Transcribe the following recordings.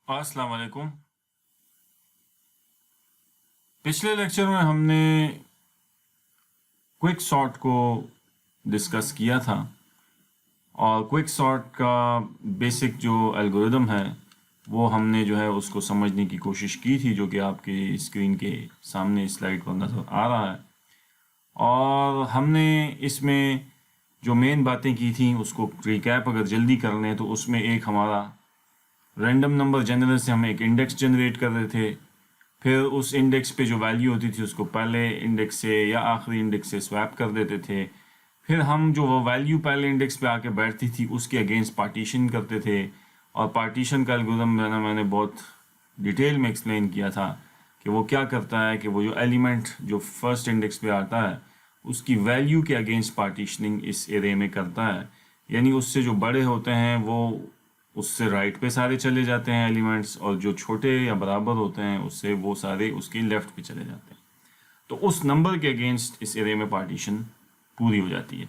अस्सलाम वालेकुम। पिछले लेक्चर में हमने क्विक सॉर्ट को डिस्कस किया था और क्विक सॉर्ट का बेसिक जो एल्गोरिदम है वो हमने जो है उसको समझने की कोशिश की थी, जो कि आपके स्क्रीन के सामने स्लाइड पर नज़र आ रहा है। और हमने इसमें जो मेन बातें की थी उसको रिकैप अगर जल्दी कर लें तो उसमें एक हमारा रैंडम नंबर जनरल से हम एक इंडेक्स जनरेट कर रहे थे। फिर उस इंडेक्स पे जो वैल्यू होती थी उसको पहले इंडेक्स से या आखिरी इंडेक्स से स्वैप कर देते थे। फिर हम जो वो वैल्यू पहले इंडेक्स पे आके बैठती थी उसके अगेंस्ट पार्टीशन करते थे। और पार्टीशन का एल्गोरिथम मैंने बहुत डिटेल में एक्सप्लेन किया था कि वो क्या करता है कि वो जो एलिमेंट जो फर्स्ट इंडेक्स पे आता है उसकी वैल्यू के अगेंस्ट पार्टीशनिंग इस एरे में करता है। यानी उससे जो बड़े होते हैं वो उससे राइट पे सारे चले जाते हैं एलिमेंट्स, और जो छोटे या बराबर होते हैं उससे वो सारे उसके लेफ्ट पे चले जाते हैं। तो उस नंबर के अगेंस्ट इस एरे में पार्टीशन पूरी हो जाती है।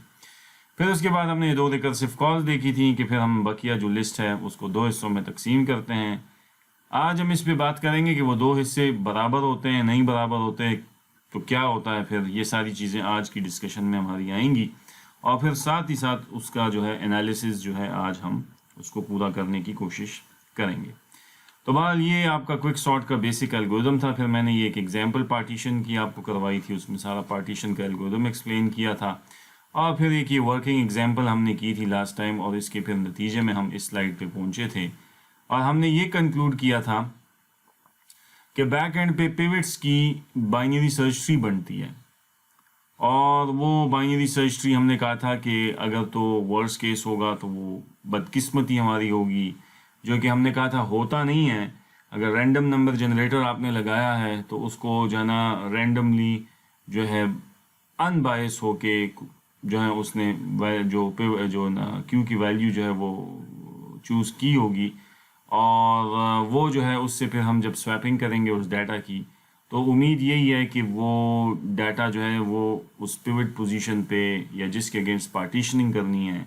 फिर उसके बाद हमने दो रिकर्सिव कॉल्स देखी थी कि फिर हम बकिया जो लिस्ट है उसको दो हिस्सों में तकसीम करते हैं। आज हम इस पे बात करेंगे कि वो दो हिस्से बराबर होते हैं नहीं बराबर होते तो क्या होता है। फिर ये सारी चीज़ें आज की डिस्कशन में हमारी आएंगी और फिर साथ ही साथ उसका जो है एनालिसिस जो है आज हम उसको पूरा करने की कोशिश करेंगे। तो बहरहाल ये आपका क्विक सॉर्ट का बेसिक एल्गोरिदम था। फिर मैंने ये एक एग्जांपल पार्टीशन की आपको करवाई थी, उसमें सारा पार्टीशन का एल्गोरिदम एक्सप्लेन किया था। और फिर एक ये वर्किंग एग्जांपल हमने की थी लास्ट टाइम, और इसके फिर नतीजे में हम इस स्लाइड पे पहुंचे थे और हमने ये कंक्लूड किया था कि बैक एंड पे पिवट्स की बाइनरी सर्च ट्री बनती है। और वो बाइनरी सर्च ट्री हमने कहा था कि अगर तो वर्स्ट केस होगा तो वो बदकिस्मती हमारी होगी, जो कि हमने कहा था होता नहीं है। अगर रैंडम नंबर जनरेटर आपने लगाया है तो उसको जो है ना रैंडमली जो है अनबायस होके जो है उसने जो ना क्यू की वैल्यू जो है वो चूज़ की होगी, और वो जो है उससे फिर हम जब स्वैपिंग करेंगे उस डाटा की तो उम्मीद यही है कि वो डाटा जो है वो उस पिवट पोजीशन पे या जिसके अगेंस्ट पार्टीशनिंग करनी है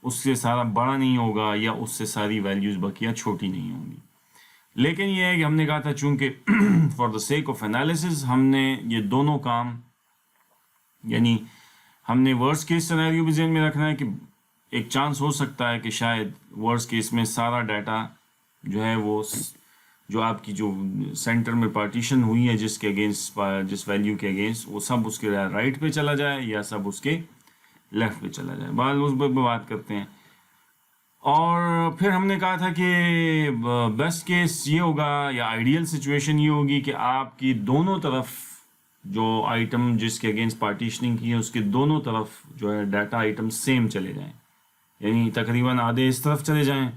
उससे सारा बड़ा नहीं होगा या उससे सारी वैल्यूज़ बकिया छोटी नहीं होंगी। लेकिन ये है कि हमने कहा था चूंकि for the sake of analysis हमने ये दोनों काम, यानी हमने वर्स्ट केस सिनेरियो भी ज़हन में रखना है कि एक चांस हो सकता है कि शायद वर्स्ट केस में सारा डाटा जो है वो जो आपकी जो सेंटर में पार्टीशन हुई है जिसके अगेंस्ट जिस वैल्यू के अगेंस्ट वो सब उसके राइट पे चला जाए या सब उसके लेफ्ट पे चला जाए। बाद उस पर बात करते हैं। और फिर हमने कहा था कि बेस्ट केस ये होगा या आइडियल सिचुएशन ये होगी कि आपकी दोनों तरफ जो आइटम जिसके अगेंस्ट पार्टीशनिंग की है उसके दोनों तरफ जो है डाटा आइटम सेम चले जाएं, यानी तकरीबन आधे इस तरफ चले जाएं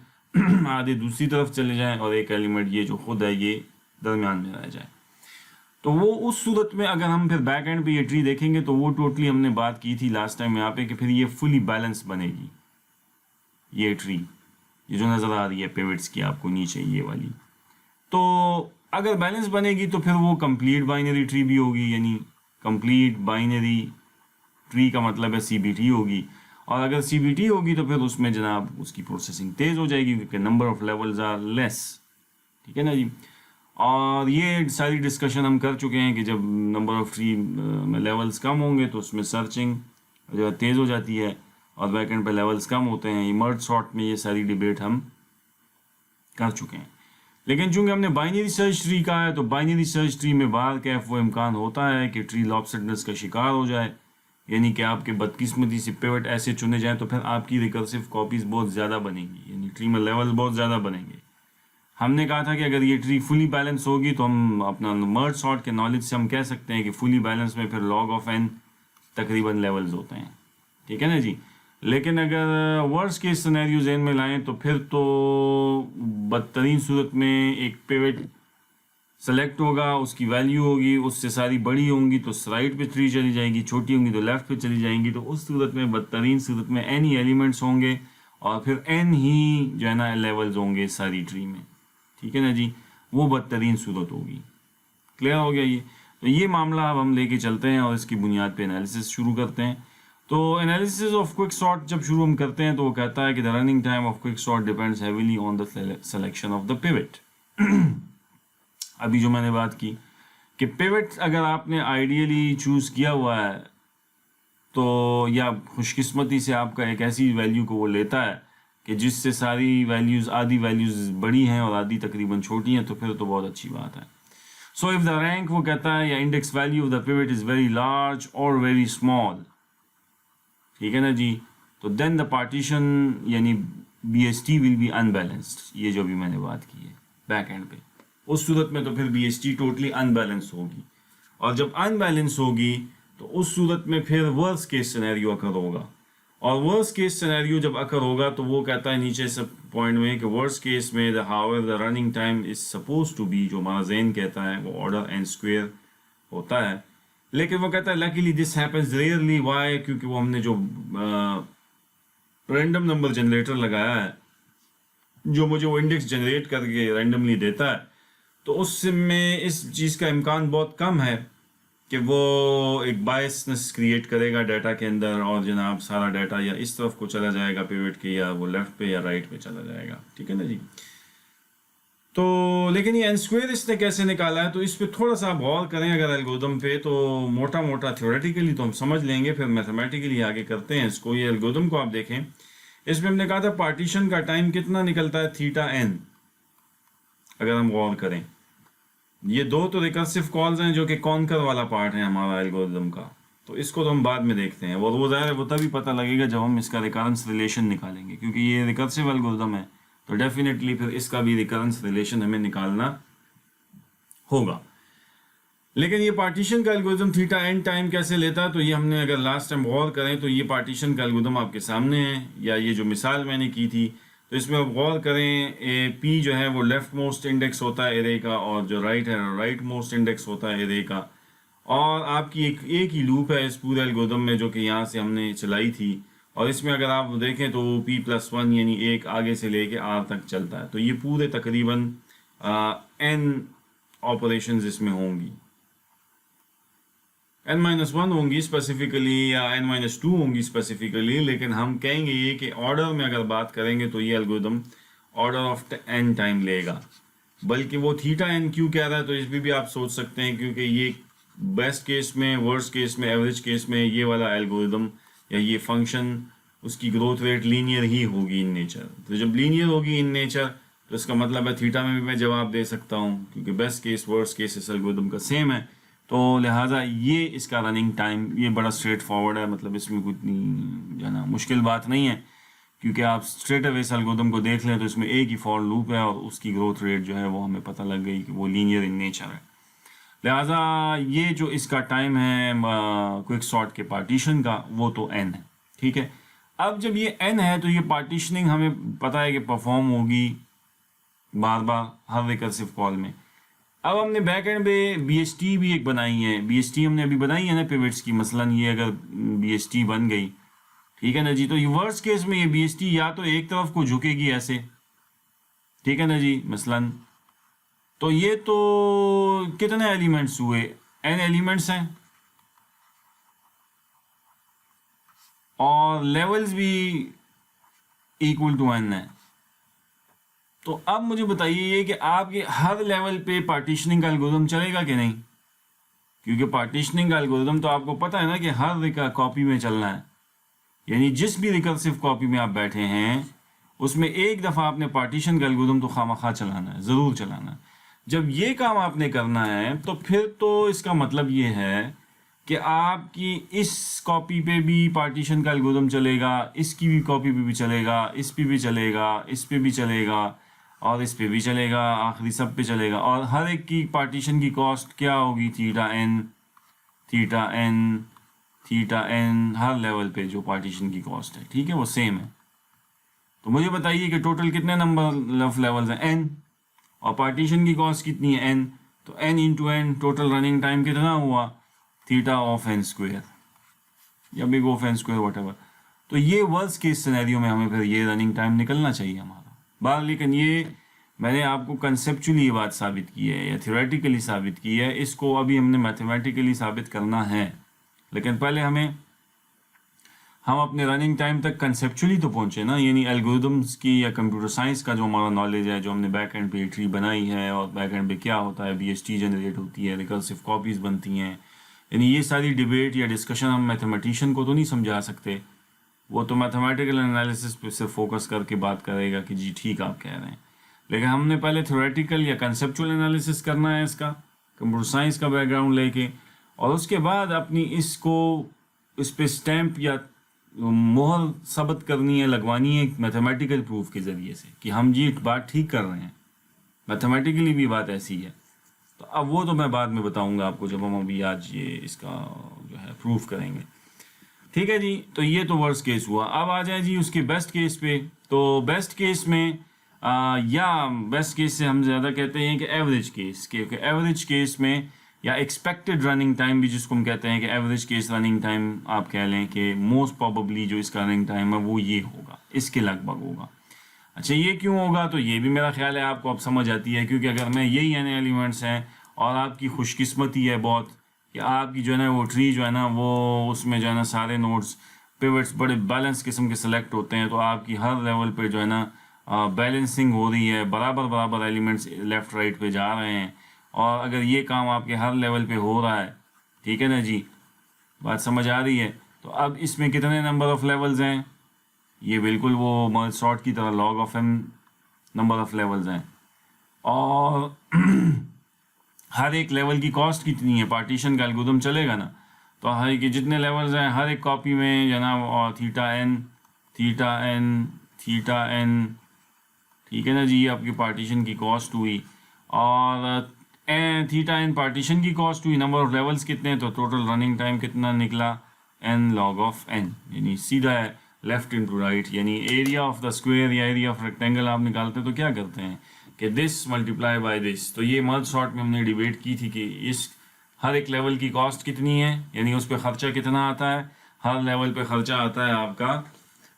आधे दूसरी तरफ चले जाएं और एक एलिमेंट ये जो खुद है ये दरमियान में रह जाए। तो वो उस सूरत में अगर हम फिर बैक एंड पे ये ट्री देखेंगे तो वो टोटली हमने बात की थी लास्ट टाइम यहाँ पे कि फिर ये फुली बैलेंस बनेगी ये ट्री, ये जो नज़र आ रही है पिवट्स की आपको नीचे ये वाली। तो अगर बैलेंस बनेगी तो फिर वो कंप्लीट बाइनरी ट्री भी होगी, यानी कंप्लीट बाइनरी ट्री का मतलब है CBT होगी। और अगर CBT होगी तो फिर उसमें जनाब उसकी प्रोसेसिंग तेज़ हो जाएगी क्योंकि number of levels are less. ठीक है ना जी। और ये सारी डिस्कशन हम कर चुके हैं कि जब नंबर ऑफ ट्री में लेवल्स कम होंगे तो उसमें सर्चिंग जो है तेज़ हो जाती है और बैक एंड पे लेवल्स कम होते हैं। मर्ज सॉर्ट में ये सारी डिबेट हम कर चुके हैं। लेकिन चूंकि हमने बाइनरी सर्च ट्री कहा है तो बाइनरी सर्च ट्री में बाहर कैफ वो इम्कान होता है कि ट्री लॉपसिडनेस का शिकार हो जाए, यानी कि आपके बदकिस्मती से पिवट ऐसे चुने जाएं तो फिर आपकी रिकर्सिव कॉपीज़ बहुत ज़्यादा बनेंगी, यानी ट्री में लेवल बहुत ज़्यादा बनेंगे। हमने कहा था कि अगर ये ट्री फुली बैलेंस होगी तो हम अपना मर्ज सॉर्ट के नॉलेज से हम कह सकते हैं कि फुली बैलेंस में फिर log ऑफ n तकरीबन लेवल्स होते हैं। ठीक है ना जी। लेकिन अगर वर्स्ट केस सिनेरियो ज़हन में लाएं तो फिर तो बदतरीन सूरत में एक पिवट सेलेक्ट होगा, उसकी वैल्यू होगी, उससे सारी बड़ी होंगी तो राइट पे ट्री चली जाएगी, छोटी होंगी तो लेफ्ट पे चली जाएंगी। तो उस सूरत में बदतरीन सूरत में n ही एलिमेंट्स होंगे और फिर n ही जो है ना लेवल्स होंगे सारी ट्री में। ठीक है ना जी। वो बदतरीन सूरत होगी। क्लियर हो गया ये। तो ये मामला अब हम लेके चलते हैं और इसकी बुनियाद पे एनालिसिस शुरू करते हैं। तो एनालिसिस ऑफ क्विक सॉर्ट जब शुरू हम करते हैं तो वो कहता है कि the running time of quick sort depends heavily on the selection of the pivot. अभी जो मैंने बात की कि पिवट अगर आपने आइडियली चूज़ किया हुआ है तो या खुशकिस्मती से आपका एक ऐसी वैल्यू को वो लेता है कि जिससे सारी वैल्यूज़, आधी वैल्यूज़ बड़ी हैं और आधी तकरीबन छोटी हैं, तो फिर तो बहुत अच्छी बात है। सो इफ़ द रैंक, वो कहता है, या index value of the pivot is very large और वेरी स्मॉल, ठीक है ना जी, तो देन द पार्टीशन यानी BST विल बी अनबैलेंस्ड। ये जो भी मैंने बात की है बैक एंड पे, उस सूरत में तो फिर BST टोटली अनबैलेंस होगी, और जब अनबैलेंस होगी तो उस सूरत में फिर वर्स्ट केस सिनेरियो अकर होगा, और वर्स्ट केस सिनेरियो जब अकर होगा तो वो कहता है नीचे सब पॉइंट में कि वर्स्ट केस में the however the running time is suppose to be, जो हमारा ज़ेन कहता है वो ऑर्डर n स्क्वायर होता है, लेकिन वो कहता है luckily this happens rarely. Why? क्योंकि वो हमने जो रैंडम नंबर जनरेटर लगाया है जो मुझे वो इंडेक्स जनरेट करके रैंडमली देता है, तो उसमें इस चीज़ का इम्कान बहुत कम है कि वो एक बायसनेस क्रिएट करेगा डाटा के अंदर, और जनाब सारा डाटा या इस तरफ को चला जाएगा पिवट के, या वो लेफ्ट पे या राइट पे चला जाएगा, ठीक है ना जी। तो लेकिन ये n स्क्वायर इसने कैसे निकाला है, तो इस पर थोड़ा सा आप गौर करें अगर एल्गोरिदम पे, तो मोटा मोटा थ्योरेटिकली तो हम समझ लेंगे, फिर मैथमेटिकली आगे करते हैं इसको। ये एल्गोरिदम को आप देखें, इसमें हमने कहा था पार्टीशन का टाइम कितना निकलता है, θn। अगर हम गौर करें, ये दो तो रिकर्सिव कॉल्स हैं जो कि कॉन्कर वाला पार्ट है हमारा एल्गोरिदम का, तो इसको तो हम बाद में देखते हैं, और वो ज़ाहिर है वो तभी पता लगेगा जब हम इसका रिकरेंस रिलेशन निकालेंगे, क्योंकि ये रिकर्सिव एल्गोरिदम है तो डेफिनेटली फिर इसका भी रिकरेंस रिलेशन हमें निकालना होगा। लेकिन ये पार्टीशन का एल्गोरिदम θn टाइम कैसे लेता है, तो ये हमने अगर लास्ट टाइम गौर करें तो ये पार्टीशन का एल्गोरिदम आपके सामने है, या ये जो मिसाल मैंने की थी, तो इसमें आप गौर करें, P जो है वो लेफ्ट मोस्ट इंडेक्स होता है एरे का, और जो राइट है राइट मोस्ट इंडेक्स होता है एरे का, और आपकी एक ही लूप है इस पूरे एल्गोरिदम में जो कि यहाँ से हमने चलाई थी, और इसमें अगर आप देखें तो P+1 यानी एक आगे से लेके R तक चलता है, तो ये पूरे तकरीबन n ऑपरेशंस इसमें होंगी, n-1 होंगी स्पेसिफिकली, या n-2 होंगी स्पेसिफिकली, लेकिन हम कहेंगे ये कि ऑर्डर में अगर बात करेंगे तो ये algorithm order of n time लेगा। बल्कि वो θn क्यों कह रहा है, तो इस भी आप सोच सकते हैं, क्योंकि ये बेस्ट केस में, वर्स्ट केस में, एवरेज केस में ये वाला एल्गोरिदम या ये फंक्शन उसकी ग्रोथ रेट लीनियर ही होगी इन नेचर। तो जब लीनियर होगी इन नेचर तो इसका मतलब है थीटा में भी मैं जवाब दे सकता हूँ, क्योंकि बेस्ट केस वर्स्ट केस इस एल्गोरिदम का सेम है, तो लिहाजा ये इसका रनिंग टाइम ये बड़ा स्ट्रेट फॉरवर्ड है, मतलब इसमें कोई इतनी जो ना मुश्किल बात नहीं है, क्योंकि आप स्ट्रेट अवे इस एल्गोरिदम को देख लें तो इसमें एक ही फॉर लूप है और उसकी ग्रोथ रेट जो है वो हमें पता लग गई कि वो लीनियर इन नेचर है। लिहाजा ये जो इसका टाइम है क्विक सॉर्ट के पार्टीशन का वो तो n है, ठीक है। अब जब ये n है तो ये पार्टीशनिंग हमें पता है कि परफॉर्म होगी बार बार हर रिकर्सिव कॉल में। अब हमने बैक एंड पे BST भी एक बनाई है, BST हमने अभी बनाई है ना पिवट्स की, मसलन ये अगर BST बन गई, ठीक है ना जी, तो ये वर्स्ट केस में ये BST या तो एक तरफ को झुकेगी ऐसे, ठीक है ना जी मसलन, तो ये तो कितने एलिमेंट्स हुए, n एलिमेंट्स हैं और लेवल्स भी इक्वल टू n है। तो अब मुझे बताइए कि आपके हर लेवल पे पार्टीशनिंग का एल्गोरिथम चलेगा कि नहीं, क्योंकि पार्टीशनिंग का एल्गोरिथम तो आपको पता है ना कि हर कॉपी में चलना है, यानी जिस भी रिकर्सिव कॉपी में आप बैठे हैं उसमें एक दफ़ा आपने पार्टीशन का एल्गोरिथम तो खामखा चलाना है, ज़रूर चलाना है। जब ये काम आपने करना है तो फिर तो इसका मतलब ये है कि आपकी इस कॉपी पे भी पार्टीशन का एल्गोरिथम चलेगा, इसकी भी कॉपी पे भी चलेगा, इस पे भी चलेगा, इस पे भी चलेगा और इस पे भी चलेगा, आखिरी सब पे चलेगा, और हर एक की पार्टीशन की कॉस्ट क्या होगी, थीटा n हर लेवल पे जो पार्टीशन की कॉस्ट है, ठीक है, वो सेम है। तो मुझे बताइए कि टोटल कितने नंबर ऑफ लेवल्स हैं, n, और पार्टीशन की कॉस्ट कितनी है, n, तो n into n, total running time कितना हुआ, थीटा ऑफ n स्क्वायर या big of n square whatever. तो ये वर्स्ट केस सिनेरियो में हमें फिर ये रनिंग टाइम निकलना चाहिए हमारा बार। लेकिन ये मैंने आपको कंसेप्चुअली ये बात साबित की है या थियोरेटिकली साबित की है, इसको अभी हमने मैथमेटिकली साबित करना है, लेकिन पहले हमें हम अपने रनिंग टाइम तक कंसेप्चुअली तो पहुंचे ना, यानी एल्गोरिदम्स की या कंप्यूटर साइंस का जो हमारा नॉलेज है, जो हमने बैक एंड पे ट्री बनाई है और बैक एंड पे क्या होता है, बीएसटी जनरेट होती है, रिकर्सिव कॉपीज बनती हैं, यानी ये सारी डिबेट या डिस्कशन हम मैथमेटिशियन को तो नहीं समझा सकते। वो तो मैथमेटिकल एनालिसिस पे सिर्फ फोकस करके बात करेगा कि जी ठीक आप कह रहे हैं, लेकिन हमने पहले थ्योरेटिकल या कंसेप्चुअल एनालिसिस करना है इसका, कंप्यूटर साइंस का बैकग्राउंड लेके, और उसके बाद अपनी इसको इस पे स्टैंप या मोहर साबित करनी है, लगवानी है मैथमेटिकल प्रूफ के ज़रिए से कि हम जी बात ठीक कर रहे हैं, मैथमेटिकली भी बात ऐसी है। तो अब वो तो मैं बाद में बताऊंगा आपको जब हम अभी आज ये इसका जो है प्रूफ करेंगे। ठीक है जी, तो ये तो वर्स्ट केस हुआ। अब आ जाए जी उसके बेस्ट केस पे। तो बेस्ट केस में या बेस्ट केस से हम ज़्यादा कहते हैं कि एवरेज केस, क्योंकि एवरेज केस में या एक्सपेक्टेड रनिंग टाइम भी जिसको हम कहते हैं कि एवरेज केस रनिंग टाइम आप कह लें कि मोस्ट प्रोबेबली जो इसका रनिंग टाइम है वो ये होगा, इसके लगभग होगा। अच्छा, ये क्यों होगा? तो ये भी मेरा ख्याल है आपको अब समझ आती है, क्योंकि अगर मैं यही एन एलिमेंट्स हैं और आपकी खुशकिस्मती है बहुत कि आपकी जो है ना वो ट्री जो है ना वो उसमें जो है ना सारे नोड्स पिवट्स बड़े बैलेंस किस्म के सेलेक्ट होते हैं, तो आपकी हर लेवल पे जो है ना बैलेंसिंग हो रही है, बराबर बराबर एलिमेंट्स लेफ़्ट राइट पे जा रहे हैं, और अगर ये काम आपके हर लेवल पे हो रहा है, ठीक है ना जी, बात समझ आ रही है। तो अब इसमें कितने नंबर ऑफ़ लेवल्स हैं? ये बिल्कुल वो मर्ज सॉर्ट की तरह log of n number of levels हैं, और हर एक लेवल की कॉस्ट कितनी है, पार्टीशन का एल्गोरिथम चलेगा ना, तो हर एक जितने लेवल्स हैं हर एक कॉपी में जनाब, और theta n theta n theta n, ठीक है ना जी, ये आपकी पार्टीशन की कॉस्ट हुई, और थीटा एन पार्टीशन की कॉस्ट हुई। नंबर ऑफ लेवल्स कितने हैं, तो टोटल रनिंग टाइम कितना निकला, एन लॉग ऑफ एन, यानी सीधा है लेफ्ट इनटू राइट, यानी एरिया ऑफ द स्क्वायर या एरिया ऑफ रेक्टेंगल आप निकालते हैं तो क्या करते हैं कि दिस मल्टीप्लाई बाय दिस। तो ये मर्ज सॉर्ट में हमने डिबेट की थी कि इस हर एक लेवल की कॉस्ट कितनी है, यानी उस पर ख़र्चा कितना आता है, हर लेवल पे ख़र्चा आता है आपका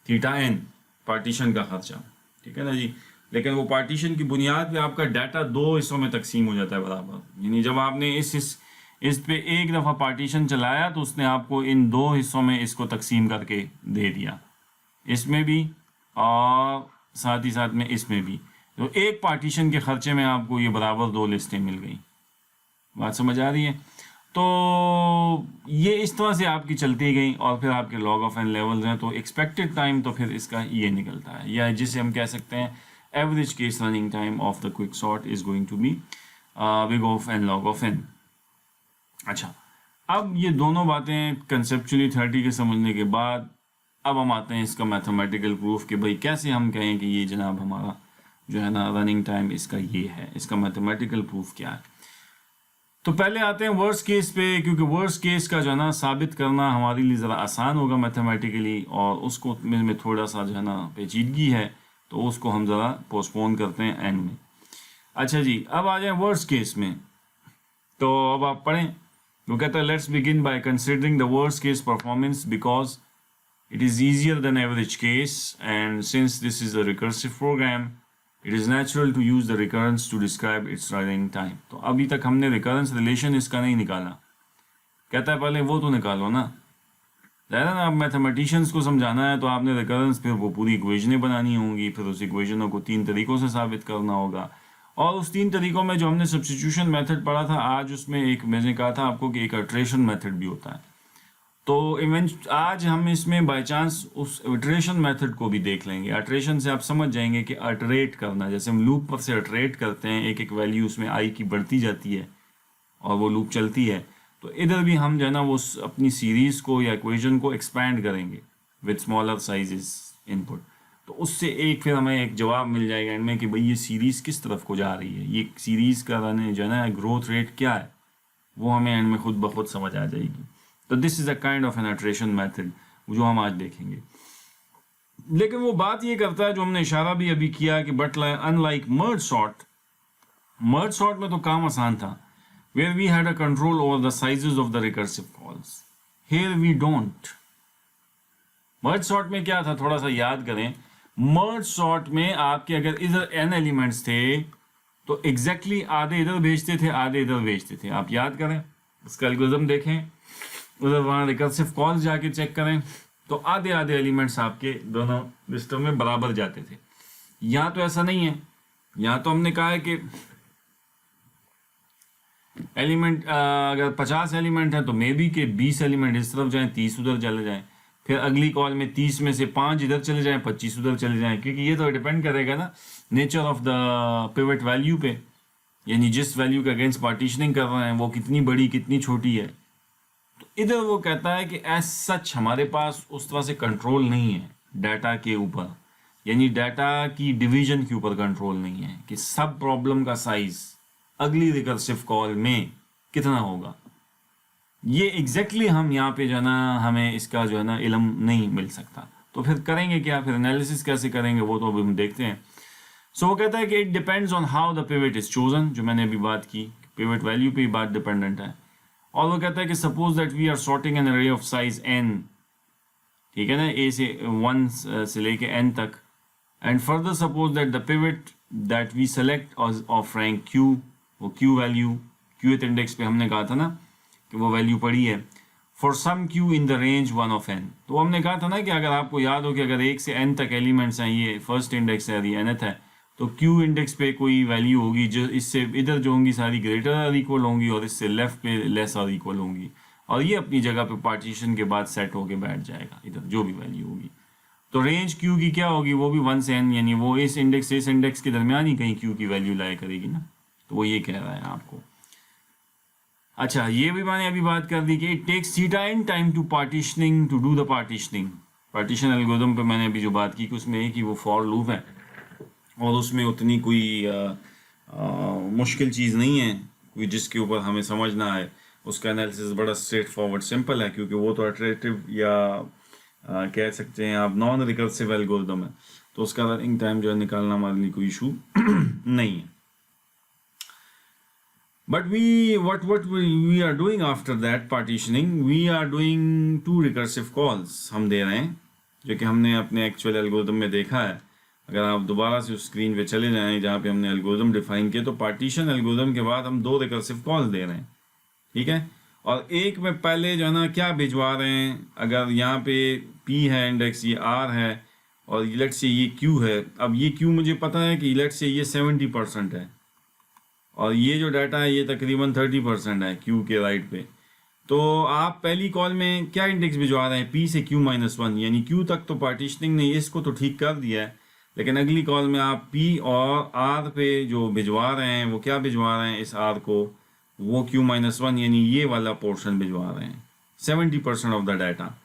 थीटा एन, पार्टीशन का ख़र्चा, ठीक है ना जी। लेकिन वो पार्टीशन की बुनियाद पे आपका डाटा दो हिस्सों में तकसीम हो जाता है बराबर, यानी जब आपने इस पे एक दफ़ा पार्टीशन चलाया तो उसने आपको इन दो हिस्सों में इसको तकसीम करके दे दिया, इसमें भी और साथ ही साथ में इसमें भी। तो एक पार्टीशन के ख़र्चे में आपको ये बराबर दो लिस्टें मिल गई, बात समझ आ रही है। तो ये इस तरह से आपकी चलती गई, और फिर आपके लॉग ऑफ एन लेवल्स हैं, तो एक्सपेक्टेड टाइम तो फिर इसका ये निकलता है, या जिसे हम कह सकते हैं average case running time of the quick sort is going to be big of N log of n. अच्छा, अब ये दोनों बातें कंसेप्चुअली 30 के समझने के बाद अब हम आते हैं इसका मैथमेटिकल प्रूफ कि भाई कैसे हम कहें कि ये जनाब हमारा जो है ना रनिंग टाइम इसका ये है, इसका मैथमेटिकल प्रूफ क्या है। तो पहले आते हैं वर्स्ट केस पे, क्योंकि वर्स्ट केस का जो है ना साबित करना हमारे लिए ज़रा आसान होगा मैथमेटिकली, और उसको में थोड़ा सा जो है ना पेचीदगी है, तो उसको हम ज़रा पोस्टपोन करते हैं एंड में। अच्छा जी, अब आ जाए वर्स्ट केस में। तो अब आप पढ़ें, वो कहता है let's begin by considering the worst case performance because it is easier than average case, and since this is a recursive program it is natural to use the recurrence to describe its running time। तो अभी तक हमने recurrence relation इसका नहीं निकाला, कहता है पहले वो तो निकालो ना, ज़्यादा ना। आप मैथमेटिशियंस को समझाना है तो आपने recurrence फिर वो पूरी इक्वेशनें बनानी होंगी, फिर उस इक्वेशनों को 3 तरीक़ों से साबित करना होगा, और उस 3 तरीक़ों में जो हमने सब्स्टिट्यूशन मेथड पढ़ा था आज, उसमें एक मैंने कहा था आपको कि एक इटरेशन मेथड भी होता है। तो आज हम इसमें बाय चांस उस इटरेशन मेथड को भी देख लेंगे। इटरेशन से आप समझ जाएंगे कि अटरेट करना, जैसे हम लूप पर से अटरेट करते हैं, एक एक वैल्यू उसमें आई की बढ़ती जाती है और वो लूप चलती है, तो इधर भी हम जो है ना वो अपनी सीरीज़ को या इक्वेशन को एक्सपैंड करेंगे विद स्मॉलर साइजेस इनपुट, तो उससे एक फिर हमें एक जवाब मिल जाएगा एंड में कि भाई ये सीरीज़ किस तरफ को जा रही है, ये सीरीज़ का जो है ना ग्रोथ रेट क्या है, वो हमें एंड में खुद ब खुद समझ आ जाएगी। तो this is a kind of an iteration method जो हम आज देखेंगे। लेकिन वो बात ये करता है जो हमने इशारा भी अभी किया कि बट अनलाइक मर्ज सॉर्ट में तो काम आसान था, where we had a control over the sizes of the recursive calls, here we don't. Merge sort में क्या था, थोड़ा सा याद करें। मर्ज सॉर्ट में आपके अगर इधर n एलिमेंट्स थे तो एग्जैक्टली आधे इधर भेजते थे, आधे इधर भेजते थे। आप याद करें, इसका एल्गोरिथम देखें, उधर वहाँ रिकर्सिव कॉल्स जाके चेक करें, तो आधे आधे एलिमेंट्स आपके दोनों लिस्टों में बराबर जाते थे। यहाँ तो ऐसा नहीं है, यहाँ तो हमने कहा है कि एलिमेंट अगर 50 एलिमेंट है तो मे बी के 20 एलिमेंट इस तरफ जाएं, 30 उधर चले जाएं, फिर अगली कॉल में 30 में से 5 इधर चले जाएं, 25 उधर चले जाएं, क्योंकि ये तो डिपेंड करेगा ना nature of the pivot value पे, यानी जिस वैल्यू के अगेंस्ट पार्टीशनिंग कर रहे हैं वो कितनी बड़ी कितनी छोटी है। तो इधर वो कहता है कि एज सच हमारे पास उस तरह से कंट्रोल नहीं है डाटा के ऊपर, यानी डाटा की डिवीजन के ऊपर कंट्रोल नहीं है कि सब प्रॉब्लम का साइज अगली रिकर्सिव कॉल में कितना होगा। ये एग्जैक्टली हम यहाँ पे जो है ना हमें इसका जो है ना इल्म नहीं मिल सकता। तो फिर करेंगे क्या, फिर एनालिसिस कैसे करेंगे वो तो अभी हम देखते हैं। सो वो कहता है कि it depends on how the pivot is chosen, जो मैंने अभी बात की, पिवट वैल्यू पे ही बात डिपेंडेंट है। और वो कहता है कि suppose that we are sorting an array of size n, ठीक है ना, a से 1 से लेके n तक, and further suppose that the pivot that we select of rank q, वो q वैल्यू qth इंडेक्स पे हमने कहा था ना कि वो वैल्यू पड़ी है, for some q in the range 1 of n। तो हमने कहा था ना कि अगर आपको याद हो कि अगर 1 से n तक एलिमेंट्स हैं, ये फर्स्ट इंडेक्स है, ये nth है, तो q इंडेक्स पे कोई वैल्यू होगी जो इससे इधर जो होंगी सारी ग्रेटर और इक्वल होंगी और इससे लेफ्ट पे लेस और इक्वल होंगी, और ये अपनी जगह पे पार्टीशन के बाद सेट होके बैठ जाएगा इधर जो भी वैल्यू होगी। तो रेंज q की क्या होगी, वो भी 1 से n, यानी वो इस इंडेक्स के दरमियान ही कहीं q की वैल्यू लाया करेगी ना। तो वो ये कह रहा है आपको। अच्छा, ये भी मैंने अभी बात कर दी कि it takes theta n time to partitioning to do the partitioning. Partition algorithm पे मैंने अभी जो बात की कि उसमें एक ही वो फॉर लूप है और उसमें उतनी कोई मुश्किल चीज़ नहीं है कोई जिसके ऊपर हमें समझना है। उसका एनालिसिस बड़ा स्ट्रेट फॉरवर्ड सिंपल है, क्योंकि वो तो इटरेटिव या कह सकते हैं आप नॉन रिकर्सिव एल्गोरिथम है, तो उसका रनिंग टाइम जो है निकालना हमारे लिए कोई इशू नहीं है। But what we are doing after that partitioning, we are doing 2 recursive calls हम दे रहे हैं, जो कि हमने अपने एक्चुअल एल्गोरिथम में देखा है। अगर आप दोबारा से उस स्क्रीन पे चले जाएं जहाँ पे हमने एल्गोरिथम डिफाइन किया, तो पार्टीशन एल्गोरिथम के बाद हम 2 रिकर्सिव कॉल्स दे रहे हैं, ठीक है। और एक में पहले जो है ना क्या भिजवा रहे हैं, अगर यहाँ पे p है इंडेक्स, ये r है, और लेट से ये q है। अब ये q मुझे पता है कि लेट से ये 70% है और ये जो डाटा है ये तकरीबन 30% है q के राइट पे। तो आप पहली कॉल में क्या इंडेक्स भिजवा रहे हैं, p से q-1, यानी q तक तो पार्टीशनिंग ने इसको तो ठीक कर दिया है, लेकिन अगली कॉल में आप p और r पे जो भिजवा रहे हैं वो क्या भिजवा रहे हैं, इस r को वो q-1 यानी ये वाला पोर्शन भिजवा रहे हैं, 70% ऑफ द डाटा,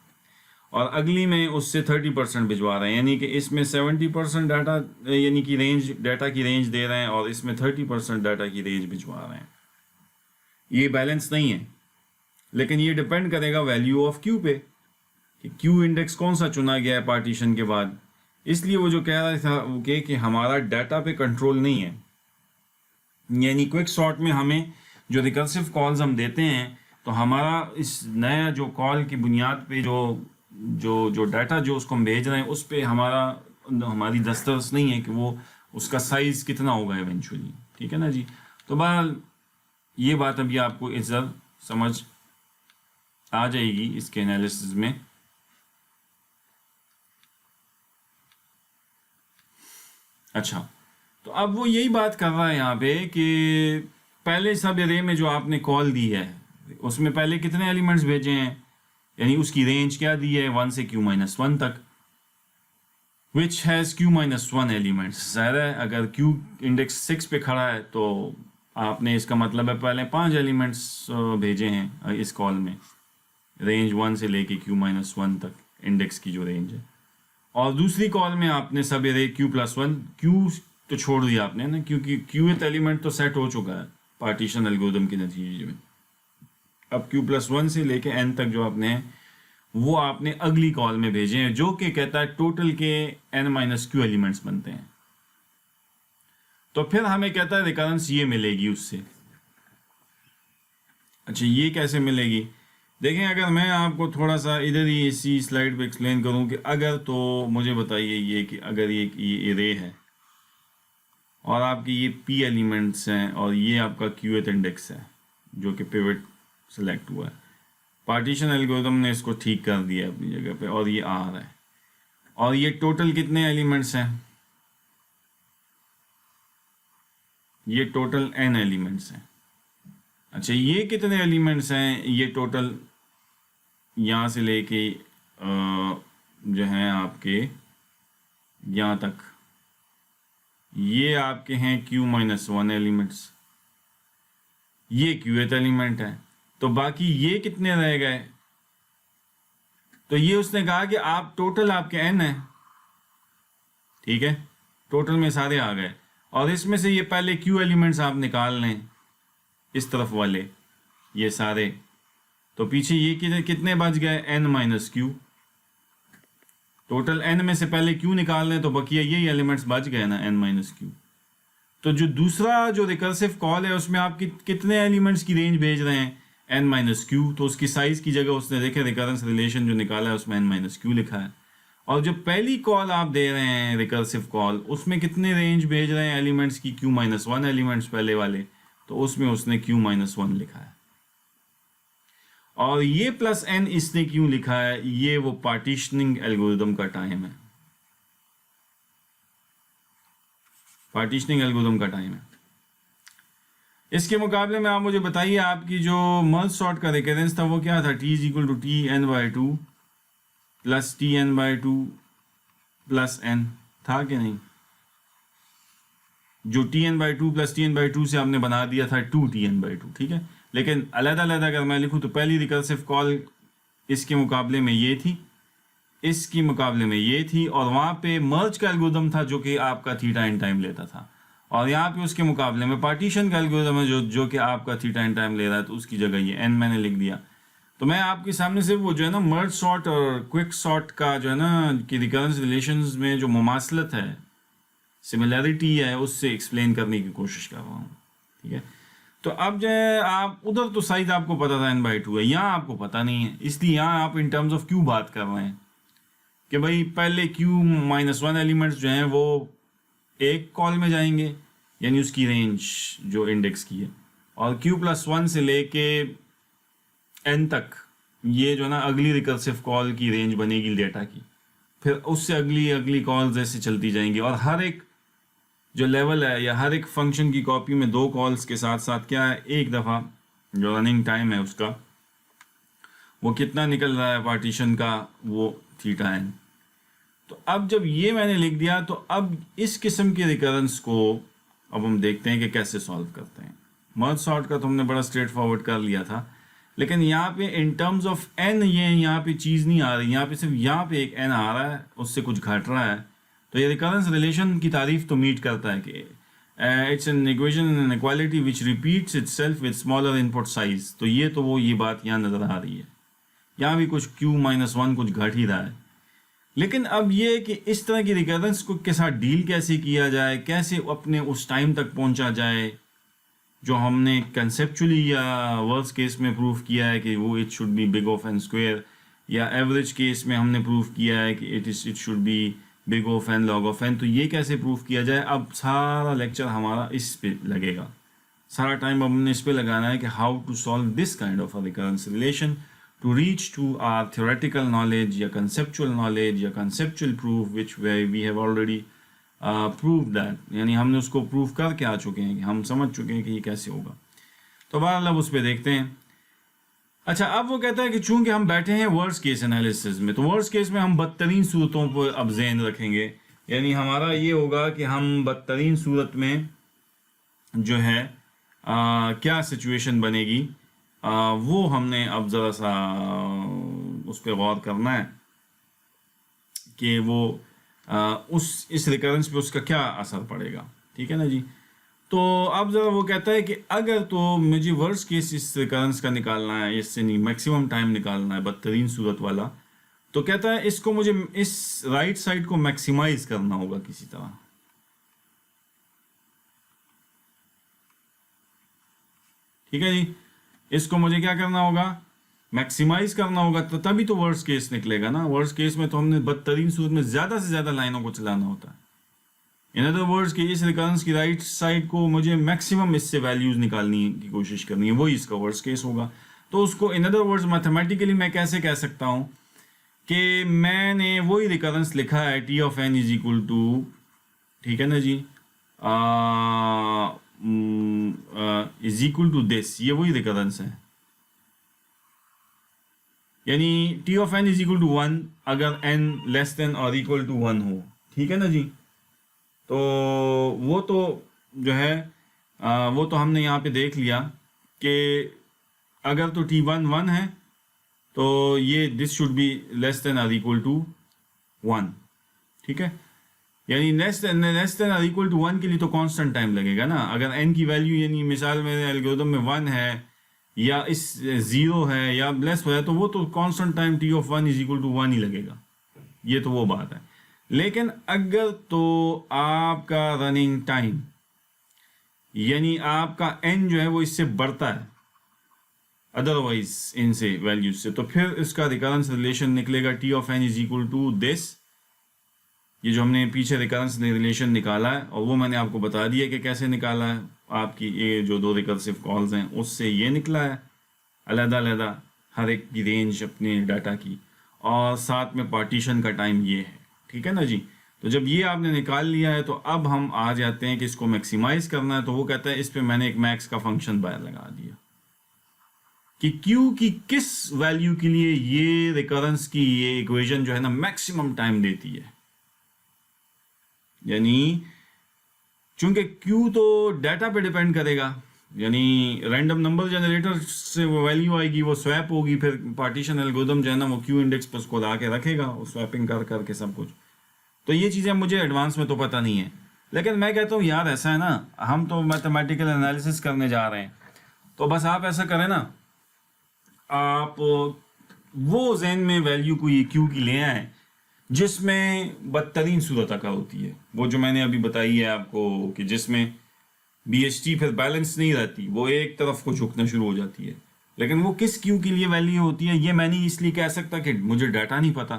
और अगली में उससे 30% भिजवा रहे हैं, यानी कि इसमें 70% डाटा यानी कि रेंज डाटा की रेंज दे रहे हैं और इसमें 30% डाटा की रेंज भिजवा रहे हैं। ये बैलेंस नहीं है, लेकिन ये डिपेंड करेगा वैल्यू ऑफ q पे कि q इंडेक्स कौन सा चुना गया है पार्टीशन के बाद। इसलिए वो जो कह रहा था वो कि हमारा डाटा पे कंट्रोल नहीं है, यानी क्विक सॉर्ट में हमें जो रिकर्सिव कॉल्स हम देते हैं तो हमारा इस नया जो कॉल की बुनियाद पे जो डाटा जो उसको हम भेज रहे हैं उस पर हमारी दस्तरस नहीं है कि वो उसका साइज कितना होगा इवेंचुअली, ठीक है ना जी। तो बहरहाल ये बात अभी आपको इधर समझ आ जाएगी इसके एनालिसिस में। अच्छा, तो अब वो यही बात कर रहा है यहाँ पे कि पहले सब एरे में जो आपने कॉल दी है उसमें पहले कितने एलिमेंट्स भेजे हैं, यानी उसकी रेंज क्या दी है 1 से q-1 तक, विच हैज़ q-1 एलिमेंट्स। ज़ाहिर है अगर q इंडेक्स 6 पे खड़ा है तो आपने इसका मतलब है पहले 5 एलिमेंट्स भेजे हैं इस कॉल में, रेंज 1 से लेके q-1 तक इंडेक्स की जो रेंज है। और दूसरी कॉल में आपने सब एरे q+1, q तो छोड़ दिया आपने ना, क्योंकि qth एलिमेंट तो सेट हो चुका है पार्टीशन एल्गोरिथम के नतीजे में। अब q+1 से लेके n तक जो आपने वो आपने अगली कॉल में भेजे हैं, जो कि कहता है टोटल के n-q एलिमेंट्स बनते हैं। तो फिर हमें कहता है रिकरेंस ये मिलेगी उससे। अच्छा, ये कैसे मिलेगी, देखें अगर मैं आपको थोड़ा सा इधर ही इसी स्लाइड पे एक्सप्लेन करूं कि अगर, तो मुझे बताइए ये कि अगर ये एरे है और आपके ये p एलिमेंट्स हैं और ये आपका qth इंडेक्स है जो कि पिवट सेलेक्ट हुआ है, पार्टीशन एल्गोरिदम ने इसको ठीक कर दिया अपनी जगह पे, और ये आ रहा है। और ये टोटल कितने एलिमेंट्स हैं? ये टोटल n एलिमेंट्स हैं। अच्छा, ये कितने एलिमेंट्स हैं? ये टोटल यहाँ से लेके जो हैं आपके यहाँ तक, ये आपके हैं q-1 एलिमेंट्स, ये qth एलिमेंट है। तो बाकी ये कितने रह गए? तो ये उसने कहा कि आप टोटल आपके n है, ठीक है, टोटल में सारे आ गए, और इसमें से ये पहले q एलिमेंट्स आप निकाल लें, इस तरफ वाले ये सारे, तो पीछे ये कितने बच गए? n-q। टोटल n में से पहले q निकाल लें तो बकिया यही एलिमेंट्स बच गए ना, n-q। तो जो दूसरा जो रिकर्सिव कॉल है उसमें आप कितने एलिमेंट्स की रेंज भेज रहे हैं? n-q। तो उसकी साइज की जगह उसने देखे रिकरेंस रिलेशन जो निकाला है उसमें n-q लिखा है। और जो पहली कॉल आप दे रहे हैं रिकर्सिव कॉल, उसमें कितने रेंज भेज रहे हैं एलिमेंट्स की? q-1 एलिमेंट्स पहले वाले, तो उसमें उसने q-1 लिखा है। और ये प्लस n इसने क्यों लिखा है? ये वो पार्टीशनिंग एल्गोरिदम का टाइम है, पार्टीशनिंग एल्गोरिदम का टाइम है। इसके मुकाबले में आप मुझे बताइए, आपकी जो मर्ज सॉर्ट का रिकरेंस था वो क्या था? t = tn/2 plus tn/2 plus n था कि नहीं? जो tn/2 प्लस tn/2 से आपने बना दिया था 2tn/2, ठीक है। लेकिन अलग-अलग अगर मैं लिखूं तो पहली रिकर्सिव कॉल इसके मुकाबले में ये थी, इसके मुकाबले में ये थी, और वहाँ पे मर्ज का एल्गोरिदम था जो कि आपका थीटा एन टाइम लेता था, और यहाँ पे उसके मुकाबले में पार्टीशन का एल्गोरिदम है जो कि आपका थीटा एन टाइम ले रहा है, तो उसकी जगह ये एन मैंने लिख दिया। तो मैं आपके सामने से वो जो है ना मर्ज सॉर्ट और क्विक सॉर्ट का जो है ना कि रिकरेंस रिलेशंस में जो मुमासलत है, सिमिलैरिटी है, उससे एक्सप्लेन करने की कोशिश कर रहा हूँ, ठीक है। तो अब जो है आप उधर तो साइज आपको पता था n/2 है, यहाँ आपको पता नहीं है, इसलिए यहाँ आप इन टर्म्स ऑफ q बात कर रहे हैं कि भाई पहले q-1 एलिमेंट्स जो हैं वो एक कॉल में जाएंगे, यानी उसकी रेंज जो इंडेक्स की है, और q+1 से लेके n तक ये जो ना अगली रिकर्सिव कॉल की रेंज बनेगी डेटा की, फिर उससे अगली कॉल्स ऐसे चलती जाएंगी, और हर एक जो लेवल है या हर एक फंक्शन की कॉपी में 2 कॉल्स के साथ साथ क्या है, एक दफ़ा जो रनिंग टाइम है उसका वो कितना निकल रहा है पार्टीशन का, वो थीटा एन। तो अब जब ये मैंने लिख दिया, तो अब इस किस्म के रिकरेंस को अब हम देखते हैं कि कैसे सॉल्व करते हैं। मर्ज सॉर्ट का तो हमने बड़ा स्ट्रेट फॉरवर्ड कर लिया था, लेकिन यहाँ पे इन टर्म्स ऑफ एन ये यहाँ पे चीज़ नहीं आ रही, यहाँ पे सिर्फ यहाँ पे एक एन आ रहा है, उससे कुछ घट रहा है। तो ये रिकरेंस रिलेशन की तारीफ तो मीट करता है कि it's an equation an equality which repeats itself with smaller input size. तो ये बात यहाँ नज़र आ रही है, यहाँ भी कुछ q-1 कुछ घट ही रहा है। लेकिन अब ये कि इस तरह की रिकरेंस को के साथ डील कैसे किया जाए, कैसे अपने उस टाइम तक पहुंचा जाए जो हमने कंसेप्चुअली या वर्स्ट केस में प्रूव किया है कि वो it should be big of n square, या एवरेज केस में हमने प्रूव किया है कि it should be big of N log of N. तो ये कैसे प्रूव किया जाए, अब सारा लेक्चर हमारा इस पे लगेगा, सारा टाइम अब हमने इस पे लगाना है कि how to solve this kind of a recurrence relation to reach to our theoretical knowledge या conceptual knowledge या conceptual proof which we have already proved that, यानी हमने उसको प्रूव करके आ चुके हैं कि हम समझ चुके हैं कि ये कैसे होगा। तो बहरहाल अब उस पर देखते हैं। अच्छा, अब वो कहता है कि चूंकि हम बैठे हैं वर्स्ट केस एनालिसिस में, तो वर्स्ट केस में हम बदतरीन सूरतों पर अब ज़हन रखेंगे, यानी हमारा ये होगा कि हम बदतरीन सूरत में जो है क्या सिचुएशन बनेगी, वो हमने अब ज़रा सा उस पर गौर करना है कि वो इस रिकरेंस पे उसका क्या असर पड़ेगा, ठीक है ना जी। तो अब ज़रा वो कहता है कि अगर तो मुझे वर्स्ट केस इस रिकरेंस का निकालना है, इससे नहीं मैक्सिमम टाइम निकालना है बदतरीन सूरत वाला, तो कहता है इसको मुझे इस राइट साइड को मैक्सिमाइज करना होगा किसी तरह, ठीक है जी। इसको मुझे क्या करना होगा, मैक्सिमाइज करना होगा, तो तभी तो वर्स्ट केस निकलेगा ना। वर्स्ट केस में तो हमने बदतरीन सूरत में ज़्यादा से ज़्यादा लाइनों को चलाना होता है। इन अदर वर्ड्स कि इस रिकरेंस की राइट साइड को मुझे मैक्सिमम इससे वैल्यूज़ निकालने की कोशिश करनी है, वही इसका वर्स्ट केस होगा। तो उसको इन अदर वर्ड्स मैथमेटिकली मैं कैसे कह सकता हूँ कि मैंने वही रिकरेंस लिखा है t of N is equal to, ठीक है ना जी, इज इक्वल टू दिस, ये वही रिकरेंस है, यानी t of N is equal to 1 अगर एन लेस देन और इक्वल टू 1 हो, ठीक है ना जी। तो वो तो जो है वो तो हमने यहाँ पे देख लिया कि अगर तो टी वन 1 है तो ये this should be less than और इक्वल टू 1, ठीक है, यानी लेस देन और इक्वल टू 1 के लिए तो कांस्टेंट टाइम लगेगा ना। अगर n की वैल्यू यानी मिसाल मेरे एल्गोरिथम में 1 है या इस 0 है या लेस है तो वो तो constant time t of 1 is equal to 1 ही लगेगा, ये तो वो बात है। लेकिन अगर तो आपका रनिंग टाइम यानी आपका n जो है वो इससे बढ़ता है अदरवाइज इनसे वैल्यूज से, तो फिर इसका रिकरेंस रिलेशन निकलेगा t of N is equal to this, ये जो हमने पीछे रिकरेंस रिलेशन निकाला है और वो मैंने आपको बता दिया कि कैसे निकाला है, आपकी ये जो 2 रिकर्सिव कॉल्स हैं उससे ये निकला है अलग-अलग हर एक की रेंज अपने डाटा की, और साथ में पार्टीशन का टाइम ये है, ठीक है ना जी। तो जब ये आपने निकाल लिया है तो अब हम आ जाते हैं कि इसको मैक्सिमाइज करना है, तो वो कहता है इस पे मैंने एक मैक्स का फंक्शन बाहर लगा दिया कि क्यू की किस वैल्यू के लिए ये रिकरेंस की ये इक्वेशन जो है ना मैक्सिमम टाइम देती है, यानी चूंकि क्यू तो डाटा पे डिपेंड करेगा, यानी रैंडम नंबर जनरेटर से वो वैल्यू आएगी, वो स्वैप होगी, फिर पार्टीशन एल्गोरिथम जो है ना वो क्यू इंडेक्स पर उसको ला के रखेगा, वो स्वैपिंग कर करके सब कुछ। तो ये चीज़ें मुझे एडवांस में तो पता नहीं है, लेकिन मैं कहता हूँ यार ऐसा है ना, हम तो मैथमेटिकल एनालिसिस करने जा रहे हैं, तो बस आप ऐसा करें ना, आप वो ज़हन में वैल्यू को ये क्यू की ले आए जिसमें बदतरीन सूरत अका होती है, वो जो मैंने अभी बताई है आपको कि जिसमें BHT फिर बैलेंस नहीं रहती, वो एक तरफ को झुकना शुरू हो जाती है। लेकिन वो किस क्यू के लिए वैल्यू होती है ये मैं नहीं इसलिए कह सकता कि मुझे डाटा नहीं पता।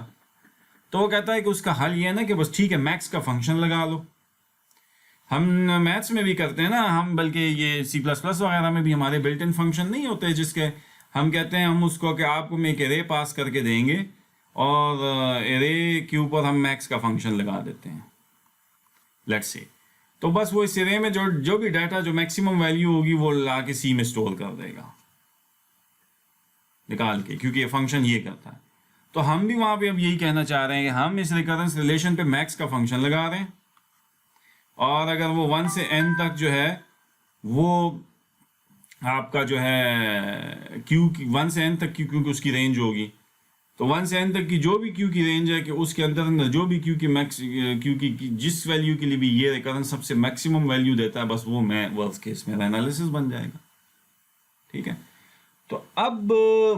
तो वो कहता है कि उसका हल ये है ना कि बस ठीक है मैक्स का फंक्शन लगा लो। हम मैथ्स में भी करते हैं ना, हम बल्कि ये C++ वगैरह में भी हमारे बिल्ट इन फंक्शन नहीं होते जिसके हम कहते हैं हम उसको कि आपको मैं एक एरे पास करके देंगे और एरे के ऊपर हम मैक्स का फंक्शन लगा देते हैं, लेट्स से। तो बस वो इस एरे में जो भी डाटा जो मैक्सिमम वैल्यू होगी वो ला के सी में स्टोर कर देगा निकाल के, क्योंकि ये फंक्शन ये करता है। तो हम भी वहां पे अब यही कहना चाह रहे हैं कि हम इस रिकरेंस रिलेशन पे मैक्स का फंक्शन लगा रहे हैं, और अगर वो 1 से n तक जो है वो आपका जो है क्यू की 1 से n तक की क्योंकि उसकी रेंज होगी, तो 1 से n तक की जो भी क्यू की रेंज है कि उसके अंदर जो भी क्यू की मैक्स क्यू की जिस वैल्यू के लिए भी ये रिकरेंस सबसे मैक्सिमम वैल्यू देता है, बस वो मैं वर्स्ट केस में एनालिसिस बन जाएगा, ठीक है। तो अब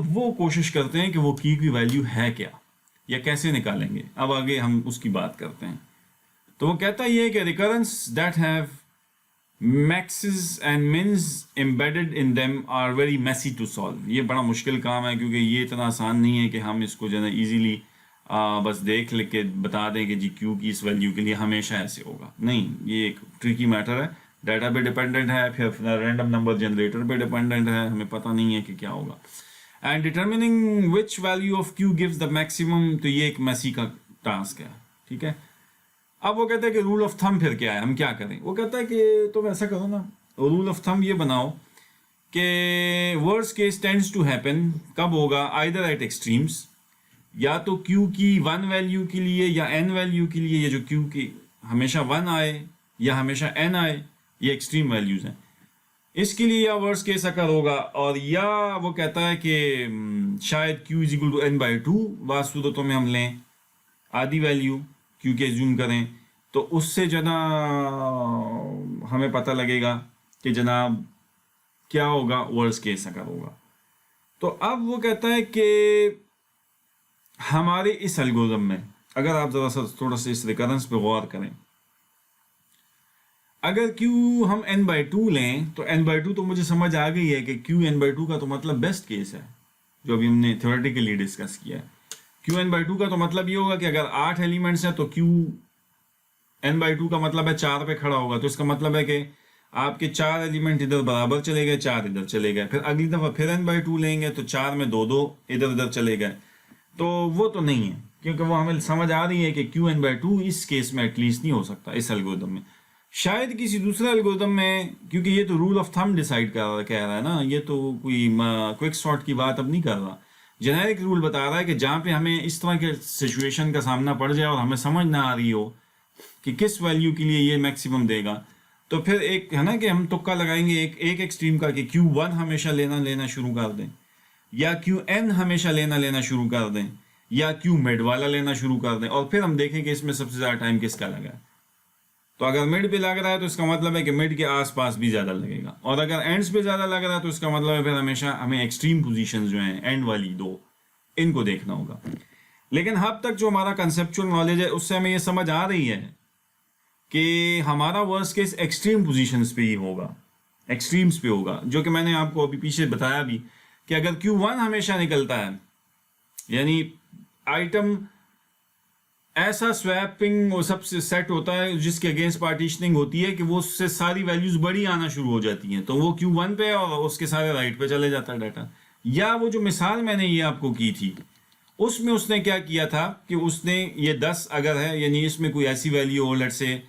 वो कोशिश करते हैं कि वो क्यू की वैल्यू है क्या या कैसे निकालेंगे, अब आगे हम उसकी बात करते हैं। तो वो कहता ये है कि recurrence that have maxes and mins embedded in them are very messy to solve। ये बड़ा मुश्किल काम है क्योंकि ये इतना आसान नहीं है कि हम इसको जो है ईजीली बस देख लिख के बता दें कि जी क्यू की इस वैल्यू के लिए हमेशा ऐसे होगा, नहीं, ये एक ट्रिकी मैटर है, डाटा पे डिपेंडेंट है, फिर रैंडम नंबर जनरेटर पे डिपेंडेंट है, हमें पता नहीं है कि क्या होगा। And determining which value of Q gives the maximum, तो ये एक मैसी का टास्क है, ठीक है। अब वो कहता है कि रूल ऑफ थंब फिर क्या है, हम क्या करें। वो कहता है कि तुम ऐसा करो ना, रूल ऑफ थंब ये बनाओ कि worst case tends to happen कब होगा, आइदर एट एक्सट्रीम्स, या तो क्यू की 1 वैल्यू के लिए या n वैल्यू के लिए, ये जो क्यू की हमेशा 1 आए या हमेशा n आए, ये एक्सट्रीम वैल्यूज हैं, इसके लिए या वर्स्ट केस अकर होगा, और या वो कहता है कि शायद q is equal to n/2 बाद सूरतों में हम लें आधी वैल्यू क्यू के जूम करें, तो उससे जना हमें पता लगेगा कि जनाब क्या होगा, वर्स्ट केस अगर होगा। तो अब वो कहता है कि हमारे इस एल्गोरिथम में अगर आप जरा सा थोड़ा सा इस रिकरेंस पे गौर करें, अगर q हम n/2 लें तो n/2 तो मुझे समझ आ गई है कि q n/2 का तो मतलब बेस्ट केस है जो अभी हमने थ्योरेटिकली डिस्कस किया है। q n/2 का तो मतलब ये होगा कि अगर 8 एलिमेंट्स हैं तो q n/2 का मतलब है 4 पे खड़ा होगा, तो इसका मतलब है कि आपके 4 एलिमेंट इधर बराबर चले गए, 4 इधर चले गए, फिर अगली दफ़ा फिर n/2 लेंगे तो 4 में 2 इधर उधर चले गए, तो वो तो नहीं है, क्योंकि वो हमें समझ आ रही है कि qn/2 इस केस में एटलीस्ट नहीं हो सकता इस एल्गोरिदम में। शायद किसी दूसरे एल्गोरिदम में, क्योंकि ये तो रूल ऑफ थंब डिसाइड कह रहा है ना, ये तो कोई क्विक सॉर्ट की बात अब नहीं कर रहा, जेनेरिक रूल बता रहा है कि जहाँ पे हमें इस तरह के सिचुएशन का सामना पड़ जाए और हमें समझ ना आ रही हो कि किस वैल्यू के लिए ये मैक्सिमम देगा, तो फिर एक है ना कि हम तुक्का लगाएंगे एक एक्सट्रीम का कि Q1 हमेशा लेना शुरू कर दें, या Qn हमेशा लेना शुरू कर दें, या Q मिड वाला लेना शुरू कर दें, और फिर हम देखें कि इसमें सबसे ज़्यादा टाइम किसका लगा है। तो अगर मिड पे लग रहा है तो इसका मतलब है कि मिड के आसपास भी ज़्यादा लगेगा, और अगर एंड्स पे ज़्यादा लग रहा है तो इसका मतलब है फिर हमेशा हमें एक्सट्रीम पोजीशंस जो हैं एंड वाली दो, इनको देखना होगा। लेकिन अब तक जो हमारा कंसेप्चुअल नॉलेज है उससे हमें ये समझ आ रही है कि हमारा वर्स्ट केस एक्सट्रीम पोजीशंस पे ही होगा, एक्सट्रीम्स पे होगा, जो कि मैंने आपको अभी पीछे बताया भी कि अगर Q1 हमेशा निकलता है, यानी आइटम ऐसा स्वैपिंग वो सबसे सेट होता है जिसके अगेंस्ट पार्टीशनिंग होती है कि वो उससे सारी वैल्यूज बड़ी आना शुरू हो जाती हैं, तो वो Q1 पे और उसके सारे राइट पे चले जाता है डाटा। या वो जो मिसाल मैंने ये आपको की थी उसमें उसने क्या किया था कि उसने ये 10 अगर है, यानी इसमें कोई ऐसी वैल्यू हो, लेट से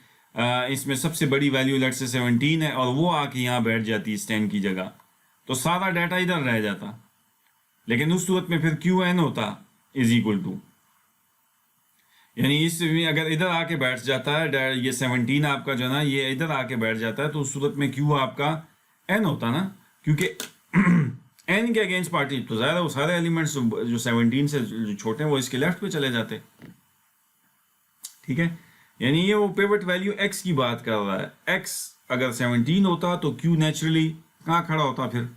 इसमें सबसे बड़ी वैल्यू लेट से 17 है, और वो आके यहाँ बैठ जाती है 10 की जगह, तो सारा डाटा इधर रह जाता। लेकिन उस सूरत में फिर Qn होता इज इक्वल टू, यानी इस अगर इधर आके बैठ जाता है ये 17 आपका जो ना ये इधर आके बैठ जाता है, तो उस सूरत में Q आपका n होता ना, क्योंकि n के अगेंस्ट पार्टी तो ज़्यादा वो सारे एलिमेंट्स जो 17 से जो छोटे हैं वो इसके लेफ्ट पे चले जाते। ठीक है, यानी ये वो पिवट वैल्यू x की बात कर रहा है। x अगर 17 होता तो Q नेचुरली कहाँ खड़ा होता, फिर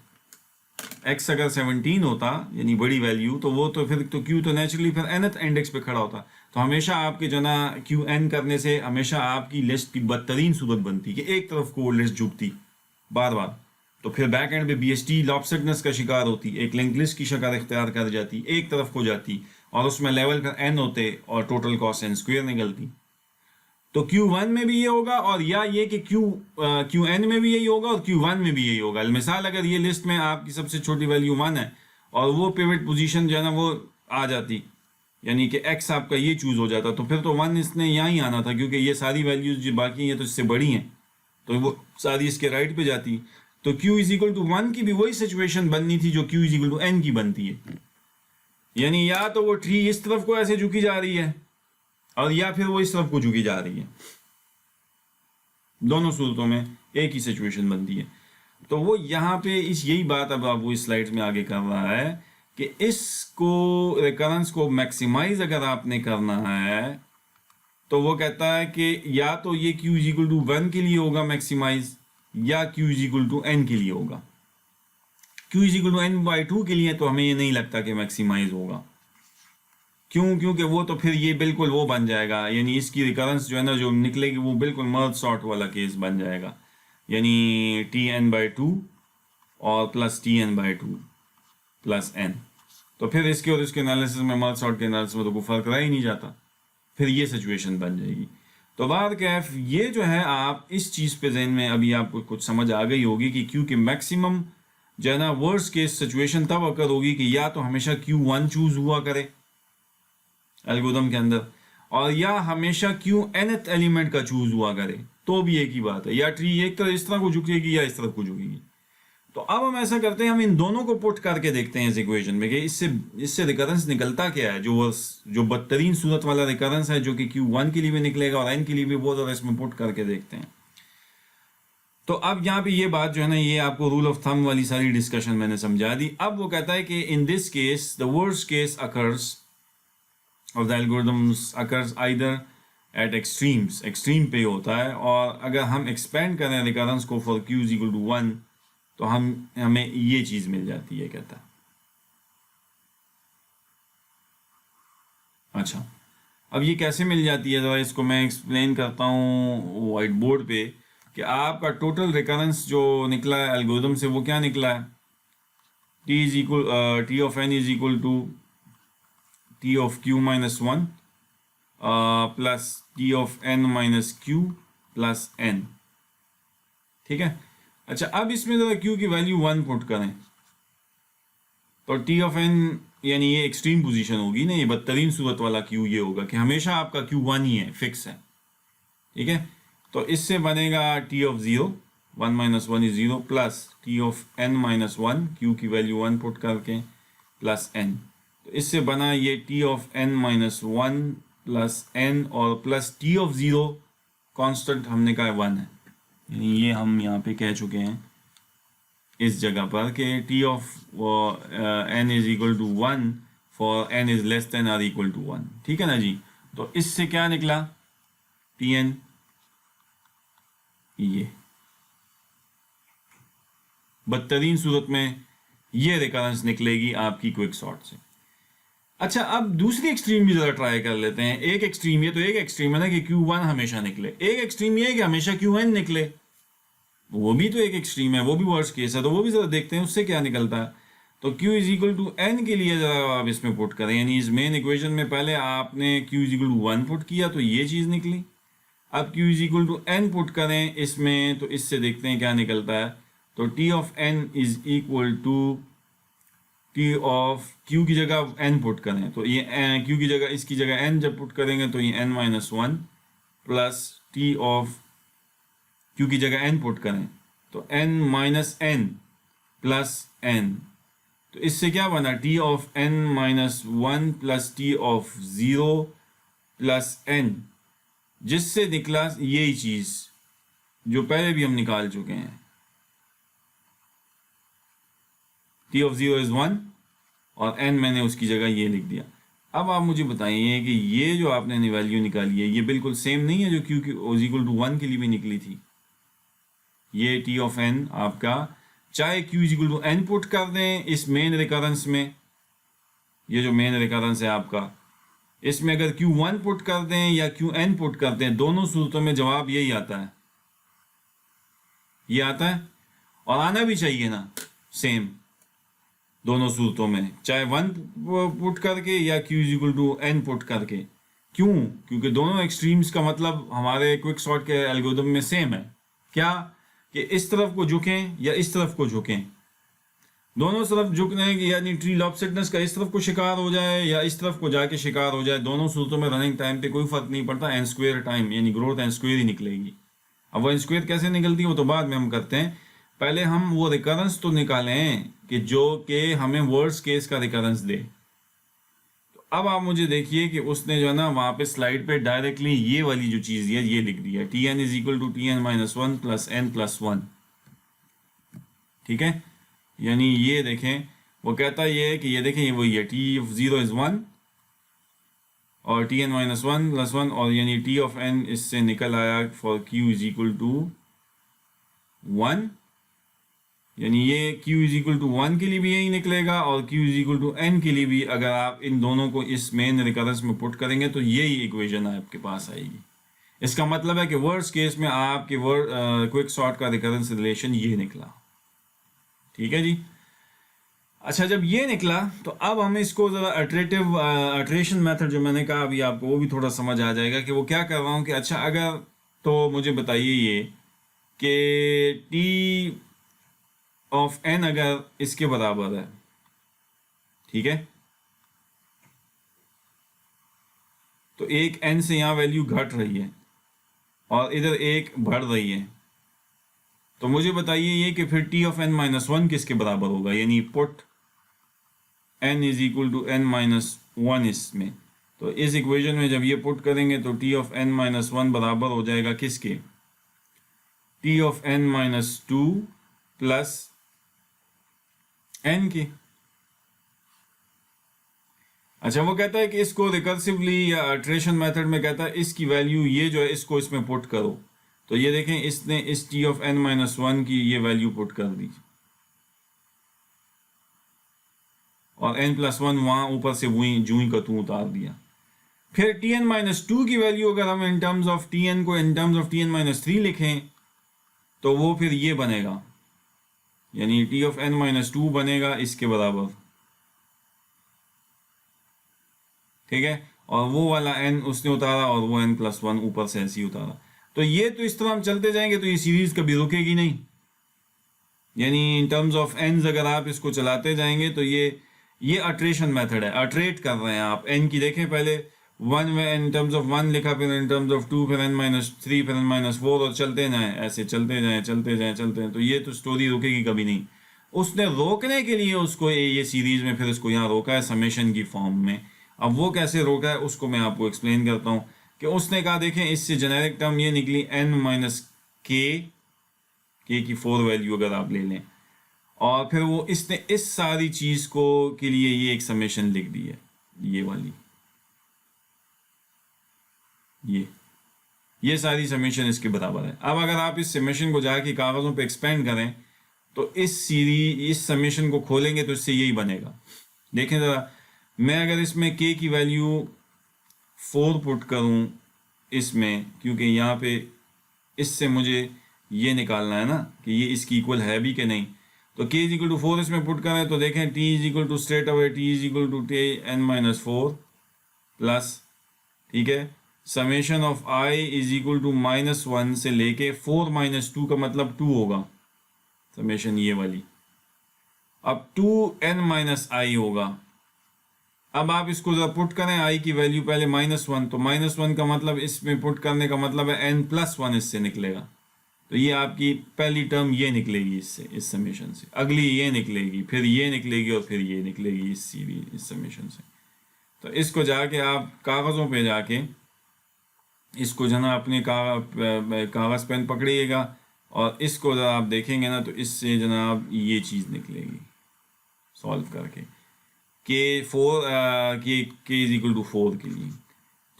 x अगर 17 होता यानी बड़ी वैल्यू, तो वो तो फिर तो Q तो नेचुरली फिर nth इंडेक्स पे खड़ा होता। तो हमेशा आपके जो ना Qn करने से हमेशा आपकी लिस्ट की बदतरीन सूरत बनती कि एक तरफ को लिस्ट झुकती बार बार, तो फिर बैक एंड पे BST लॉपसेडनेस का शिकार होती, एक लिंक लिस्ट की शक्ल इख्तियार कर जाती, एक तरफ को जाती, और उसमें लेवल फिर n होते और टोटल कॉस्ट n² निकलती। तो Q1 में भी ये होगा, और या ये कि Qn में भी यही होगा और Q1 में भी यही होगा। मिसाल अगर ये लिस्ट में आपकी सबसे छोटी वैल्यू 1 है और वो पिवट पोजीशन जो है ना वो आ जाती, यानी कि x आपका ये चूज हो जाता, तो फिर तो 1 इसने यहाँ ही आना था, क्योंकि ये सारी वैल्यूज जो बाकी हैं तो इससे बड़ी हैं, तो वो सारी इसके राइट पे जाती। तो Q इज इक्वल टू 1 की भी वही सिचुएशन बननी थी जो Q is equal to n की बनती है, यानी या तो वो ट्री इस तरफ को ऐसे झुकी जा रही है और या फिर वो इस तरफ को झुकी जा रही है, दोनों सूरतों में एक ही सिचुएशन बनती है। तो वो यहाँ पे यही बात अब वो इस स्लाइड में आगे कर रहा है कि इसको रिकरेंस को मैक्सिमाइज अगर आपने करना है तो वो कहता है कि या तो ये Q इज इक्वल टू 1 के लिए होगा मैक्सिमाइज, या Q is equal to n के लिए होगा। Q is equal to n/2 के लिए तो हमें ये नहीं लगता कि मैक्सिमाइज होगा। क्यों? क्योंकि वो तो फिर ये बिल्कुल वो बन जाएगा, यानी इसकी रिकरेंस जो है ना जो निकलेगी वो बिल्कुल मर्ज सॉर्ट वाला केस बन जाएगा, यानी Tn/2 और प्लस Tn/2 प्लस n। तो फिर इसके और इसके एनालिसिस में, मर्ज सॉर्ट के एनालिसिस में तो कोई फर्क रह ही नहीं जाता, फिर ये सिचुएशन बन जाएगी। तो बात कैफ ये जो है आप इस चीज़ पे ज़हन में अभी आपको कुछ समझ आ गई होगी कि क्योंकि मैक्सिमम जो है ना वर्स्ट केस सिचुएशन तब अकर होगी कि या तो हमेशा Q1 चूज हुआ करे एल्गोरिथम के अंदर, और या हमेशा Qnth एलिमेंट का चूज हुआ करे, तो भी एक ही बात है, या ट्री एक तरह इस तरह को झुकेगी या इस तरफ को झुकेगी। तो अब हम ऐसा करते हैं, हम इन दोनों को पुट करके देखते हैं इस इक्वेशन में कि इससे रिकरेंस निकलता क्या है, जो बदतरीन सूरत वाला रिकरेंस है जो कि Q1 के लिए भी निकलेगा और n के लिए भी, वो ज़रा इसमें पुट करके देखते हैं। तो अब यहाँ पे ये बात जो है ना, ये आपको रूल ऑफ थंब वाली सारी डिस्कशन मैंने समझा दी। अब वो कहता है कि in this case the worst case occurs of the algorithms occurs either at extremes, extreme पे होता है, और अगर हम expand करें रिकरेंस को for Q is equal to 1 तो हमें ये चीज़ मिल जाती है, कहता है। अच्छा, अब ये कैसे मिल जाती है, ज़रा इसको मैं एक्सप्लेन करता हूँ वाइट बोर्ड पे कि आपका टोटल रिकरेंस जो निकला है एल्गोरिथम से वो क्या निकला है, T of n is equal to T of Q minus 1 plus T of n minus Q plus n। ठीक है। अच्छा, अब इसमें ज़रा क्यू की वैल्यू 1 पुट करें तो टी ऑफ एन, यानी ये एक्सट्रीम पोजीशन होगी ना, ये बदतरीन सूरत वाला क्यू ये होगा कि हमेशा आपका क्यू 1 ही है, फिक्स है। ठीक है, तो इससे बनेगा t of 0, 1 minus 1 is 0, plus t of N minus 1, q की वैल्यू 1 पुट करके, प्लस एन। तो इससे बना ये t of N minus 1 plus n, और प्लस टी ऑफ 0 कांस्टेंट हमने कहा 1 है, यानी ये हम यहाँ पे कह चुके हैं इस जगह पर कि T of N is equal to 1 for n is less than or equal to 1। ठीक है ना जी। तो इससे क्या निकला, टी एन ये बदतरीन सूरत में ये रिकरेंस निकलेगी आपकी क्विक सॉर्ट से। अच्छा, अब दूसरी एक्सट्रीम भी जरा ट्राई कर लेते हैं। एक एक्सट्रीम, ये तो एक एक्सट्रीम है ना कि Q1 हमेशा निकले, एक एक्सट्रीम ये है कि हमेशा Qn निकले, वो भी तो एक एक्सट्रीम है, वो भी वर्स्ट केस है, तो वो भी जरा देखते हैं उससे क्या निकलता है। तो Q is equal to n के लिए जरा आप इसमें पुट करें, यानी इस मेन इक्वेशन में पहले आपने Q is equal to 1 put किया तो ये चीज़ निकली। अब Q is equal to n put करें इसमें, तो इससे देखते हैं क्या निकलता है। तो t of N is equal to t of q की जगह एन पुट करें, तो ये क्यू की जगह, इसकी जगह एन जब पुट करेंगे तो ये n minus 1 plus t of q की जगह एन पुट करें तो n minus n plus n. तो इससे क्या बना, T of N minus 1 plus t of 0 plus n, जिससे निकला यही चीज़ जो पहले भी हम निकाल चुके हैं, टी ऑफ 0 इज 1 और एन मैंने उसकी जगह ये लिख दिया। अब आप मुझे बताइए कि ये जो आपने वैल्यू निकाली है ये बिल्कुल सेम नहीं है जो क्यू की इक्वल टू 1 के लिए भी निकली थी। ये टी ऑफ एन आपका, चाहे q equal to n put कर दें इस मेन रिकरेंस में, ये जो मेन रिकरेंस है आपका, इसमें अगर Q1 पुट कर दें या Qn पुट कर दें, दोनों सूरतों में जवाब यही आता है, ये आता है और आना भी चाहिए ना सेम दोनों सूरतों में, चाहे 1 पुट करके या Q equal to n put करके। क्यों? क्योंकि दोनों एक्सट्रीम्स का मतलब हमारे क्विक सॉर्ट के एल्गोरिथम में सेम है, क्या कि इस तरफ को झुकें या इस तरफ को झुकें, दोनों तरफ झुकने की, यानी ट्री लॉबसेटनेस का इस तरफ को शिकार हो जाए या इस तरफ को जाके शिकार हो जाए, दोनों सूरतों में रनिंग टाइम पे कोई फर्क नहीं पड़ता, एन स्क्वायर टाइम यानी ग्रोथ एन स्क्वायर ही निकलेगी। अब वो एन स्क्वायर कैसे निकलती है वो तो बाद में हम करते हैं, पहले हम वो रिकरेंस तो निकालें कि जो कि हमें वर्स्ट केस का रिकरेंस दे। तो अब आप मुझे देखिए कि उसने जो है ना वहाँ पे स्लाइड पे डायरेक्टली ये वाली जो चीज़ है ये लिख दिया, t n is equal to t n minus 1 plus n plus 1। ठीक है, यानी ये देखें वो कहता ये है कि ये देखें ये वही है, टी ऑफ 0 इज 1 और टी एन माइनस 1 प्लस 1, और यानी टी ऑफ एन इससे निकल आया for q is equal to 1, यानी ये q इज इक्वल टू 1 के लिए भी यही निकलेगा और q is equal to n के लिए भी, अगर आप इन दोनों को इस मेन रिकरेंस में पुट करेंगे तो यही इक्वेशन आपके पास आएगी। इसका मतलब है कि वर्स्ट केस में आपके क्विक सॉर्ट का रिकरेंस रिलेशन ये निकला। ठीक है जी। अच्छा, जब ये निकला तो अब हम इसको ज़रा अट्रेशन मेथड जो मैंने कहा अभी आपको, वो भी थोड़ा समझ आ जाएगा कि वो क्या कर रहा हूँ कि अच्छा अगर, तो मुझे बताइए ये कि टी ऑफ एन अगर इसके बराबर है, ठीक है, तो एक एन से यहाँ वैल्यू घट रही है और इधर एक बढ़ रही है, तो मुझे बताइए ये कि फिर टी ऑफ एन माइनस 1 किसके बराबर होगा, यानी put n is equal to n minus 1 इसमें। तो इस इक्वेशन में जब ये पुट करेंगे तो टी ऑफ एन माइनस 1 बराबर हो जाएगा किसके, t of N minus 2 plus n के। अच्छा, वो कहता है कि इसको रिकर्सिवली या अट्रेशन मेथड में कहता है इसकी वैल्यू ये जो है इसको इसमें पुट करो, तो ये देखें इसने इस टी ऑफ एन माइनस 1 की ये वैल्यू पुट कर दी और एन प्लस 1 वहाँ ऊपर से वही जूई का तू उतार दिया। फिर टी एन माइनस 2 की वैल्यू अगर हम in terms of T n को in terms of T n minus 3 लिखें तो वो फिर ये बनेगा, यानी टी ऑफ एन माइनस 2 बनेगा इसके बराबर। ठीक है, और वो वाला n उसने उतारा और वो n प्लस 1 ऊपर से ऐसे ही उतारा। तो ये तो इस तरह हम चलते जाएंगे तो ये सीरीज कभी रुकेगी नहीं, यानी इन टर्म्स ऑफ एन अगर आप इसको चलाते जाएंगे तो ये अट्रेशन मेथड है, अट्रेट कर रहे हैं आप एन की। देखें पहले वन में इन टर्म्स ऑफ वन लिखा, फिर इन टर्म्स ऑफ टू, फिर n-3, फिर n-4, और चलते जाएं, ऐसे चलते जाएं चलते जाएं चलते जाएं, तो ये तो स्टोरी रुकेगी कभी नहीं। उसने रोकने के लिए उसको ये सीरीज में फिर उसको यहाँ रोका है समेशन की फॉर्म में। अब वो कैसे रोका है उसको मैं आपको एक्सप्लेन करता हूँ कि उसने कहा देखें इससे जेनेरिक टर्म ये निकली n-k की 4 वैल्यू अगर आप ले लें, और फिर वो इसने इस सारी चीज को के लिए ये एक समेशन लिख दी है, ये वाली, ये सारी समेशन इसके बराबर है। अब अगर आप इस समेशन को जाके कागजों पे एक्सपेंड करें तो इस समेशन को खोलेंगे तो इससे यही बनेगा। देखें जरा, मैं अगर इसमें k की वैल्यू 4 पुट करूं इसमें, क्योंकि यहाँ पे इससे मुझे ये निकालना है ना कि ये इसकी इक्वल है भी कि नहीं, तो k इज इक्वल टू 4 इसमें पुट करें तो देखें t is equal to straight away t is equal to n-4 plus, ठीक है, summation of i is equal to -1 से लेके 4 - 2 का मतलब 2 होगा समेशन ये वाली, अब 2n-i होगा। अब आप इसको जरा पुट करें i की वैल्यू पहले -1, तो -1 का मतलब इसमें पुट करने का मतलब है n+1 इससे निकलेगा, तो ये आपकी पहली टर्म ये निकलेगी इससे, इस समेशन से, अगली ये निकलेगी, फिर ये निकलेगी और फिर ये निकलेगी इस सीरीज इस समेशन से। तो इसको जाके आप कागज़ों पे जाके इसको जना अपने कागज़ पेन पकड़िएगा और इसको जरा आप देखेंगे ना तो इससे जनाब ये चीज़ निकलेगी सॉल्व करके k इज इक्वल टू 4 के लिए,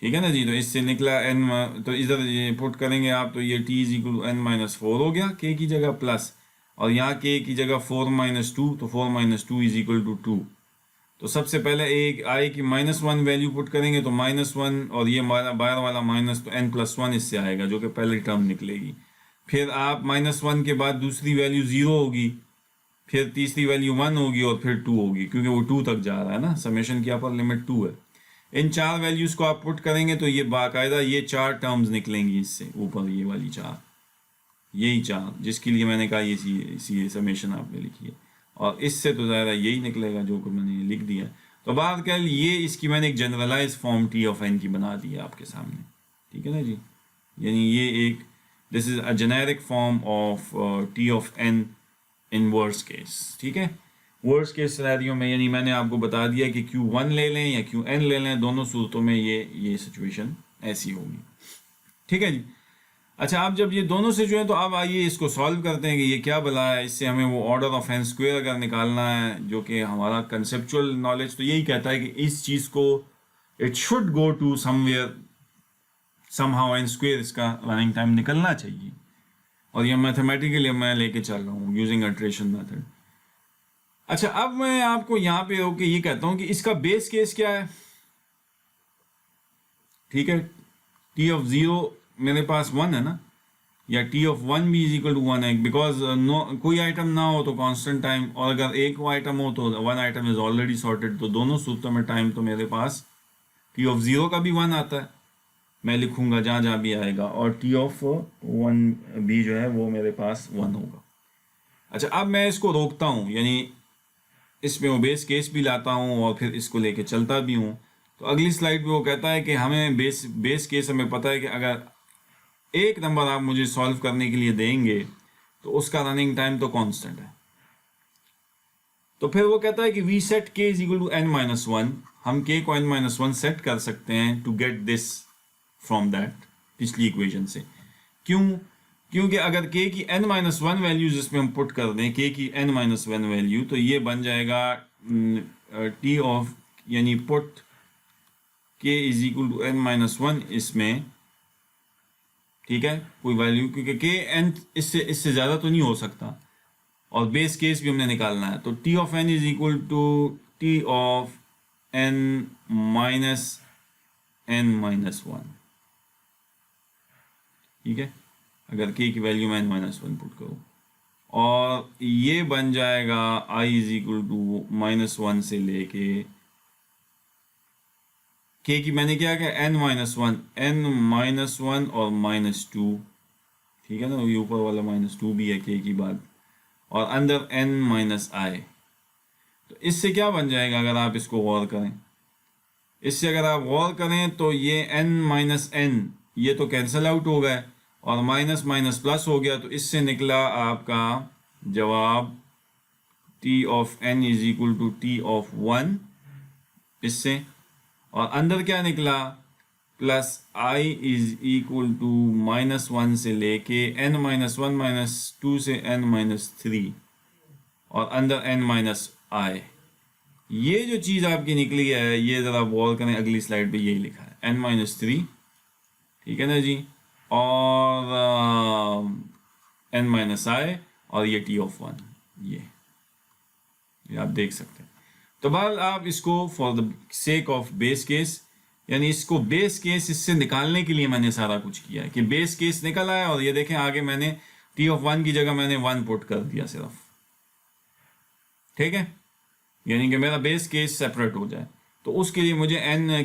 ठीक है ना जी। तो इससे निकला n, तो इधर ये पुट करेंगे आप तो ये t is equal to n-4 हो गया k की जगह प्लस, और यहाँ k की जगह 4-2, तो 4-2 इज इक्वल टू 2। तो सबसे पहले एक i की -1 वैल्यू पुट करेंगे तो -1, और ये बाहर वाला माइनस, तो n+1 इससे आएगा जो कि पहली टर्म निकलेगी। फिर आप -1 के बाद दूसरी वैल्यू 0 होगी, फिर तीसरी वैल्यू 1 होगी और फिर 2 होगी, क्योंकि वो 2 तक जा रहा है ना, समेशन की अपर लिमिट 2 है। इन 4 वैल्यूज़ को आप पुट करेंगे तो ये बाकायदा ये 4 टर्म्स निकलेंगी इससे ऊपर, ये वाली 4, यही 4 जिसके लिए मैंने कहा ये समेशन आपने लिखी है, और इससे तो ज़्यादा यही निकलेगा जो कि मैंने लिख दिया। तो बात कर ये इसकी मैंने एक generalise form t of n की बना दी है आपके सामने, ठीक है ना जी। यानी ये एक this is a generic form of t of n in worst case, ठीक है। वर्स्ट केस सिनेरियो में यानी मैंने आपको बता दिया कि Q1 ले लें या Qn ले लें, दोनों सूरतों में ये सिचुएशन ऐसी होगी, ठीक है जी। अच्छा, आप जब ये दोनों से जो है तो अब आइए इसको सॉल्व करते हैं कि ये क्या भला है। इससे हमें वो ऑर्डर ऑफ n स्क्वायर अगर निकालना है, जो कि हमारा कंसेप्चुअल नॉलेज तो यही कहता है कि इस चीज़ को it should go to somewhere somehow n square, इसका रनिंग टाइम निकलना चाहिए, और ये मैथमेटिकली मैं लेके चल रहा हूँ यूजिंग अट्रेशन मेथड। अच्छा, अब मैं आपको यहाँ पे होके ये कहता हूँ कि इसका बेस केस क्या है, ठीक है। t ऑफ 0 मेरे पास 1 है ना, या t ऑफ 1 भी इज इक्वल टू 1 है, बिकॉज कोई आइटम ना हो तो कांस्टेंट टाइम, और अगर एक आइटम हो तो 1 आइटम इज ऑलरेडी सॉर्टेड, तो दोनों सूत्रों में टाइम तो मेरे पास t ऑफ 0 का भी 1 आता है, मैं लिखूंगा जहाँ जहाँ भी आएगा, और t ऑफ 1 भी जो है वो मेरे पास 1 होगा। अच्छा, अब मैं इसको रोकता हूँ, यानी इसमें वो बेस केस भी लाता हूँ और फिर इसको लेके चलता भी हूँ। तो अगली स्लाइड पे वो कहता है कि हमें बेस केस हमें पता है कि अगर एक नंबर आप मुझे सॉल्व करने के लिए देंगे तो उसका रनिंग टाइम तो कांस्टेंट है। तो फिर वो कहता है कि we set k is equal to n-1, हम k को n-1 सेट कर सकते हैं to get this from that पिछली इक्वेशन से। क्योंकि अगर k की n-1 वैल्यूज इसमें हम पुट कर दें, k की n-1 वैल्यू, तो ये बन जाएगा t ऑफ, यानी put k is equal to n-1 इसमें, ठीक है, कोई वैल्यू, क्योंकि k n इससे ज़्यादा तो नहीं हो सकता, और बेस केस भी हमने निकालना है। तो t of n is equal to t of n-1, ठीक है, अगर k की वैल्यू में n-1 पुट करूँ, और ये बन जाएगा i इज इक्वल टू -1 से लेके के की मैंने क्या किया, n-1 और -2, ठीक है ना, ये ऊपर वाला -2 भी है के की बाद, और अंदर n-i। तो इससे क्या बन जाएगा अगर आप इसको गौर करें, इससे अगर आप गौर करें तो ये n-n ये तो कैंसिल आउट हो गए और माइनस माइनस प्लस हो गया, तो इससे निकला आपका जवाब t of n is equal to t of 1 इससे, और अंदर क्या निकला, plus i is equal to -1 से लेके n-1 -2 से n-3 और अंदर n-i। ये जो चीज़ आपकी निकली है ये ज़रा गौर करें, अगली स्लाइड पे यही लिखा है n-3, ठीक है ना जी, और n-i और ये t ऑफ 1, ये आप देख सकते हैं। तो बहरहाल आप इसको for the sake of base case, यानी इसको बेस केस इससे निकालने के लिए मैंने सारा कुछ किया है कि बेस केस निकल आया, और ये देखें आगे मैंने t ऑफ 1 की जगह मैंने 1 पुट कर दिया सिर्फ, ठीक है, यानी कि मेरा बेस केस सेपरेट हो जाए। तो उसके लिए मुझे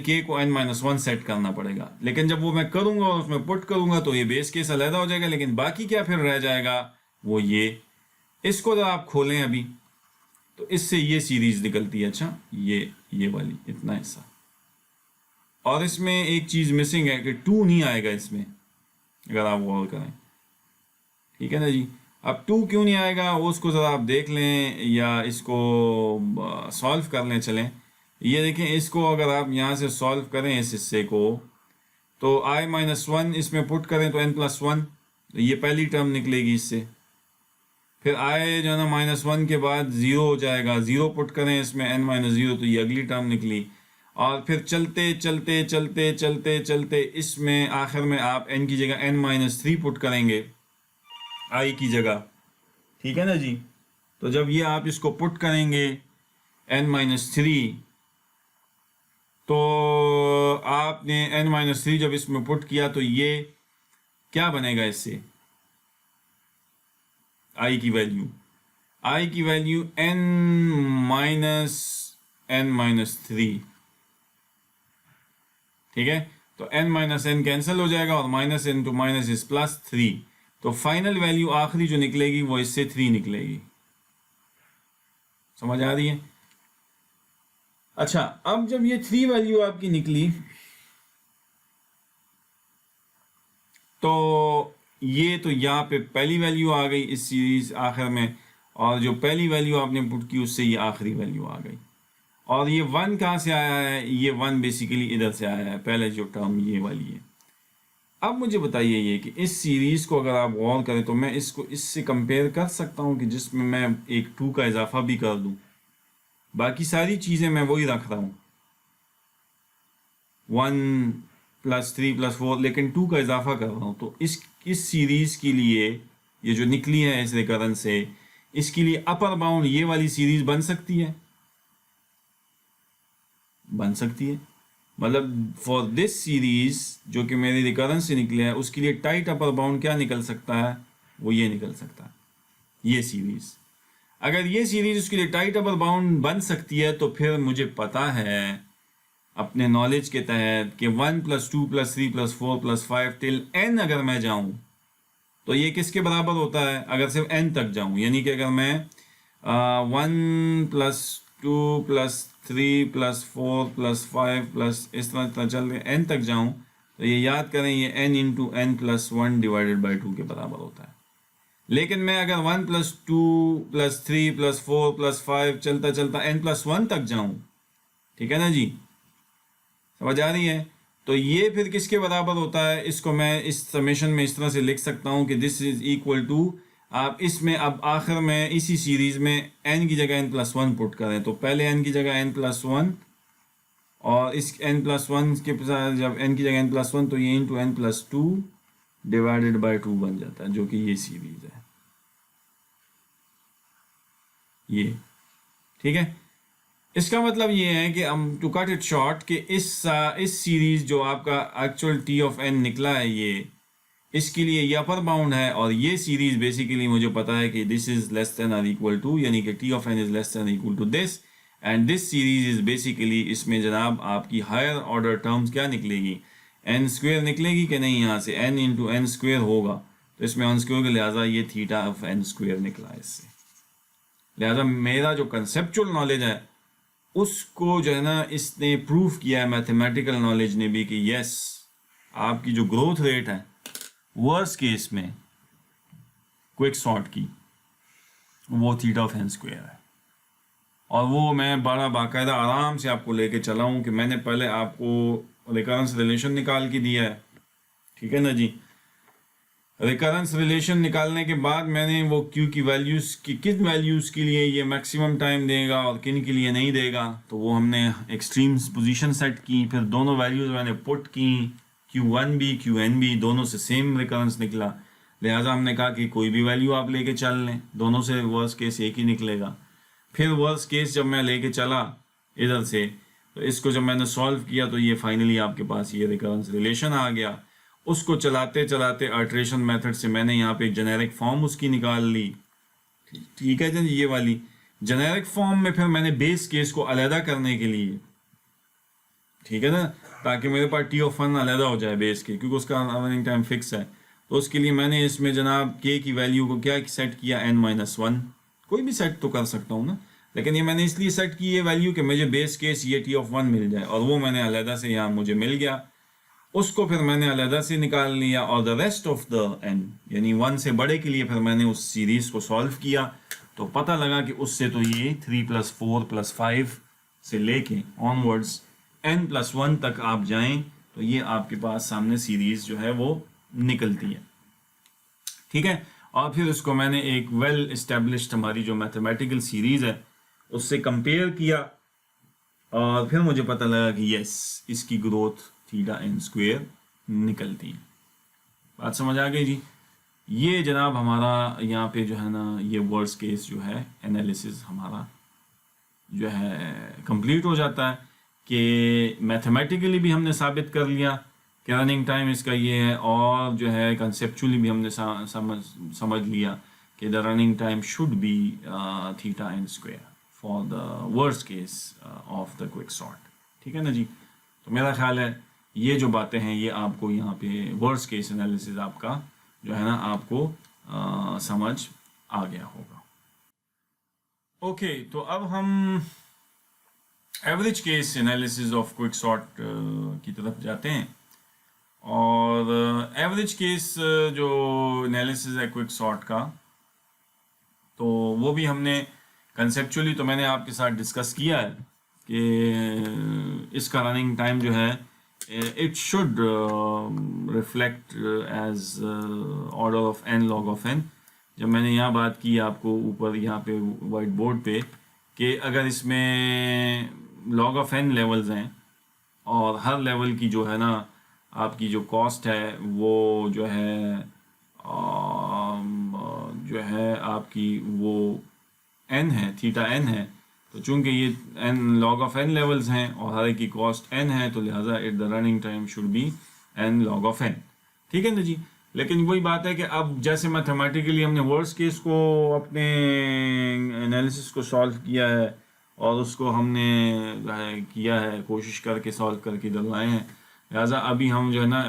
k को n-1 सेट करना पड़ेगा, लेकिन जब वो मैं करूँगा और उसमें पुट करूँगा तो ये बेस केस अलहदा हो जाएगा, लेकिन बाकी क्या फिर रह जाएगा वो ये। इसको जब आप खोलें अभी तो इससे ये सीरीज निकलती है, अच्छा ये वाली इतना हिस्सा, और इसमें एक चीज़ मिसिंग है कि 2 नहीं आएगा इसमें अगर आप गौर करें, ठीक है ना जी। अब 2 क्यों नहीं आएगा वो उसको ज़रा आप देख लें या इसको सॉल्व कर लें। चलें ये देखें, इसको अगर आप यहाँ से सॉल्व करें इस हिस्से को, तो i-1 इसमें पुट करें तो n+1, तो ये पहली टर्म निकलेगी इससे, फिर i जो है ना -1 के बाद 0 हो जाएगा, 0 पुट करें इसमें n-0, तो ये अगली टर्म निकली, और फिर चलते चलते चलते चलते चलते इसमें आखिर में आप n की जगह n-3 पुट करेंगे i की जगह, ठीक है ना जी। तो जब ये आप इसको पुट करेंगे n-3, तो आपने n-3 जब इसमें पुट किया तो ये क्या बनेगा, इससे i की वैल्यू n-3, ठीक है। तो n-n कैंसिल हो जाएगा और -n to माइनस इज +3, तो फाइनल वैल्यू आखिरी जो निकलेगी वो इससे 3 निकलेगी। समझ आ रही है? अच्छा, अब जब ये 3 वैल्यू आपकी निकली तो ये तो यहाँ पे पहली वैल्यू आ गई इस सीरीज आखिर में, और जो पहली वैल्यू आपने पुट की उससे ये आखिरी वैल्यू आ गई, और ये 1 कहाँ से आया है, ये 1 बेसिकली इधर से आया है, पहले जो टर्म ये वाली है। अब मुझे बताइए ये कि इस सीरीज़ को अगर आप गौर करें तो मैं इसको इससे कंपेयर कर सकता हूँ कि जिसमें मैं एक 2 का इजाफा भी कर दूँ, बाकी सारी चीज़ें मैं वही रख रहा हूँ 1 + 3 + 4, लेकिन 2 का इजाफा कर रहा हूँ। तो इस सीरीज़ के लिए ये जो निकली है इस रिकरेंस से, इसके लिए अपर बाउंड ये वाली सीरीज़ बन सकती है, मतलब फॉर दिस सीरीज जो कि मेरी रिकरेंस से निकले है उसके लिए टाइट अपर बाउंड क्या निकल सकता है, वो ये निकल सकता है, ये सीरीज। अगर ये सीरीज उसके लिए टाइट अपर बाउंड बन सकती है तो फिर मुझे पता है अपने नॉलेज के तहत कि 1 + 2 + 3 + 4 + 5 टिल n अगर मैं जाऊं तो ये किसके बराबर होता है, अगर सिर्फ n तक जाऊं, यानी कि अगर मैं 1 + 2 + 3 + 4 + 5 इस तरह चल रहे n तक जाऊं, तो ये याद करें ये n × n+1 / 2 के बराबर होता है। लेकिन मैं अगर 1 + 2 + 3 + 4 + 5 चलता चलता n+1 तक जाऊं, ठीक है ना जी, समझ आ रही है, तो ये फिर किसके बराबर होता है, इसको मैं इस समेशन में इस तरह से लिख सकता हूँ कि दिस इज इक्वल टू, आप इसमें अब आखिर में इसी सीरीज़ में n की जगह n+1 पुट करें, तो पहले n की जगह n+1 और इस n+1 के साथ जब n की जगह n+1 तो ये × n+2 / 2 बन जाता है, जो कि ये सीरीज़ है ये, ठीक है। इसका मतलब ये है कि हम टू कट इट शॉर्ट कि इस सीरीज़ जो आपका एक्चुअल t ऑफ n निकला है ये, इसके लिए ये अपर बाउंड है, और ये सीरीज़ बेसिकली मुझे पता है कि दिस इज़ लेस देन और इक्वल टू, यानी कि t of n is less than equal to this, and this series is basically, इसमें जनाब आपकी हायर ऑर्डर टर्म्स क्या निकलेगी, एन स्क्वेयर निकलेगी कि नहीं, यहाँ से एन इंटू एन स्क्वेयर होगा, तो इसमें एन स्क्वेयर के लिहाजा ये थीटा ऑफ एन स्क्वेयर निकला इससे। लिहाजा मेरा जो कंसेप्चुअल नॉलेज है उसको जो है ना इसने प्रूव किया है मैथमेटिकल नॉलेज ने भी कि यस, आपकी जो ग्रोथ रेट है वर्स्ट केस में क्विक सॉर्ट की वो थीटा ऑफ एन स्क्वेयर है। और वो मैं बड़ा बाकायदा आराम से आपको लेके चला हूँ कि मैंने पहले आपको रिकरेंस रिलेशन निकाल के दिया है, ठीक है ना जी। रिकरेंस रिलेशन निकालने के बाद मैंने वो क्यू की वैल्यूज़ की किन वैल्यूज़ के लिए ये मैक्सिमम टाइम देगा और किन के लिए नहीं देगा, तो वो हमने एक्सट्रीम्स पोजीशन सेट की, फिर दोनों वैल्यूज़ मैंने पुट की, Q1 भी Qn भी दोनों से सेम रिकरेंस निकला। लिहाजा हमने कहा कि कोई भी वैल्यू आप लेके चल लें, दोनों से वर्स्ट केस एक ही निकलेगा। फिर वर्स्ट केस जब मैं लेके चला इधर से, तो इसको जब मैंने सॉल्व किया तो ये फाइनली आपके पास ये रिकरेंस रिलेशन आ गया। उसको चलाते चलाते अल्ट्रेशन मेथड से मैंने यहाँ पे एक जेनेरिक फॉर्म उसकी निकाल ली, ठीक है जी। ये वाली जेनेरिक फॉर्म में फिर मैंने बेस केस को अलहदा करने के लिए, ठीक है ना, ताकि मेरे पास टी ऑफ वन अलहदा हो जाए बेस के, क्योंकि उसका रनिंग टाइम फिक्स है। तो उसके लिए मैंने इसमें जनाब के की वैल्यू को क्या सेट किया, n-1, कोई भी सेट तो कर सकता हूँ ना, लेकिन ये मैंने इसलिए सेट की ये वैल्यू कि मुझे बेस केस ये टी ऑफ वन मिल जाए, और वो मैंने अलहदा से यहाँ मुझे मिल गया। उसको फिर मैंने अलहदा से निकाल लिया, और the rest of the n यानी 1 से बड़े के लिए फिर मैंने उस सीरीज को सॉल्व किया, तो पता लगा कि उससे तो ये 3 + 4 + 5 से लेके ऑनवर्ड्स n+1 तक आप जाएं तो ये आपके पास सामने सीरीज जो है वो निकलती है, ठीक है। और फिर उसको मैंने एक वेल इस्टेब्लिश्ड हमारी जो मैथमेटिकल सीरीज है उससे कंपेयर किया, और फिर मुझे पता लगा कि यस, इसकी ग्रोथ थीटा एन स्क्वेयर निकलती है। बात समझ आ गई जी। ये जनाब हमारा यहाँ पे जो है ना ये वर्स्ट केस जो है एनालिसिस हमारा जो है कंप्लीट हो जाता है कि मैथमेटिकली भी हमने साबित कर लिया कि रनिंग टाइम इसका ये है, और जो है कंसेप्चुअली भी हमने समझ लिया कि the running time should be theta n square for the worst case of the quick sort, ठीक है ना जी। तो मेरा ख्याल है ये जो बातें हैं ये आपको यहाँ पे वर्स्ट केस एनालिसिस आपका जो है ना आपको समझ आ गया होगा। ओके, तो अब हम average case analysis of quick sort की तरफ जाते हैं। और एवरेज केस जो एनालिसिस है क्विक सॉर्ट का, तो वो भी हमने कंसेप्चुअली तो मैंने आपके साथ डिस्कस किया है कि इसका रनिंग टाइम जो है it should reflect as order of n log of n। जब मैंने यहाँ बात की आपको ऊपर यहाँ पे वाइट बोर्ड पे कि अगर इसमें log of n लेवल्स हैं और हर लेवल की जो है ना आपकी जो कॉस्ट है वो जो है आपकी वो n है, थीटा n है, तो चूंकि ये n log of n levels हैं और हर एक की कॉस्ट n है, तो लिहाजा it the running time should B n log of n, ठीक है ना जी। लेकिन वही बात है कि अब जैसे मैथमेटिकली हमने वर्स्ट केस को अपने एनालिसिस को सॉल्व किया है और उसको हमने किया है कोशिश करके सॉल्व करके डलवाए हैं, लिहाजा अभी हम जो है ना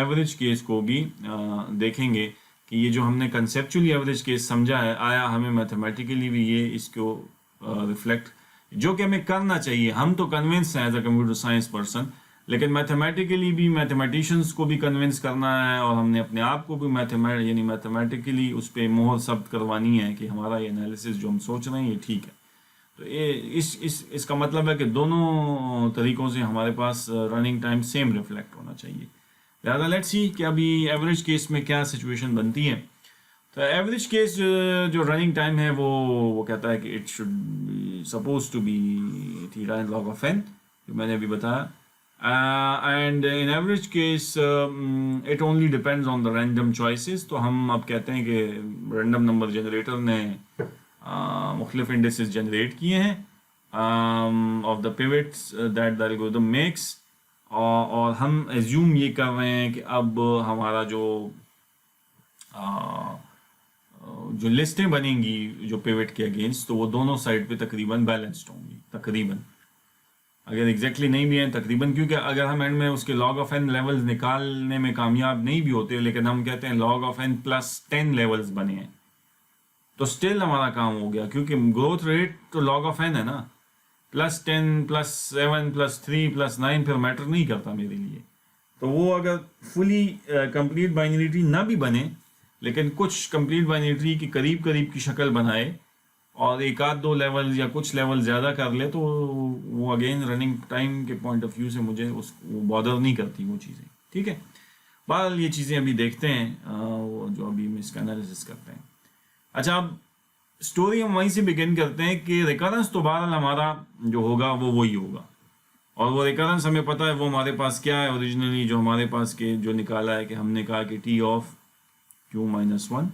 एवरेज केस को भी देखेंगे कि ये जो हमने कंसेप्चुअली एवरेज केस समझा है आया हमें मैथमेटिकली भी ये इसको रिफ्लेक्ट, जो कि हमें करना चाहिए। हम तो कन्विंस हैं as a computer science person, लेकिन मैथमेटिकली भी मैथमेटिशियंस को भी कन्विंस करना है और हमने अपने आप को भी मैथमेटिकली उस पर मोहर सब्त करवानी है कि हमारा ये एनालिसिस जो हम सोच रहे हैं ये ठीक है। तो ये इसका मतलब है कि दोनों तरीक़ों से हमारे पास रनिंग टाइम सेम रिफ्लेक्ट होना चाहिए। लिहाजा लेट्स सी कि अभी एवरेज केस में क्या सिचुएशन बनती है। तो एवरेज केस जो रनिंग टाइम है वो कहता है कि it should suppose to be theta n log of n, जो मैंने अभी बताया, and in average case it only depends on the random choices. तो हम अब कहते हैं कि रैंडम नंबर जनरेटर ने मुख्तलिफ इंडिसेस जनरेट किए हैं of the pivots that the algorithm makes, और हम एज्यूम ये कर रहे हैं कि अब हमारा जो लिस्टें बनेंगी जो पिवट के अगेंस्ट, तो वो दोनों साइड पे तकरीबन बैलेंस्ड होंगी, तकरीबन, अगर एग्जैक्टली नहीं भी है तकरीबन, क्योंकि अगर हम एंड में उसके लॉग ऑफ एन लेवल्स निकालने में कामयाब नहीं भी होते, लेकिन हम कहते हैं log of n plus 10 levels बने हैं, तो स्टिल हमारा काम हो गया, क्योंकि ग्रोथ रेट तो लॉग ऑफ एन है ना, +10 +7 +3 +9 फिर मैटर नहीं करता मेरे लिए। तो वो अगर फुली कंप्लीट बाइनरी ट्री ना भी बने, लेकिन कुछ कंप्लीट बाइनरी ट्री की करीब करीब की शक्ल बनाए और एक आध दो लेवल या कुछ लेवल ज़्यादा कर ले, तो वो अगेन रनिंग टाइम के पॉइंट ऑफ व्यू से मुझे वो बॉदर नहीं करती वो चीज़ें। ठीक है, बहरहाल ये चीज़ें अभी देखते हैं, वो जो अभी हम इसका एनालिसिस करते हैं। अच्छा, अब स्टोरी हम वहीं से बिगिन करते हैं कि रिकरेंस तो बहरहाल हमारा जो होगा वो वही होगा, और वो रिकरेंस हमें पता है वो हमारे पास क्या है ओरिजिनली, जो हमारे पास के जो निकाला है कि हमने कहा कि टी ऑफ q-1,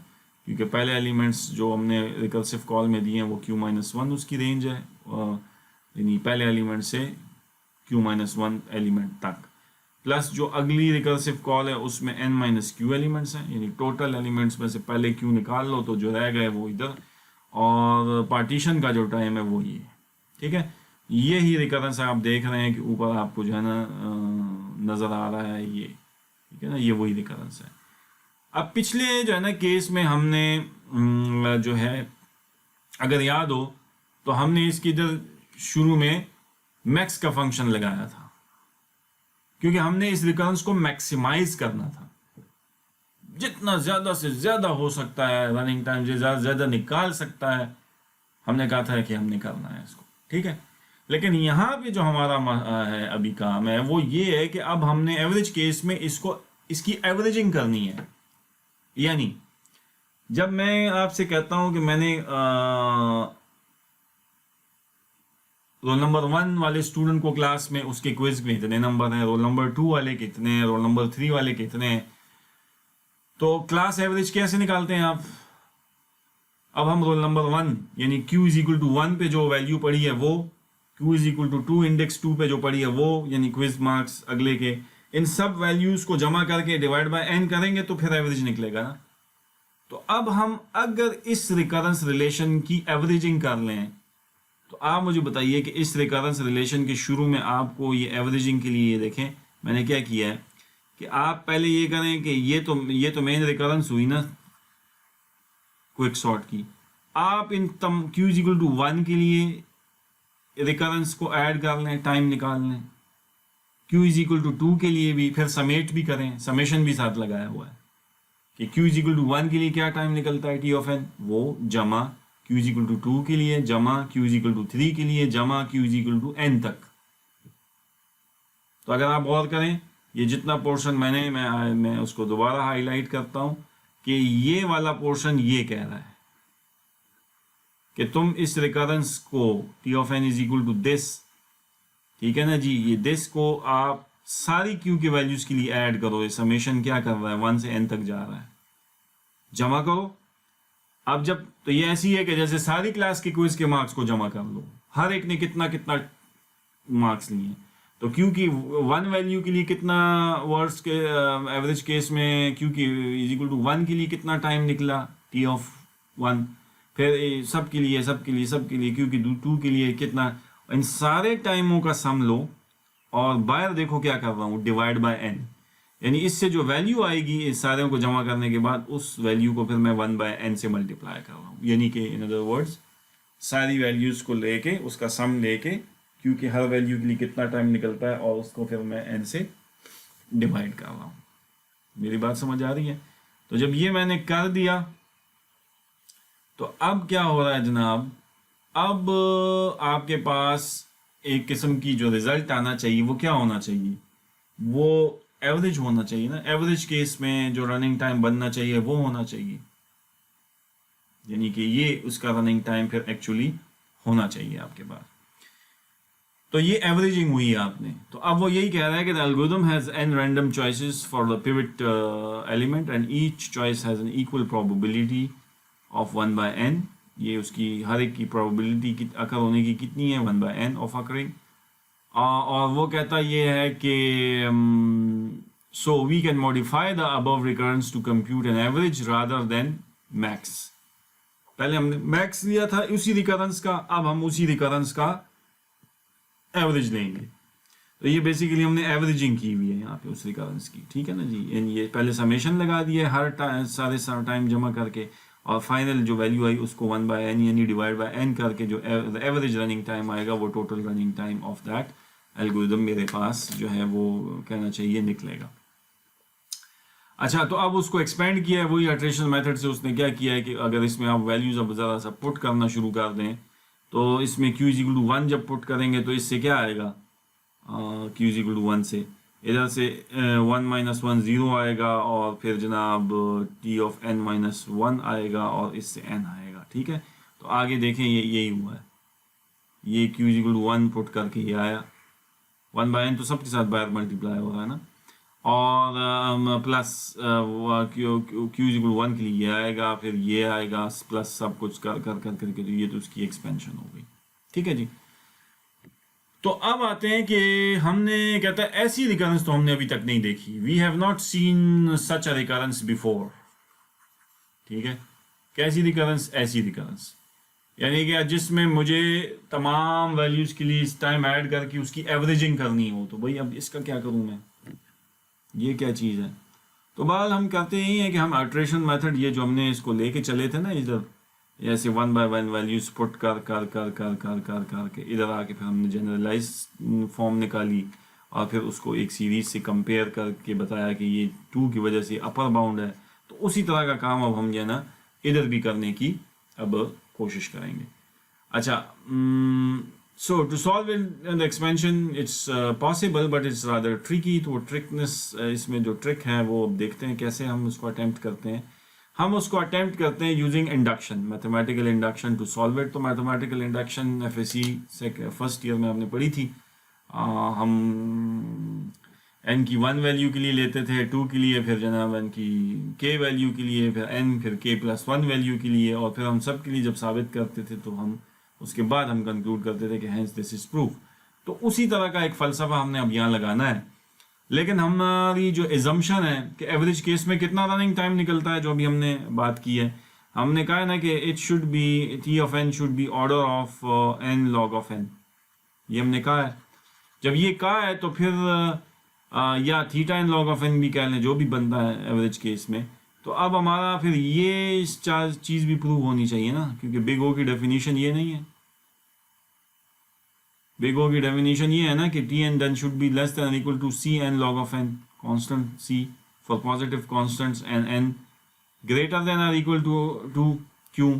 क्योंकि पहले एलिमेंट्स जो हमने रिकर्सिव कॉल में दिए हैं वो q-1 उसकी रेंज है, यानी पहले एलिमेंट से q-1 एलिमेंट तक, प्लस जो अगली रिकर्सिव कॉल है उसमें n-q एलिमेंट्स हैं, यानी टोटल एलिमेंट्स में से पहले q निकाल लो तो जो रह गए वो इधर, और पार्टीशन का जो टाइम है वो ये है। ठीक है, ये ही रिकरेंस आप देख रहे हैं कि ऊपर आपको जो है ना नज़र आ रहा है ये, ठीक है ना, ये वही रिकरेंस है। अब पिछले जो है ना केस में हमने जो है अगर याद हो तो हमने इसकी इधर शुरू में मैक्स का फंक्शन लगाया था, क्योंकि हमने इस रिकरेंस को मैक्सिमाइज करना था, जितना ज़्यादा से ज़्यादा हो सकता है रनिंग टाइम से ज़्यादा निकाल सकता है, हमने कहा था कि हमने करना है इसको। ठीक है, लेकिन यहाँ पे जो हमारा है अभी काम है वो ये है कि अब हमने एवरेज केस में इसकी एवरेजिंग करनी है। यानी जब मैं आपसे कहता हूं कि मैंने रोल नंबर 1 वाले स्टूडेंट को क्लास में उसके क्विज में इतने नंबर हैं, रोल नंबर 2 वाले कितने हैं, रोल नंबर 3 वाले कितने हैं, तो क्लास एवरेज कैसे निकालते हैं आप? अब हम रोल नंबर 1 यानी q = 1 पे जो वैल्यू पड़ी है वो, q = 2 इंडेक्स 2 पे जो पड़ी है वो, यानी क्विज मार्क्स अगले के, इन सब वैल्यूज को जमा करके डिवाइड बाय n करेंगे तो फिर एवरेज निकलेगा ना। तो अब हम अगर इस रिकरेंस रिलेशन की एवरेजिंग कर लें तो आप मुझे बताइए कि इस रिकरेंस रिलेशन के शुरू में आपको ये एवरेजिंग के लिए ये देखें मैंने क्या किया है कि आप पहले ये करें कि ये तो मेन रिकरेंस हुई ना क्विक सॉर्ट की, आप इन q = 1 के लिए रिकरेंस को ऐड कर लें, टाइम निकाल लें, q = 2 के लिए भी फिर समेट भी करें, समेशन भी साथ लगाया हुआ है कि q = 1 के लिए क्या टाइम निकलता है t ऑफ n, वो जमा q = 2 के लिए, जमा q = 3 के लिए, जमा q = n तक। तो अगर आप गौर करें ये जितना पोर्शन मैं उसको दोबारा हाईलाइट करता हूं कि ये वाला पोर्शन ये कह रहा है कि तुम इस रिकरेंस को t ऑफ n = दिस, ठीक है ना जी, ये दिस को आप सारी q की वैल्यूज के लिए ऐड करो, ये समेशन क्या कर रहा है 1 से n तक जा रहा है, जमा करो। अब जब तो ये ऐसी है कि जैसे सारी क्लास के क्विज के मार्क्स को जमा कर लो, हर एक ने कितना कितना मार्क्स लिए, तो q की 1 वैल्यू के लिए कितना वर्ड्स के एवरेज केस में q की = 1 के लिए कितना टाइम निकला t ऑफ 1, फिर सब के लिए q की 2 के लिए कितना, इन सारे टाइमों का सम लो और बाहर देखो क्या कर रहा हूँ, डिवाइड बाय n, यानी इससे जो वैल्यू आएगी इस सारे को जमा करने के बाद उस वैल्यू को फिर मैं 1/n से मल्टीप्लाई कर रहा हूँ, यानी कि इन अदर वर्ड्स सारी वैल्यूज को लेके उसका सम लेके क्योंकि हर वैल्यू के लिए कितना टाइम निकलता है और उसको फिर मैं n से डिवाइड कर रहा हूँ। मेरी बात समझ आ रही है? तो जब ये मैंने कर दिया तो अब क्या हो रहा है जनाब, अब आपके पास एक किस्म की जो रिजल्ट आना चाहिए वो क्या होना चाहिए, वो एवरेज होना चाहिए ना। एवरेज केस में जो रनिंग टाइम बनना चाहिए वो होना चाहिए, यानी कि ये उसका रनिंग टाइम फिर एक्चुअली होना चाहिए आपके पास। तो ये एवरेजिंग हुई है आपने। तो अब वो यही कह रहा है कि the algorithm has n random choices for the pivot element and each choice has an equal probability of 1/n। ये उसकी हर एक की प्रोबेबिलिटी अकर होने की कितनी है, 1/n ऑफ अकरिंग। और वो कहता ये है कि so we can modify the above recurrence to compute n average rather than max. पहले हमने मैक्स लिया था उसी रिकरेंस का, अब हम उसी रिकरेंस का एवरेज लेंगे। तो ये बेसिकली हमने एवरेजिंग की हुई है यहाँ पे उस रिकरेंस की, ठीक है ना जी। ये पहले समेशन लगा दिया हर सारे टाइम जमा करके, और फाइनल जो वैल्यू आई उसको 1/n यानी डिवाइड बाय n करके जो एवरेज रनिंग टाइम आएगा वो total running time of that algorithm मेरे पास जो है वो कहना चाहिए निकलेगा। अच्छा, तो अब उसको एक्सपेंड किया है वही इटरेशन मेथड से। उसने क्या किया है कि अगर इसमें आप वैल्यूज अब ज़रा सा पुट करना शुरू कर दें, तो इसमें q = 1 जब पुट करेंगे तो इससे क्या आएगा, q = 1 से इधर से 1 - 1 0 आएगा, और फिर जनाब t of n - 1 आएगा, और इससे n आएगा, ठीक है। तो आगे देखें ये यही हुआ है, ये q = 1 पुट करके ये आया, 1/n तो सबके साथ बाहर मल्टीप्लाई हो रहा है ना, और प्लस q = 1 के लिए ये आएगा, फिर ये आएगा, प्लस सब कुछ कर करके, तो ये तो उसकी एक्सपेंशन हो गई, ठीक है जी। तो अब आते हैं कि हमने कहता है ऐसी रिकरेंस तो हमने अभी तक नहीं देखी, we have not seen such a recurrence before, ठीक है। कैसी रिकरेंस, ऐसी रिकरेंस यानी कि जिसमें मुझे तमाम वैल्यूज के लिए इस टाइम ऐड करके उसकी एवरेजिंग करनी हो। तो भाई अब इसका क्या करूं मैं, ये क्या चीज़ है। तो बहरहाल हम कहते यही हैं कि हम इटरेशन मेथड, ये जो हमने इसको लेके चले थे ना इधर, ऐसे 1/1 वैल्यूज पुट कर के इधर आके फिर हमने जनरलाइज फॉर्म निकाली, और फिर उसको एक सीरीज से कंपेयर करके बताया कि ये 2 की वजह से अपर बाउंड है। तो उसी तरह का काम अब हम जो है ना इधर भी करने की अब कोशिश करेंगे। अच्छा, so to solve the expansion it's possible but it's rather tricky। तो ट्रिकनेस इसमें जो ट्रिक है वो अब देखते हैं कैसे हम उसको अटेम्प्ट करते हैं। हम उसको अटेम्प्ट करते हैं using induction, mathematical induction to solve it. तो मैथमेटिकल इंडक्शन एफएससी से फर्स्ट ईयर में हमने पढ़ी थी। हम n की 1 वैल्यू के लिए लेते थे, 2 के लिए, फिर जनाब n की k वैल्यू के लिए, फिर n फिर k + 1 वैल्यू के लिए, और फिर हम सब के लिए जब साबित करते थे तो हम उसके बाद हम कंक्लूड करते थे कि हैंस दिस इज प्रूफ। तो उसी तरह का एक फ़लसफ़ा हमने अब यहाँ लगाना है। लेकिन हमारी जो एजम्पशन है कि एवरेज केस में कितना रनिंग टाइम निकलता है, जो अभी हमने बात की है, हमने कहा है ना कि it should B t of n should B order of n log of n, ये हमने कहा है। जब ये कहा है तो फिर या theta n log of n भी कह लें, जो भी बनता है एवरेज केस में। तो अब हमारा फिर ये चीज़ भी प्रूव होनी चाहिए ना, क्योंकि बिग ओ की डेफिनेशन ये नहीं है। बिग ओ की डेफिनेशन ये है ना कि T n then should be less than equal to C N log of n, constant c for positive constants, and n greater than or equal to q,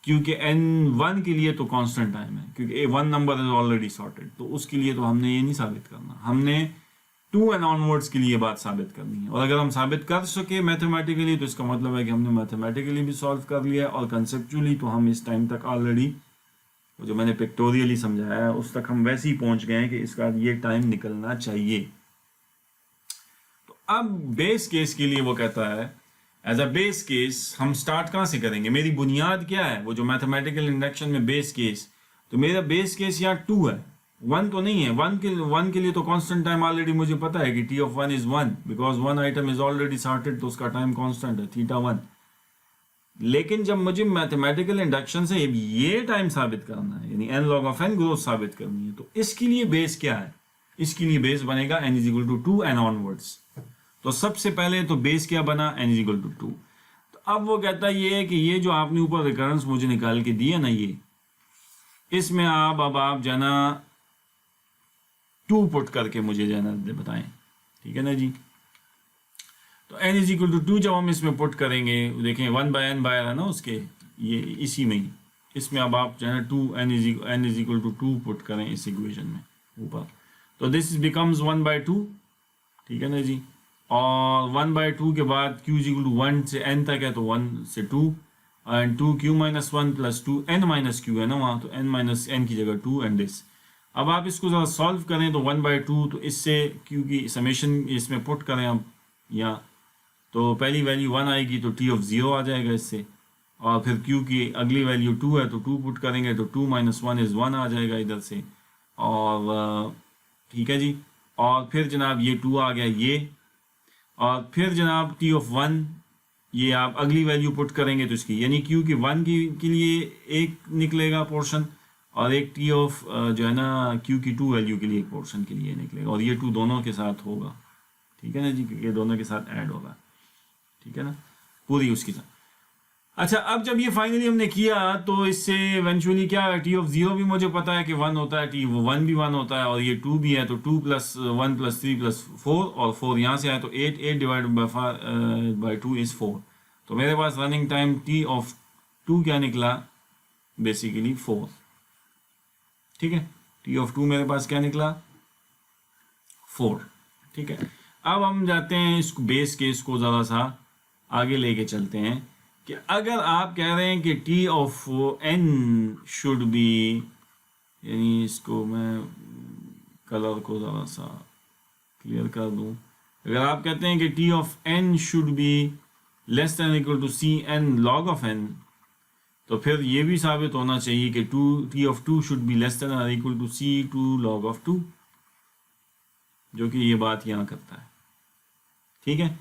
क्योंकि एन 1 के लिए तो कांस्टेंट टाइम है, क्योंकि 1 नंबर इज ऑलरेडी सॉर्टेड। तो उसके लिए तो हमने ये नहीं साबित करना, हमने 2 एंड ऑनवर्ड्स के लिए बात साबित करनी है। और अगर हम साबित कर सके मैथमेटिकली तो इसका मतलब है कि हमने मैथमेटिकली भी सॉल्व कर लिया, और कंसेप्चुअली तो हम इस टाइम तक ऑलरेडी जो मैंने पिक्टोरियली समझाया है उस तक हम वैसे ही पहुंच गए हैं कि इसका ये टाइम निकलना चाहिए। तो अब बेस केस के लिए वो कहता है एज अ बेस केस हम स्टार्ट कहाँ से करेंगे, मेरी बुनियाद क्या है, वो जो मैथमेटिकल इंडक्शन में बेस केस, तो मेरा बेस केस यहाँ 2 है, 1 तो नहीं है। 1 के लिए तो कांस्टेंट टाइम ऑलरेडी मुझे पता है कि t of 1 is 1 because 1 item is already sorted, तो उसका टाइम कांस्टेंट है θ1। लेकिन जब मुझे मैथमेटिकल इंडक्शन से ये टाइम साबित करना है, यानी n log of n growth साबित करनी है, तो इसके लिए बेस क्या है, इसके लिए बेस बनेगा n = 2 एंड ऑनवर्ड्स। तो सबसे पहले तो बेस क्या बना, n = 2। तो अब वो कहता ये है कि ये जो आपने ऊपर रिकरेंस मुझे निकाल के दिया ना, ये इसमें आप जाना 2 पुट करके मुझे जाना बताएं, ठीक है ना जी। तो n = 2 जब हम इसमें पुट करेंगे, देखें 1/n बाहर है ना उसके, ये इसी में ही, इसमें अब आप जो है 2 n = 2 पुट करें इस इक्वेशन में ऊपर, तो दिस बिकम्स 1/2, ठीक है ना जी। और 1/2 के बाद q = 1 से n तक है, तो 1 से 2 एंड 2q - 1 + 2n - q है ना वहाँ, तो n - n की जगह 2 एंड दिस। अब आप इसको ज़रा सॉल्व करें तो 1/2, तो इससे q की समेशन इसमें पुट करें आप यहाँ, तो पहली वैल्यू 1 आएगी तो t of 0 आ जाएगा इससे, और फिर q की अगली वैल्यू 2 है तो 2 पुट करेंगे तो 2 - 1 is 1 आ जाएगा इधर से, और ठीक है जी। और फिर जनाब ये 2 आ गया ये, और फिर जनाब t of 1 ये आप अगली वैल्यू पुट करेंगे तो इसकी, यानी q की 1 के लिए एक निकलेगा पोर्शन, और एक टी ऑफ जो है ना क्यू की टू वैल्यू के लिए एक पोर्शन के लिए निकलेगा, और ये टू दोनों के साथ होगा, ठीक है ना जी, क्योंकि दोनों के साथ ऐड होगा, ठीक है ना, पूरी उसके साथ। अच्छा, अब जब ये फाइनली हमने किया तो इससे इवेंचुअली क्या है, टी ऑफ जीरो भी मुझे पता है कि वन होता है, टी वो वन भी वन होता है, और ये टू भी है, तो two plus one plus three plus four, और फोर यहाँ से आए तो eight, eight divide by two is four. तो मेरे पास running time T of two क्या निकला, बेसिकली फोर, ठीक है, टी ऑफ टू मेरे पास क्या निकला, फोर, ठीक है। अब हम जाते हैं इसको बेस केस को ज़रा सा आगे लेके चलते हैं कि अगर आप कह रहे हैं कि T of n should be, यानी इसको मैं कलर को ज़रा सा क्लियर कर दूं, अगर आप कहते हैं कि T of n should be less than equal to C N log of N, तो फिर ये भी साबित होना चाहिए कि T of two should be less than और equal to c two log of two, जो कि ये बात यहाँ करता है, ठीक है।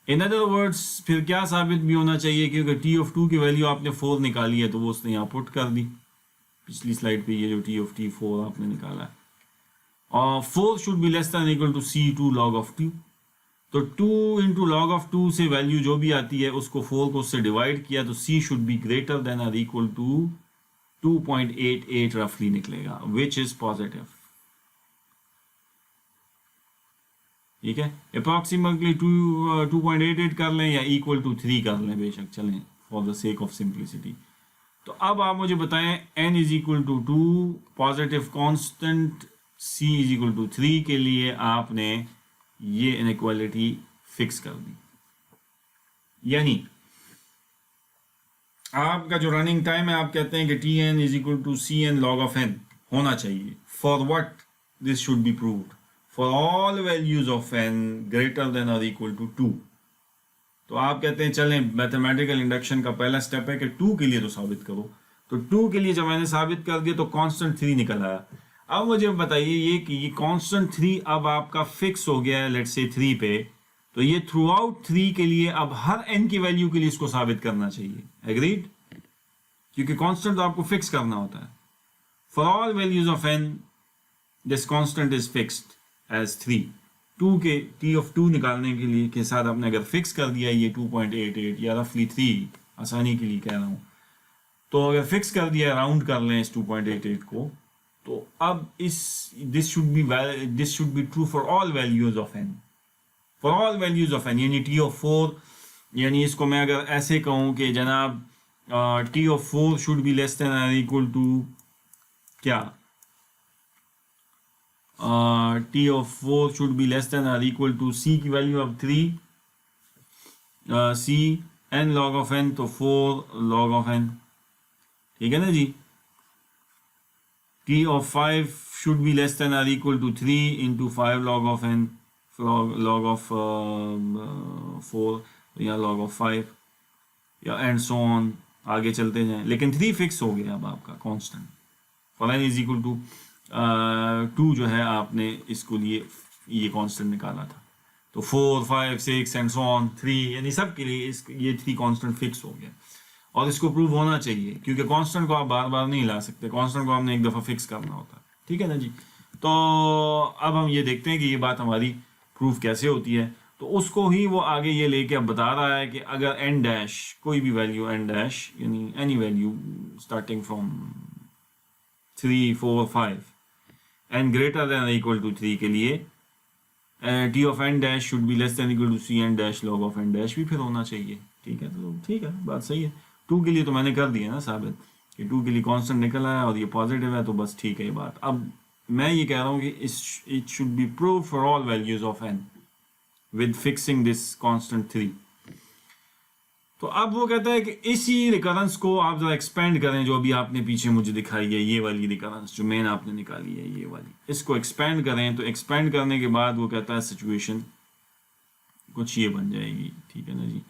इन अदर वर्ड्स फिर क्या साबित भी होना चाहिए, क्योंकि टी ऑफ टू की वैल्यू आपने फोर निकाली है तो वो उसने यहाँ पुट कर दी, पिछली स्लाइड पे ये जो टी ऑफ टी फोर आपने निकाला है, और four should be less than equal to c two log of two, तो two into log of two से वैल्यू जो भी आती है उसको फोर को उससे डिवाइड किया तो सी शुड बी ग्रेटर देन और इक्वल टू 2.88 रफली निकलेगा, विच इज पॉजिटिव, ठीक है। अप्रॉक्सीमेटली 2.88 कर लें या इक्वल टू 3 कर लें, बेशक चलें for the sake of simplicity. तो अब आप मुझे बताएं n is equal to 2, positive constant c is equal to 3 के लिए आपने ये इनइक्वालिटी फिक्स कर दी, यानी आपका जो रनिंग टाइम है आप कहते हैं कि T n is equal to C N log of n होना चाहिए, for what this should be proved, for all values of n greater than or equal to 2। तो आप कहते हैं चलें मैथमेटिकल इंडक्शन का पहला स्टेप है कि 2 के लिए तो साबित करो, तो 2 के लिए जब मैंने साबित कर दिया तो कांस्टेंट 3 निकल आया। अब मुझे बताइए ये कि ये कांस्टेंट 3 अब आपका फिक्स हो गया है लेट्स से 3 पे, तो ये थ्रू आउट 3 के लिए अब हर n की वैल्यू के लिए इसको साबित करना चाहिए, एग्रीड, क्योंकि कांस्टेंट तो आपको फिक्स करना होता है। For all values of n this constant is fixed as 3। 2 के टी ऑफ 2 निकालने के लिए के साथ आपने अगर फिक्स कर दिया ये 2.88 या रफली 3, आसानी के लिए कह रहा हूँ, तो अगर फिक्स कर दिया राउंड कर लें इस 2.88 को, तो अब this should be true for all values of n, for all values of n, यानी टी ऑफ 4, यानी इसको मैं अगर ऐसे कहूँ कि जनाब t of 4 should be less than और इक्वल टू क्या, t of 4 should be less than और इक्वल टू सी की value of 3, c N log of N, तो 4 लॉग ऑफ एन, ठीक है ना जी। T of 5 should be less than और equal to 3 into 5 log of N, log of 4 या log of 5 या and so on, आगे चलते जाएं, लेकिन 3 फिक्स हो गया अब आपका constant, for n is equal to 2 जो है आपने इसको लिए ये कांस्टेंट निकाला था, तो 4, 5, 6 एंड सो ऑन 3, यानी सब के लिए ये 3 कांस्टेंट फिक्स हो गया, और इसको प्रूव होना चाहिए क्योंकि कांस्टेंट को आप बार बार नहीं ला सकते, कांस्टेंट को आपने एक दफ़ा फिक्स करना होता है, ठीक है ना जी। तो अब हम ये देखते हैं कि ये बात हमारी प्रूफ कैसे होती है, तो उसको ही वो आगे ये लेके अब बता रहा है कि अगर एन डैश कोई भी वैल्यू एन डैश यानी any value starting from 3, 4, 5 n greater than equal to 3 के लिए t of n dash should be less than equal to C n dash log of n dash भी फिर होना चाहिए, ठीक है। तो ठीक है, बात सही है। 2 के लिए तो मैंने कर दिया ना साबित कि 2 के लिए कांस्टेंट निकल आया और ये पॉजिटिव है, तो बस ठीक है ये बात। अब मैं ये कह रहा हूँ कि it should be prove for all values of n with fixing this constant 3। तो अब वो कहता है कि इसी रिकरेंस को आप जरा एक्सपेंड करें, जो अभी आपने पीछे मुझे दिखाई है ये वाली रिकरेंस जो मेन आपने निकाली है ये वाली, इसको एक्सपेंड करें। तो एक्सपेंड करने के बाद वो कहता है सिचुएशन कुछ ये बन जाएगी, ठीक है ना जी।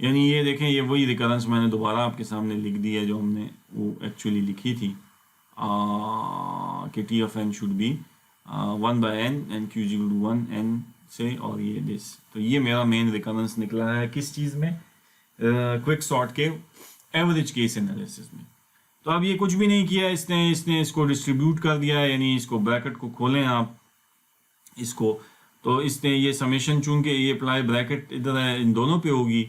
यानी ये देखें, ये वही रिकरेंस मैंने दोबारा आपके सामने लिख दी है जो हमने वो एक्चुअली लिखी थी कि T of n should be 1/n n q equal to 1 n से, और ये दिस। तो ये मेरा मेन रिकरेंस निकला है किस चीज़ में, क्विक सॉर्ट के एवरेज केस एनालिसिस में। तो अब ये कुछ भी नहीं किया इसने इसने इसको डिस्ट्रीब्यूट कर दिया है, यानी इसको ब्रैकेट को खोलें आप इसको, तो इसने ये समेशन चूंकि ये अप्लाई ब्रैकेट इधर है इन दोनों पे होगी,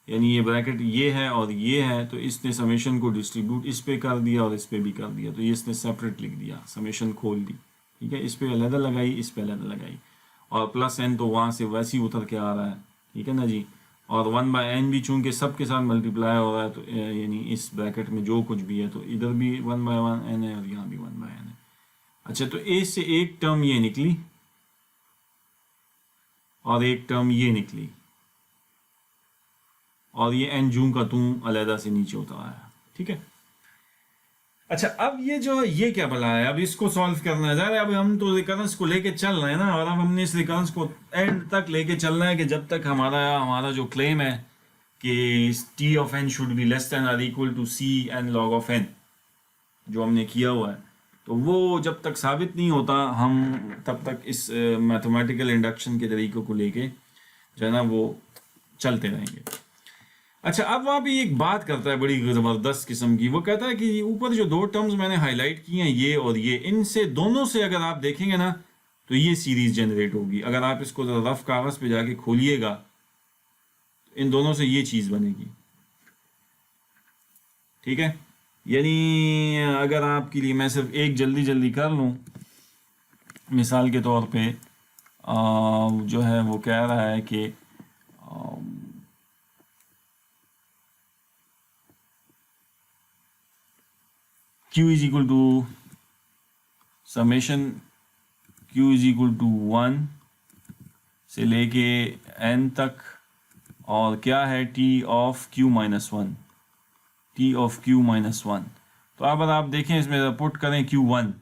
यानी ये ब्रैकेट ये है और ये है, तो इसने समेशन को डिस्ट्रीब्यूट इस पे कर दिया और इस पे भी कर दिया, तो ये इसने सेपरेट लिख दिया, समेशन खोल दी, ठीक है। इस पे अलग लगाई, इस पे अलग लगाई, और प्लस एन तो वहाँ से वैसे ही उतर के आ रहा है, ठीक है ना जी। और 1/n भी चूंकि सब के साथ मल्टीप्लाई हो रहा है, तो यानी इस ब्रैकेट में जो कुछ भी है तो इधर भी 1/1n है और यहाँ भी 1/n है। अच्छा, तो ए से एक टर्म ये निकली और एक टर्म ये निकली, और ये एन जू का तू अलहदा से नीचे उतर आया, ठीक है। अच्छा, अब ये जो ये क्या भला है, अब इसको सॉल्व करना है ज़रा। अब हम तो रिकरेंस को लेके चल रहे हैं ना, और अब हमने इस रिकरेंस को एंड तक लेके चलना है कि जब तक हमारा जो क्लेम है कि T of n should be less than और equal to C N log of n जो हमने किया हुआ है, तो वो जब तक साबित नहीं होता हम तब तक इस मैथमेटिकल इंडक्शन के तरीक़ों को लेके जो है ना वो चलते रहेंगे। अच्छा, अब वहाँ पे एक बात करता है बड़ी ज़बरदस्त किस्म की, वो कहता है कि ऊपर जो दो टर्म्स मैंने हाईलाइट किए हैं ये और ये, इनसे दोनों से अगर आप देखेंगे ना तो ये सीरीज जनरेट होगी। अगर आप इसको रफ कागज़ पे जाके खोलिएगा तो इन दोनों से ये चीज़ बनेगी, ठीक है। यानी अगर आपके लिए मैं सिर्फ एक जल्दी कर लूँ, मिसाल के तौर पे जो है वो कह रहा है कि Q is equal to summation Q is equal to 1 से लेके n तक, और क्या है T of Q minus 1, T of Q minus 1। तो अब अगर आप देखें इसमें पुट करें Q1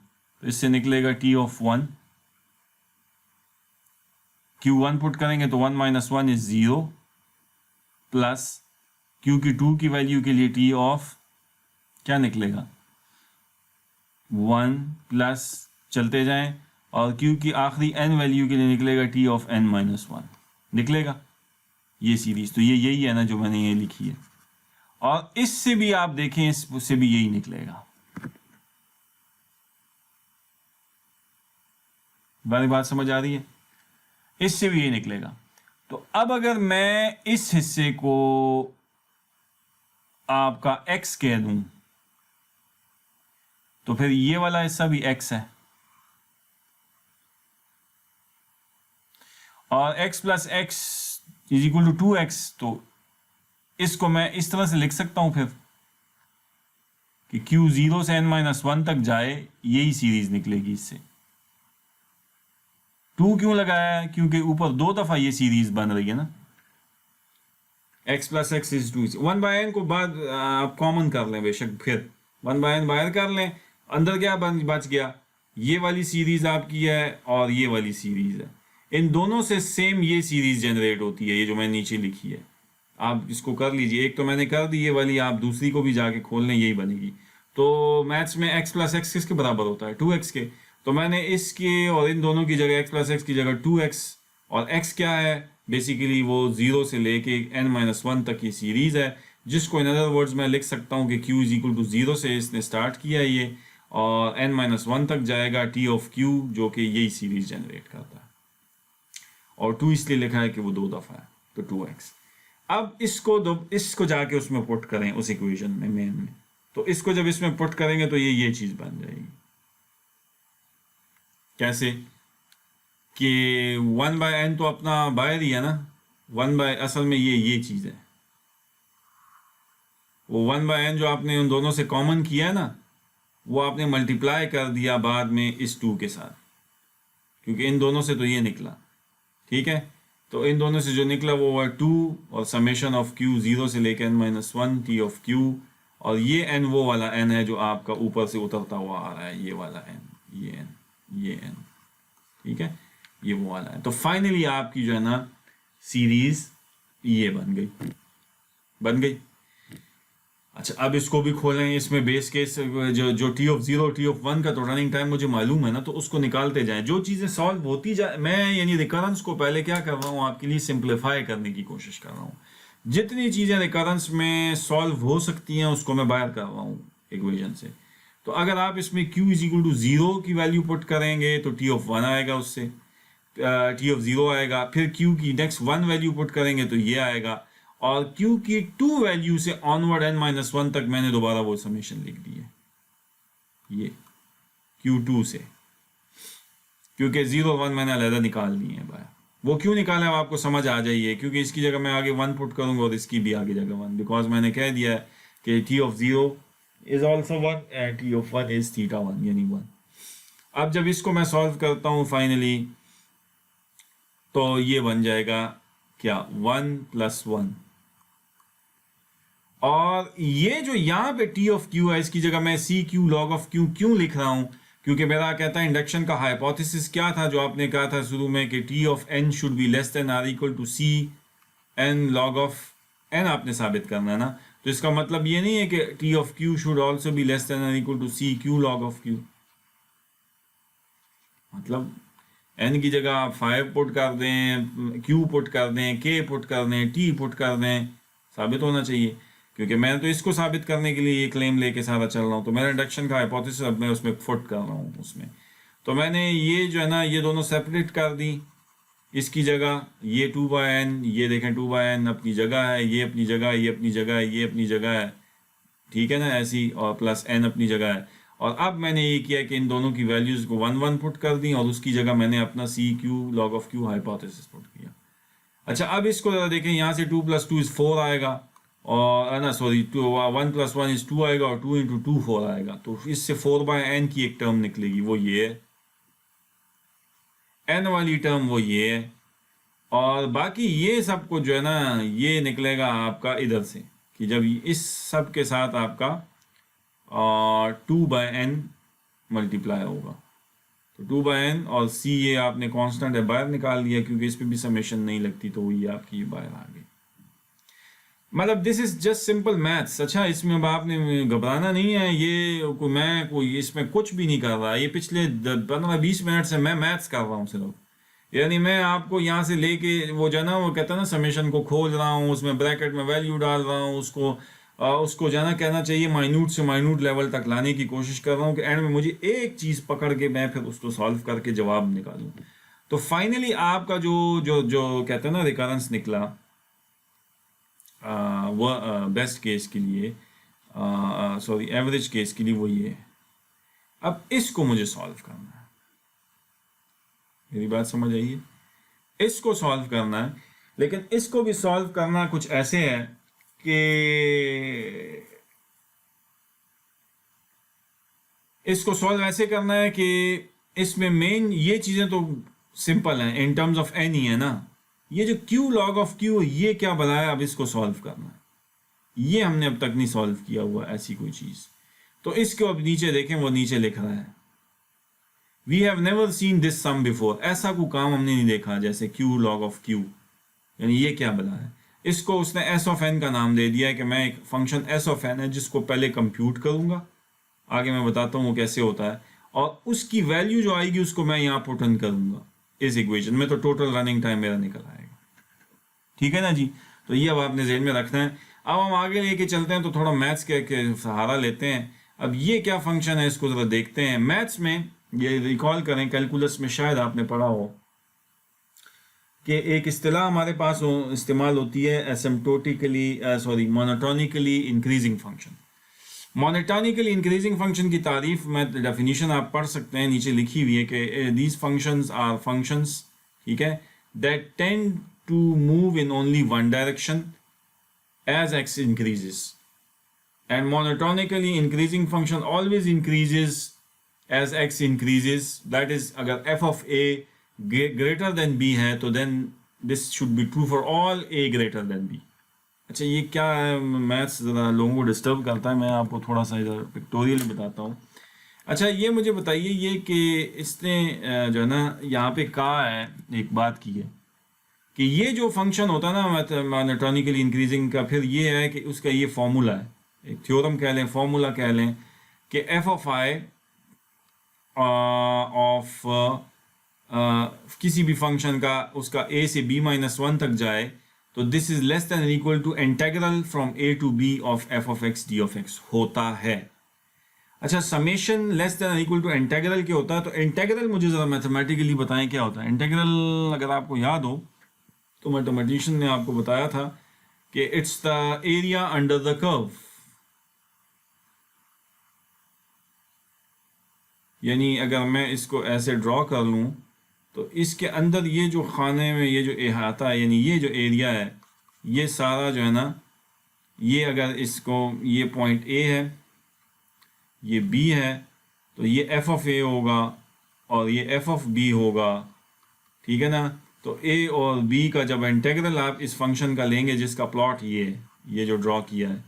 तो इससे निकलेगा T of 1, Q1 पुट करेंगे तो 1 minus 1 is 0 प्लस Q की 2 की वैल्यू के लिए T of क्या निकलेगा 1 प्लस चलते जाएं, और Q की आखिरी n वैल्यू के लिए निकलेगा T ऑफ n माइनस 1 निकलेगा ये सीरीज। तो ये यही है ना जो मैंने ये लिखी है, और इससे भी आप देखें इससे भी यही निकलेगा। बारी बात समझ आ रही है, इससे भी यही निकलेगा। तो अब अगर मैं इस हिस्से को आपका x कह दूं तो फिर ये वाला हिस्सा भी x है, और x plus x is equal to 2x, तो इसको मैं इस तरह से लिख सकता हूं फिर कि Q 0 से n-1 तक जाए, यही सीरीज निकलेगी इससे। 2 क्यों लगाया है, क्योंकि ऊपर 2 दफा ये सीरीज बन रही है ना, x plus x is 2। 1/n को बाद आप कॉमन कर लें बेशक, फिर 1/n बाहर कर लें, अंदर क्या बच गया, ये वाली सीरीज आपकी है और ये वाली सीरीज है, इन दोनों से सेम ये सीरीज जनरेट होती है, ये जो मैंने नीचे लिखी है। आप इसको कर लीजिए, एक तो मैंने कर दी ये वाली, आप दूसरी को भी जाके खोल लें, यही बनेगी। तो मैथ्स में x प्लस एक्स किसके बराबर होता है 2x के, तो मैंने इसके और इन दोनों की जगह x प्लस एक्स की जगह 2x, और x क्या है बेसिकली वो 0 से लेके n-1 तक की सीरीज है, जिसको इन अदर वर्ड्स मैं लिख सकता हूँ कि Q इज इक्वल टू 0 से इसने स्टार्ट किया है ये, और n-1 तक जाएगा T ऑफ Q जो कि यही सीरीज जनरेट करता है, और 2 इसलिए लिखा है कि वो 2 दफ़ा है, तो 2x। अब इसको जाके उसमें पुट करें उस इक्वेशन में मेन में, तो इसको जब इसमें पुट करेंगे तो ये चीज़ बन जाएगी। कैसे कि 1/n तो अपना बाहर ही है ना, असल में ये चीज़ है, वो 1/n जो आपने उन दोनों से कॉमन किया है ना, वो आपने मल्टीप्लाई कर दिया बाद में इस 2 के साथ, क्योंकि इन दोनों से तो ये निकला, ठीक है। तो इन दोनों से जो निकला वो हुआ 2 और समेशन ऑफ Q 0 से लेकर n-1 T ऑफ Q, और ये n वो वाला n है जो आपका ऊपर से उतरता हुआ आ रहा है, ये वाला n, ये n, ठीक है, ये वो वाला है। तो फाइनली आपकी जो है ना सीरीज ये बन गई। अच्छा, अब इसको भी खोलें, इसमें बेस केस जो T ऑफ 0 T ऑफ 1 का तो रनिंग टाइम मुझे मालूम है ना, तो उसको निकालते जाएं, जो चीज़ें सॉल्व होती जाए। मैं यानी रिकरेंस को पहले क्या कर रहा हूँ आपके लिए सिंप्लीफाई करने की कोशिश कर रहा हूँ, जितनी चीज़ें रिकरेंस में सॉल्व हो सकती हैं उसको मैं बाहर कर रहा हूँ, इक्वेशन से। तो अगर आप इसमें q इज इक्वल टू 0 की वैल्यू पुट करेंगे तो t ऑफ 1 आएगा, उससे t ऑफ 0 आएगा, फिर q की नेक्स्ट 1 वैल्यू पुट करेंगे तो ये आएगा, और q की 2 वैल्यू से ऑनवर्ड n-1 तक मैंने दोबारा वो समेशन लिख दी है, ये q2 से, क्योंकि 0 1 मैंने अलग निकाल दी है बाहर। वो क्यों निकाला है आपको समझ आ जाइए, क्योंकि इसकी जगह मैं आगे 1 पुट करूंगा और इसकी भी आगे जगह 1, बिकॉज मैंने कह दिया है कि t of 0 is also 1 and t of 1 is theta 1 यानी 1। अब जब इसको मैं सॉल्व करता हूँ फाइनली, तो ये बन जाएगा क्या 1 + 1, और ये जो यहाँ पे t ऑफ q है इसकी जगह मैं c Q log of q क्यों लिख रहा हूँ, क्योंकि मेरा कहता है इंडक्शन का हाइपोथेसिस क्या था जो आपने कहा था शुरू में कि t of n should be less than or equal to c n log of n आपने साबित करना है ना। तो इसका मतलब ये नहीं है कि t of q should also be less than or equal to C Q log of q, मतलब n की जगह आप 5 पुट कर दें, q पुट कर दें, k पुट कर दें, t पुट कर दें, साबित होना चाहिए, क्योंकि मैं तो इसको साबित करने के लिए ये क्लेम लेके सारा चल रहा हूँ। तो मेरा इंडक्शन का हाइपोथेसिस अब मैं उसमें फुट कर रहा हूँ उसमें, तो मैंने ये जो है ना ये दोनों सेपरेट कर दी, इसकी जगह ये 2/n, ये देखें 2/n अपनी जगह है, ये अपनी जगह है, ये अपनी जगह है, ये अपनी जगह है, ठीक है ना ऐसी, और प्लस n अपनी जगह है। और अब मैंने ये किया कि इन दोनों की वैल्यूज़ को 1 1 पुट कर दी और उसकी जगह मैंने अपना c Q log of q hypothesis put किया। अच्छा अब इसको ज़रा देखें, यहाँ से 2 + 2 = 4 आएगा, और ना सॉरी 1 + 1 = 2 आएगा, और 2 × 2 4 आएगा, तो इससे 4/n की एक टर्म निकलेगी, वो ये है, n वाली टर्म वो ये है, और बाकी ये सब को जो है ना ये निकलेगा आपका इधर से, कि जब इस सब के साथ आपका 2/n मल्टीप्लाई होगा, तो 2/n और c ये आपने कांस्टेंट है बाहर निकाल दिया, क्योंकि इस पर भी समेशन नहीं लगती, तो ये आपकी बाहर आ गई। मतलब this is just simple maths. अच्छा इसमें अब आपने घबराना नहीं है, ये मैं कोई इसमें कुछ भी नहीं कर रहा, ये पिछले 15-20 मिनट से मैं मैथ्स कर रहा हूँ सिर्फ, यानी मैं आपको यहाँ से लेके वो जो है ना वो कहता है ना समेशन को खोल रहा हूँ, उसमें ब्रैकेट में वैल्यू डाल रहा हूँ, उसको जो है ना कहना चाहिए माइन्यूट से माइन्यूट लेवल तक लाने की कोशिश कर रहा हूँ कि एंड में मुझे एक चीज़ पकड़ के मैं फिर उसको सॉल्व करके जवाब निकालूँ। तो फाइनली आपका जो जो जो कहते हैं ना रिकरेंस निकला वो बेस्ट केस के लिए, सॉरी एवरेज केस के लिए वो ये है। अब इसको मुझे सॉल्व करना है, मेरी बात समझ आई है, इसको सॉल्व करना है, लेकिन इसको भी सॉल्व करना कुछ ऐसे है कि इसको सॉल्व ऐसे करना है कि इसमें मेन ये चीज़ें तो सिंपल हैं, इन टर्म्स ऑफ एन ही है ना, ये जो q log ऑफ q ये क्या बताया, अब इसको सॉल्व करना है, ये हमने अब तक नहीं सॉल्व किया हुआ ऐसी कोई चीज़। तो इसको अब नीचे देखें, वो नीचे लिख रहा है we have never seen this sum before, ऐसा कोई काम हमने नहीं देखा जैसे q log ऑफ q, यानी ये क्या बता है, इसको उसने s ऑफ n का नाम दे दिया है कि मैं एक फंक्शन s ऑफ n है जिसको पहले कंप्यूट करूंगा, आगे मैं बताता हूँ वो कैसे होता है, और उसकी वैल्यू जो आएगी उसको मैं यहाँ पुट इन करूंगा इस इक्वेशन में, तो टोटल रनिंग टाइम मेरा निकल आएगा, ठीक है ना जी। तो ये अब आपने ज़हन में रखना है। अब हम आगे लेके चलते हैं, तो थोड़ा मैथ्स के सहारा लेते हैं। अब ये क्या फंक्शन है इसको ज़रा देखते हैं। मैथ्स में ये रिकॉल करें, कैलकुलस में शायद आपने पढ़ा हो कि एक इस्तिलाह हमारे पास इस्तेमाल होती है एसिम्प्टोटिकली monotonically increasing function. Monotonically increasing function की तारीफ में डेफिनेशन आप पढ़ सकते हैं, नीचे लिखी हुई है कि दीज फंक्शंस आर फंक्शंस, ठीक है, that tend to move in only one direction as x increases, and monotonically increasing function always increases as x increases, that is अगर f of a greater than b है तो then this should be true for all a greater than b। अच्छा ये क्या है, maths ज़रा लोगों को डिस्टर्ब करता है, मैं आपको थोड़ा सा इधर पिक्टोरियल बताता हूँ। अच्छा ये मुझे बताइए ये कि इसने जो है ना यहाँ पे कहा है, एक बात की है कि ये जो फंक्शन होता है ना मोनोटोनिकली इंक्रीजिंग का, फिर ये है कि उसका ये फॉर्मूला है, एक थ्योरम कह लें, फॉर्मूला कह लें कि f ऑफ i ऑफ किसी भी फंक्शन का उसका a से b-1 तक जाए तो this is less than equal to integral from a to b of f of x d of x होता है। अच्छा, summation less than equal to integral क्या होता है? तो इंटीग्रल मुझे ज़रा मैथमेटिकली बताएं क्या होता है इंटीग्रल। अगर आपको याद हो तो मैथमेटिशियन ने आपको बताया था कि it's the area under the curve, यानी अगर मैं इसको ऐसे ड्रॉ कर लूँ तो इसके अंदर ये जो खाने में ये जो अहाता है, यानी ये जो एरिया है, ये सारा जो है ना, ये अगर इसको, ये पॉइंट ए है, ये बी है, तो ये एफ ऑफ ए होगा और ये एफ ऑफ बी होगा, ठीक है ना। तो ए और बी का जब इंटीग्रल आप इस फंक्शन का लेंगे जिसका प्लॉट ये जो ड्रॉ किया है,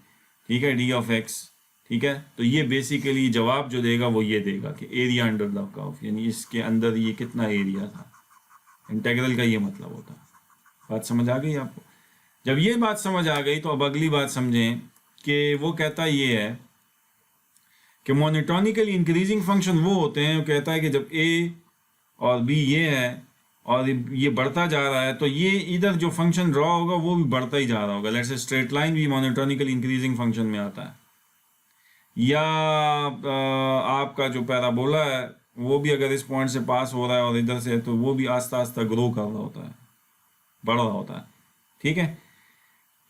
ठीक है, डी ऑफ एक्स, ठीक है, तो ये बेसिकली जवाब जो देगा वो ये देगा कि एरिया अंडर द कर्व, यानी इसके अंदर ये कितना एरिया था। इंटीग्रल का ये मतलब होता है। बात समझ आ गई आपको? जब ये बात समझ आ गई तो अब अगली बात समझें कि वो कहता ये है कि मोनोटोनिकली इंक्रीजिंग फंक्शन वो होते हैं, वो कहता है कि जब ए और बी ये है और ये बढ़ता जा रहा है तो ये इधर जो फंक्शन ड्रॉ होगा वो भी बढ़ता ही जा रहा होगा। लेट्स से स्ट्रेट लाइन भी मोनोटोनिकली इंक्रीजिंग फंक्शन में आता है, या आपका जो पैराबोला है वो भी अगर इस पॉइंट से पास हो रहा है और इधर से, तो वो भी आस्ता आस्ता ग्रो कर रहा होता है, बढ़ रहा होता है, ठीक है।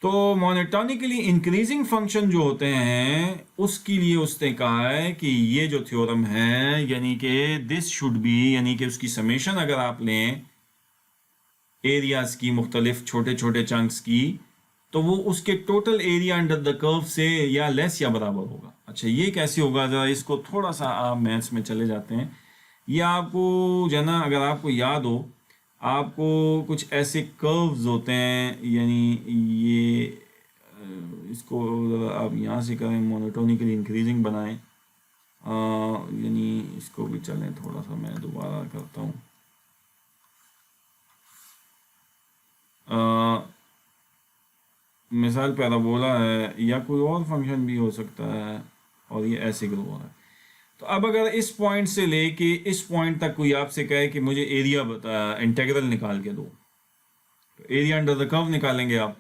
तो मोनोटोनिकली इंक्रीजिंग फंक्शन जो होते हैं उसके लिए उसने कहा है कि ये जो थ्योरम है, यानी कि दिस शुड बी, यानी कि उसकी समेशन अगर आप लें एरियाज की, मुख्तलिफ छोटे छोटे चंक्स की, तो वो उसके total area under the curve से या लेस या बराबर होगा। अच्छा, ये कैसे होगा? ज़रा इसको थोड़ा सा आप मैथ्स में चले जाते हैं। ये आपको जो है ना, अगर आपको याद हो, आपको कुछ ऐसे कर्व्स होते हैं, यानी ये इसको आप यहाँ से करें, मोनोटोनिकली इंक्रीजिंग बनाएं, यानी इसको भी चलें थोड़ा सा, मैं दोबारा करता हूँ। मिसाल पैराबोला है या कोई और फंक्शन भी हो सकता है और ये ऐसे ग्रो हो रहा है। तो अब अगर इस पॉइंट से लेके इस पॉइंट तक कोई आपसे कहे कि मुझे एरिया बता, इंटीग्रल निकाल के दो, तो एरिया अंडर द कर्व निकालेंगे आप।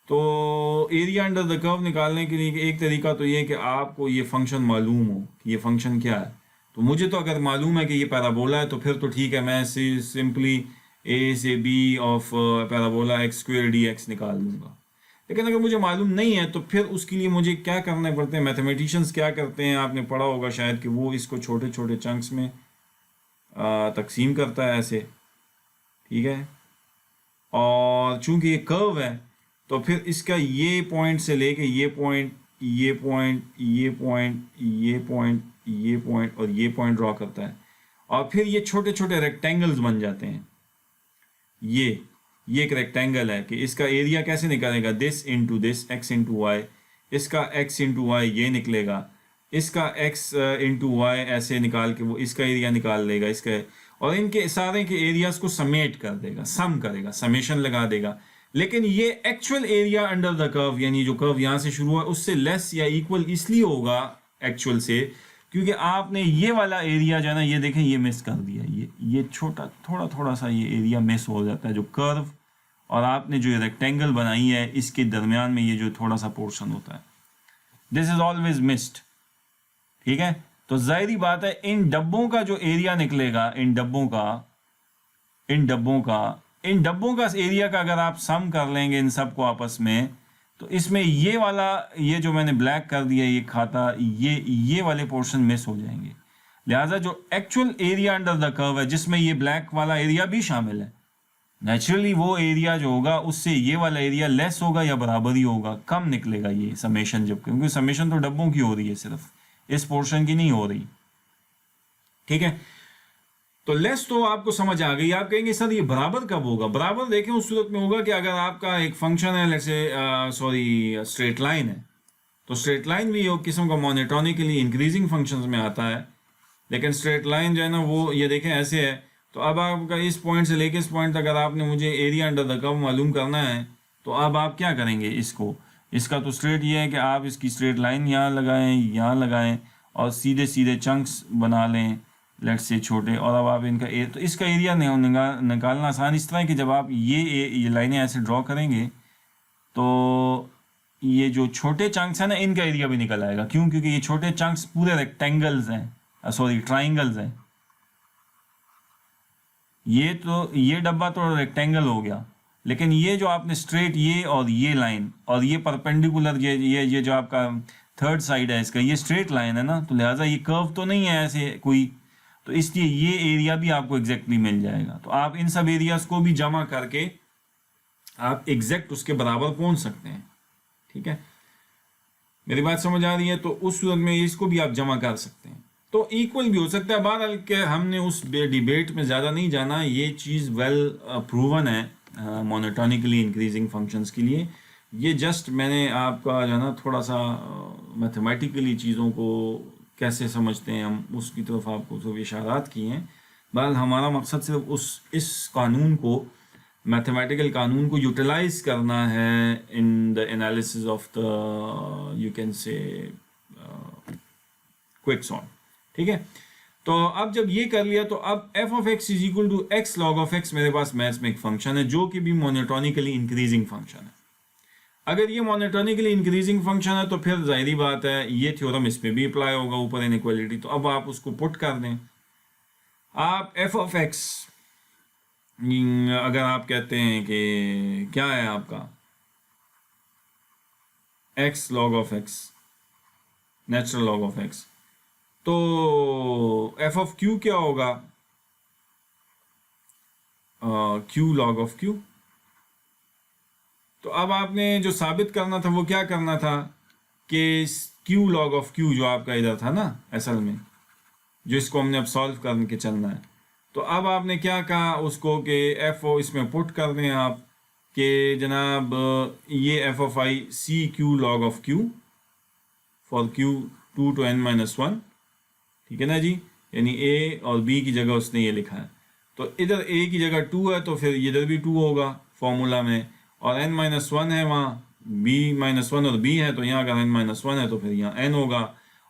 तो एरिया अंडर द कर्व निकालने के लिए एक तरीका तो ये कि आपको ये फंक्शन मालूम हो कि ये फंक्शन क्या है। तो मुझे तो अगर मालूम है कि ये पैराबोला है तो फिर तो ठीक है, मैं सिंपली ए से B of parabola X square D X निकाल लूँगा। लेकिन अगर मुझे मालूम नहीं है तो फिर उसके लिए मुझे क्या करने पड़ते हैं? मैथमेटिशियंस क्या करते हैं, आपने पढ़ा होगा शायद, कि वो इसको छोटे छोटे चंक्स में तकसीम करता है ऐसे, ठीक है। और चूंकि ये कर्व है तो फिर इसका ये पॉइंट से लेके ये पॉइंट, ये पॉइंट, ये पॉइंट, ये पॉइंट, ये पॉइंट और ये पॉइंट ड्रॉ करता है, और फिर ये छोटे छोटे रेक्टेंगल्स बन जाते हैं। ये एक रेक्टेंगल है कि इसका एरिया कैसे निकालेगा? This into this, X into Y, इसका एक्स इंटू वाई ये निकलेगा, इसका एक्स इंटू वाई ऐसे निकाल के वो इसका एरिया निकाल लेगा इसका, और इनके सारे के एरियाज को समेट कर देगा, सम करेगा, समेशन लगा देगा। लेकिन ये actual area under the curve, यानी जो कर्व यहाँ से शुरू हुआ उससे लेस या इक्वल इसलिए होगा एक्चुअल से, क्योंकि आपने ये वाला एरिया जो है ना, ये देखें, ये मिस कर दिया, ये छोटा थोड़ा थोड़ा सा ये एरिया मिस हो जाता है, जो कर्व और आपने जो रेक्टेंगल बनाई है इसके दरमियान में ये जो थोड़ा सा पोर्शन होता है, दिस इज ऑलवेज मिस्ड, ठीक है। तो जाहिर बात है इन डब्बों का जो एरिया निकलेगा, इन डब्बों का एरिया का अगर आप सम कर लेंगे इन सब को आपस में, तो इसमें ये वाला, ये जो मैंने ब्लैक कर दिया, ये खाता, ये वाले पोर्शन मिस हो जाएंगे। लिहाजा जो actual area under the curve है, जिसमें ये ब्लैक वाला एरिया भी शामिल है, नेचुरली वो एरिया जो होगा उससे ये वाला एरिया लेस होगा या बराबर ही होगा, कम निकलेगा ये समेशन, जब क्योंकि समेशन तो डब्बों की हो रही है, सिर्फ इस पोर्शन की नहीं हो रही, ठीक है। तो लेस तो आपको समझ आ गई। आप कहेंगे सर ये बराबर कब होगा? बराबर देखें उस सूरत में होगा कि अगर आपका एक फंक्शन है, लेट्स से स्ट्रेट लाइन है, तो स्ट्रेट लाइन भी एक किस्म का मोनोटोनिकली इंक्रीजिंग फंक्शंस में आता है। लेकिन स्ट्रेट लाइन जो है ना वो ये देखें ऐसे है, तो अब आपका इस पॉइंट से लेके इस पॉइंट तक अगर आपने मुझे एरिया अंडर द कर्व मालूम करना है, तो अब आप क्या करेंगे? इसका तो स्ट्रेट ये है कि आप इसकी स्ट्रेट लाइन यहाँ लगाएं और सीधे सीधे चंक्स बना लें, लेट्स से छोटे, और अब आप इनका तो इसका एरिया निकालना आसान इस तरह है कि जब आप ये लाइनें ऐसे ड्रॉ करेंगे तो ये जो छोटे चंक्स हैं ना, इनका एरिया भी निकल आएगा। क्यों? क्योंकि ये छोटे चंक्स पूरे रेक्टेंगल्स हैं, सॉरी ट्राइंगल्स हैं। ये डब्बा तो रेक्टेंगल हो गया, लेकिन ये जो आपने स्ट्रेट ये और ये लाइन और ये परपेंडिकुलर ये जो आपका थर्ड साइड है इसका, ये स्ट्रेट लाइन है ना, तो लिहाजा ये कर्व तो नहीं है ऐसे कोई, तो इसलिए ये एरिया भी आपको एग्जैक्टली मिल जाएगा। तो आप इन सब एरियाज को भी जमा करके आप एग्जैक्ट उसके बराबर पहुंच सकते हैं। ठीक है, मेरी बात समझ आ रही है? तो उस सूरत में इसको भी आप जमा कर सकते हैं, तो इक्वल भी हो सकता है। बहरहाल के हमने उस डिबेट में ज़्यादा नहीं जाना, ये चीज़ वेल प्रूवन है मोनोटोनिकली इंक्रीजिंग फंक्शंस के लिए। ये जस्ट मैंने आपका जो है ना थोड़ा सा मैथमेटिकली चीज़ों को कैसे समझते हैं हम उसकी तरफ आपको सिर्फ इशारात किए हैं। बहरहाल हमारा मकसद सिर्फ इस कानून को, मैथमेटिकल कानून को यूटिलाइज करना है in the analysis of the you can say quicksort. ठीक है, तो अब जब ये कर लिया तो अब f of x is equal to x log of x मेरे पास मैथ्स में एक फंक्शन है जो कि भी मोनोटोनिकली इंक्रीजिंग फंक्शन है। अगर ये मोनोटोनिकली इंक्रीजिंग फंक्शन है तो फिर जाहिर बात है ये थ्योरम इस पे भी अप्लाई होगा ऊपर इनइक्वालिटी। तो अब आप उसको पुट कर दें, आप f ऑफ x अगर आप कहते हैं कि क्या है आपका x log of x natural log of x, तो f ऑफ q क्या होगा? q log of q। तो अब आपने जो साबित करना था वो क्या करना था कि q log ऑफ q जो आपका इधर था ना असल में, जो इसको हमने अब सॉल्व करके चलना है, तो अब आपने क्या कहा उसको कि f ओ इसमें पुट कर दें आप कि जनाब ये f of i c q log of q for q 2 to n minus 1। ठीक है ना जी, यानी a और b की जगह उसने ये लिखा है, तो इधर a की जगह 2 है तो फिर इधर भी 2 होगा फॉर्मूला में, और n minus 1 है वहाँ, b minus 1 और b है, तो यहाँ अगर n minus 1 है तो फिर यहाँ n होगा,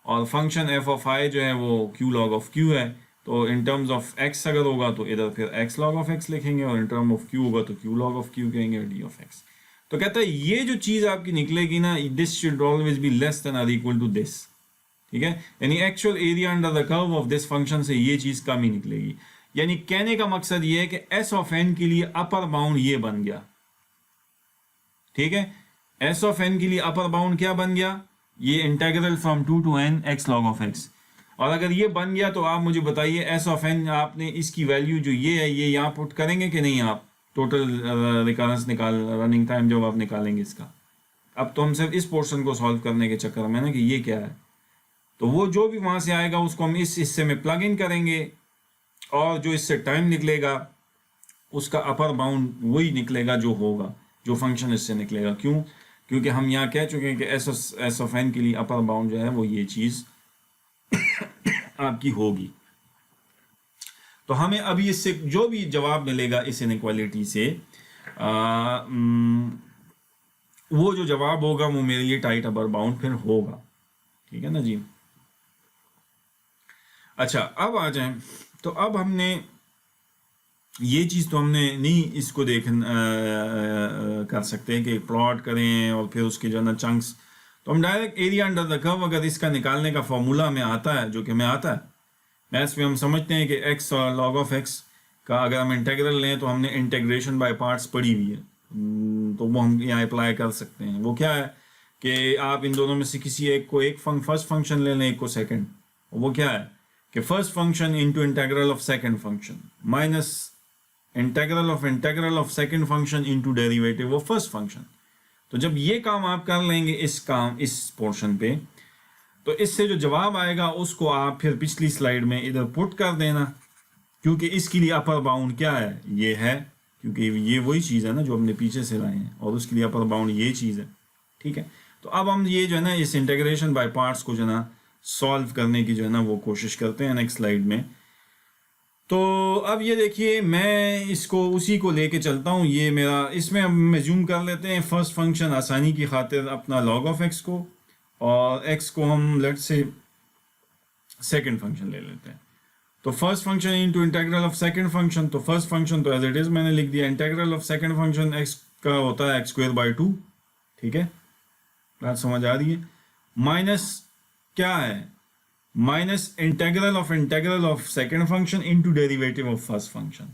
और फंक्शन f ऑफ i जो है वो q log ऑफ q है, तो इन टर्म्स ऑफ x अगर होगा तो इधर फिर x log ऑफ x लिखेंगे, और इन टर्म ऑफ q होगा तो q log ऑफ q कहेंगे, d ऑफ x। तो कहता है ये जो चीज़ आपकी निकलेगी ना, this should always be less than और इक्वल टू दिस। ठीक है, यानी actual area under the curve of this function से ये चीज़ कम ही निकलेगी। यानी कहने का मकसद ये है कि s ऑफ n के लिए अपर बाउंड ये बन गया। ठीक है, s ऑफ n के लिए अपर बाउंड क्या बन गया? ये integral from 2 to n x log of x। और अगर ये बन गया तो आप मुझे बताइए s ऑफ n आपने इसकी वैल्यू जो ये है ये यहाँ पुट करेंगे कि नहीं? आप टोटल रिकरेंस रनिंग टाइम जब आप निकालेंगे इसका, अब तो हम सिर्फ इस पोर्शन को सॉल्व करने के चक्कर में ना कि ये क्या है, तो वो जो भी वहाँ से आएगा उसको हम इस हिस्से में प्लग इन करेंगे, और जो इससे टाइम निकलेगा उसका अपर बाउंड वही निकलेगा जो होगा, जो फंक्शन इससे निकलेगा। क्यों? क्योंकि हम यहाँ कह चुके हैं कि एस ऑफ एन के लिए अपर बाउंड जो है वो ये चीज़ आपकी होगी। तो हमें अभी इससे जो भी जवाब मिलेगा इस इनइक्वालिटी से, वो जो जवाब होगा वो मेरे लिए टाइट अपर बाउंड फिर होगा। ठीक है ना जी। अच्छा, अब आ जाएं, तो अब हमने ये चीज़ तो हमने नहीं इसको कर सकते कि प्लॉट करें और फिर उसके जो है ना चंक्स, तो हम direct area under the curve अगर इसका निकालने का फॉर्मूला हमें आता है, जो कि हमें आता है मैथ्स में, हम समझते हैं कि x और log ऑफ x का अगर हम इंटेग्रल लें तो हमने इंटेग्रेशन बाय पार्ट्स पढ़ी हुई है, तो वो हम यहाँ अप्लाई कर सकते हैं। वो क्या है कि आप इन दोनों में से किसी एक को फर्स्ट फंक्शन ले लें, एक को सेकंड। वो क्या है कि first function into integral of second function minus integral of second function into derivative of first function. तो जब ये काम आप कर लेंगे इस पोर्शन पे, तो इससे जो जवाब आएगा उसको आप फिर पिछली स्लाइड में इधर पुट कर देना, क्योंकि इसके लिए अपर बाउंड क्या है? ये है, क्योंकि ये वही चीज़ है ना जो हमने पीछे से लाए हैं, और उसके लिए अपर बाउंड ये चीज़ है। ठीक है, तो अब हम ये जो है ना इस इंटीग्रेशन बाय पार्ट्स को जो है ना सॉल्व करने की जो है ना वो कोशिश करते हैं नेक्स्ट स्लाइड में। तो अब ये देखिए, मैं इसको उसी को लेके चलता हूँ, ये मेरा, इसमें हम जूम कर लेते हैं फर्स्ट फंक्शन आसानी की खातिर अपना log ऑफ x को, और x को हम लेट्स से सेकंड फंक्शन ले लेते हैं। तो first function into integral of second function, तो फर्स्ट फंक्शन तो एज इट इज मैंने लिख दिया, integral of second function x का होता है x² by 2। ठीक है, बात समझ आ रही है? माइनस क्या है? Minus integral of second function into derivative of first function.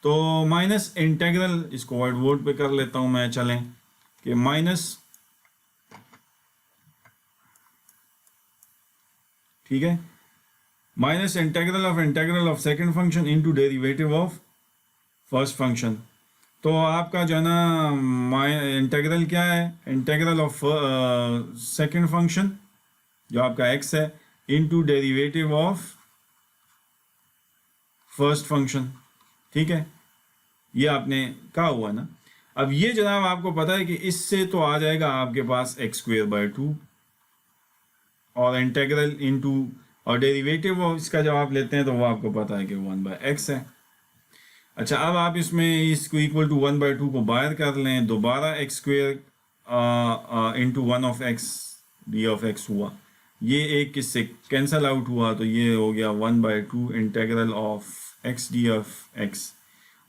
तो माइनस इंटेग्रल, इसको वाइट बोर्ड पे कर लेता हूं मैं, चलें कि माइनस, ठीक है, minus integral of second function into derivative of first function. तो आपका जो है ना इंटेग्रल क्या है? इंटेग्रल ऑफ सेकंड फंक्शन जो आपका x है into derivative of first function, ठीक है, ये आपने कहा हुआ ना। अब ये जनाब आपको पता है कि इससे तो आ जाएगा आपके पास x²/2 और इंटेग्रल इनटू और डेरिवेटिव ऑफ इसका जब आप लेते हैं तो वो आपको पता है कि 1/x है। अच्छा, अब आप इसमें इसको इक्वल टू 1/2 को बाहर कर लें, दोबारा x² इंटू 1/x d(x) हुआ, ये एक किससे कैंसल आउट हुआ, तो ये हो गया 1/2 इंटेग्रल ऑफ x d(x),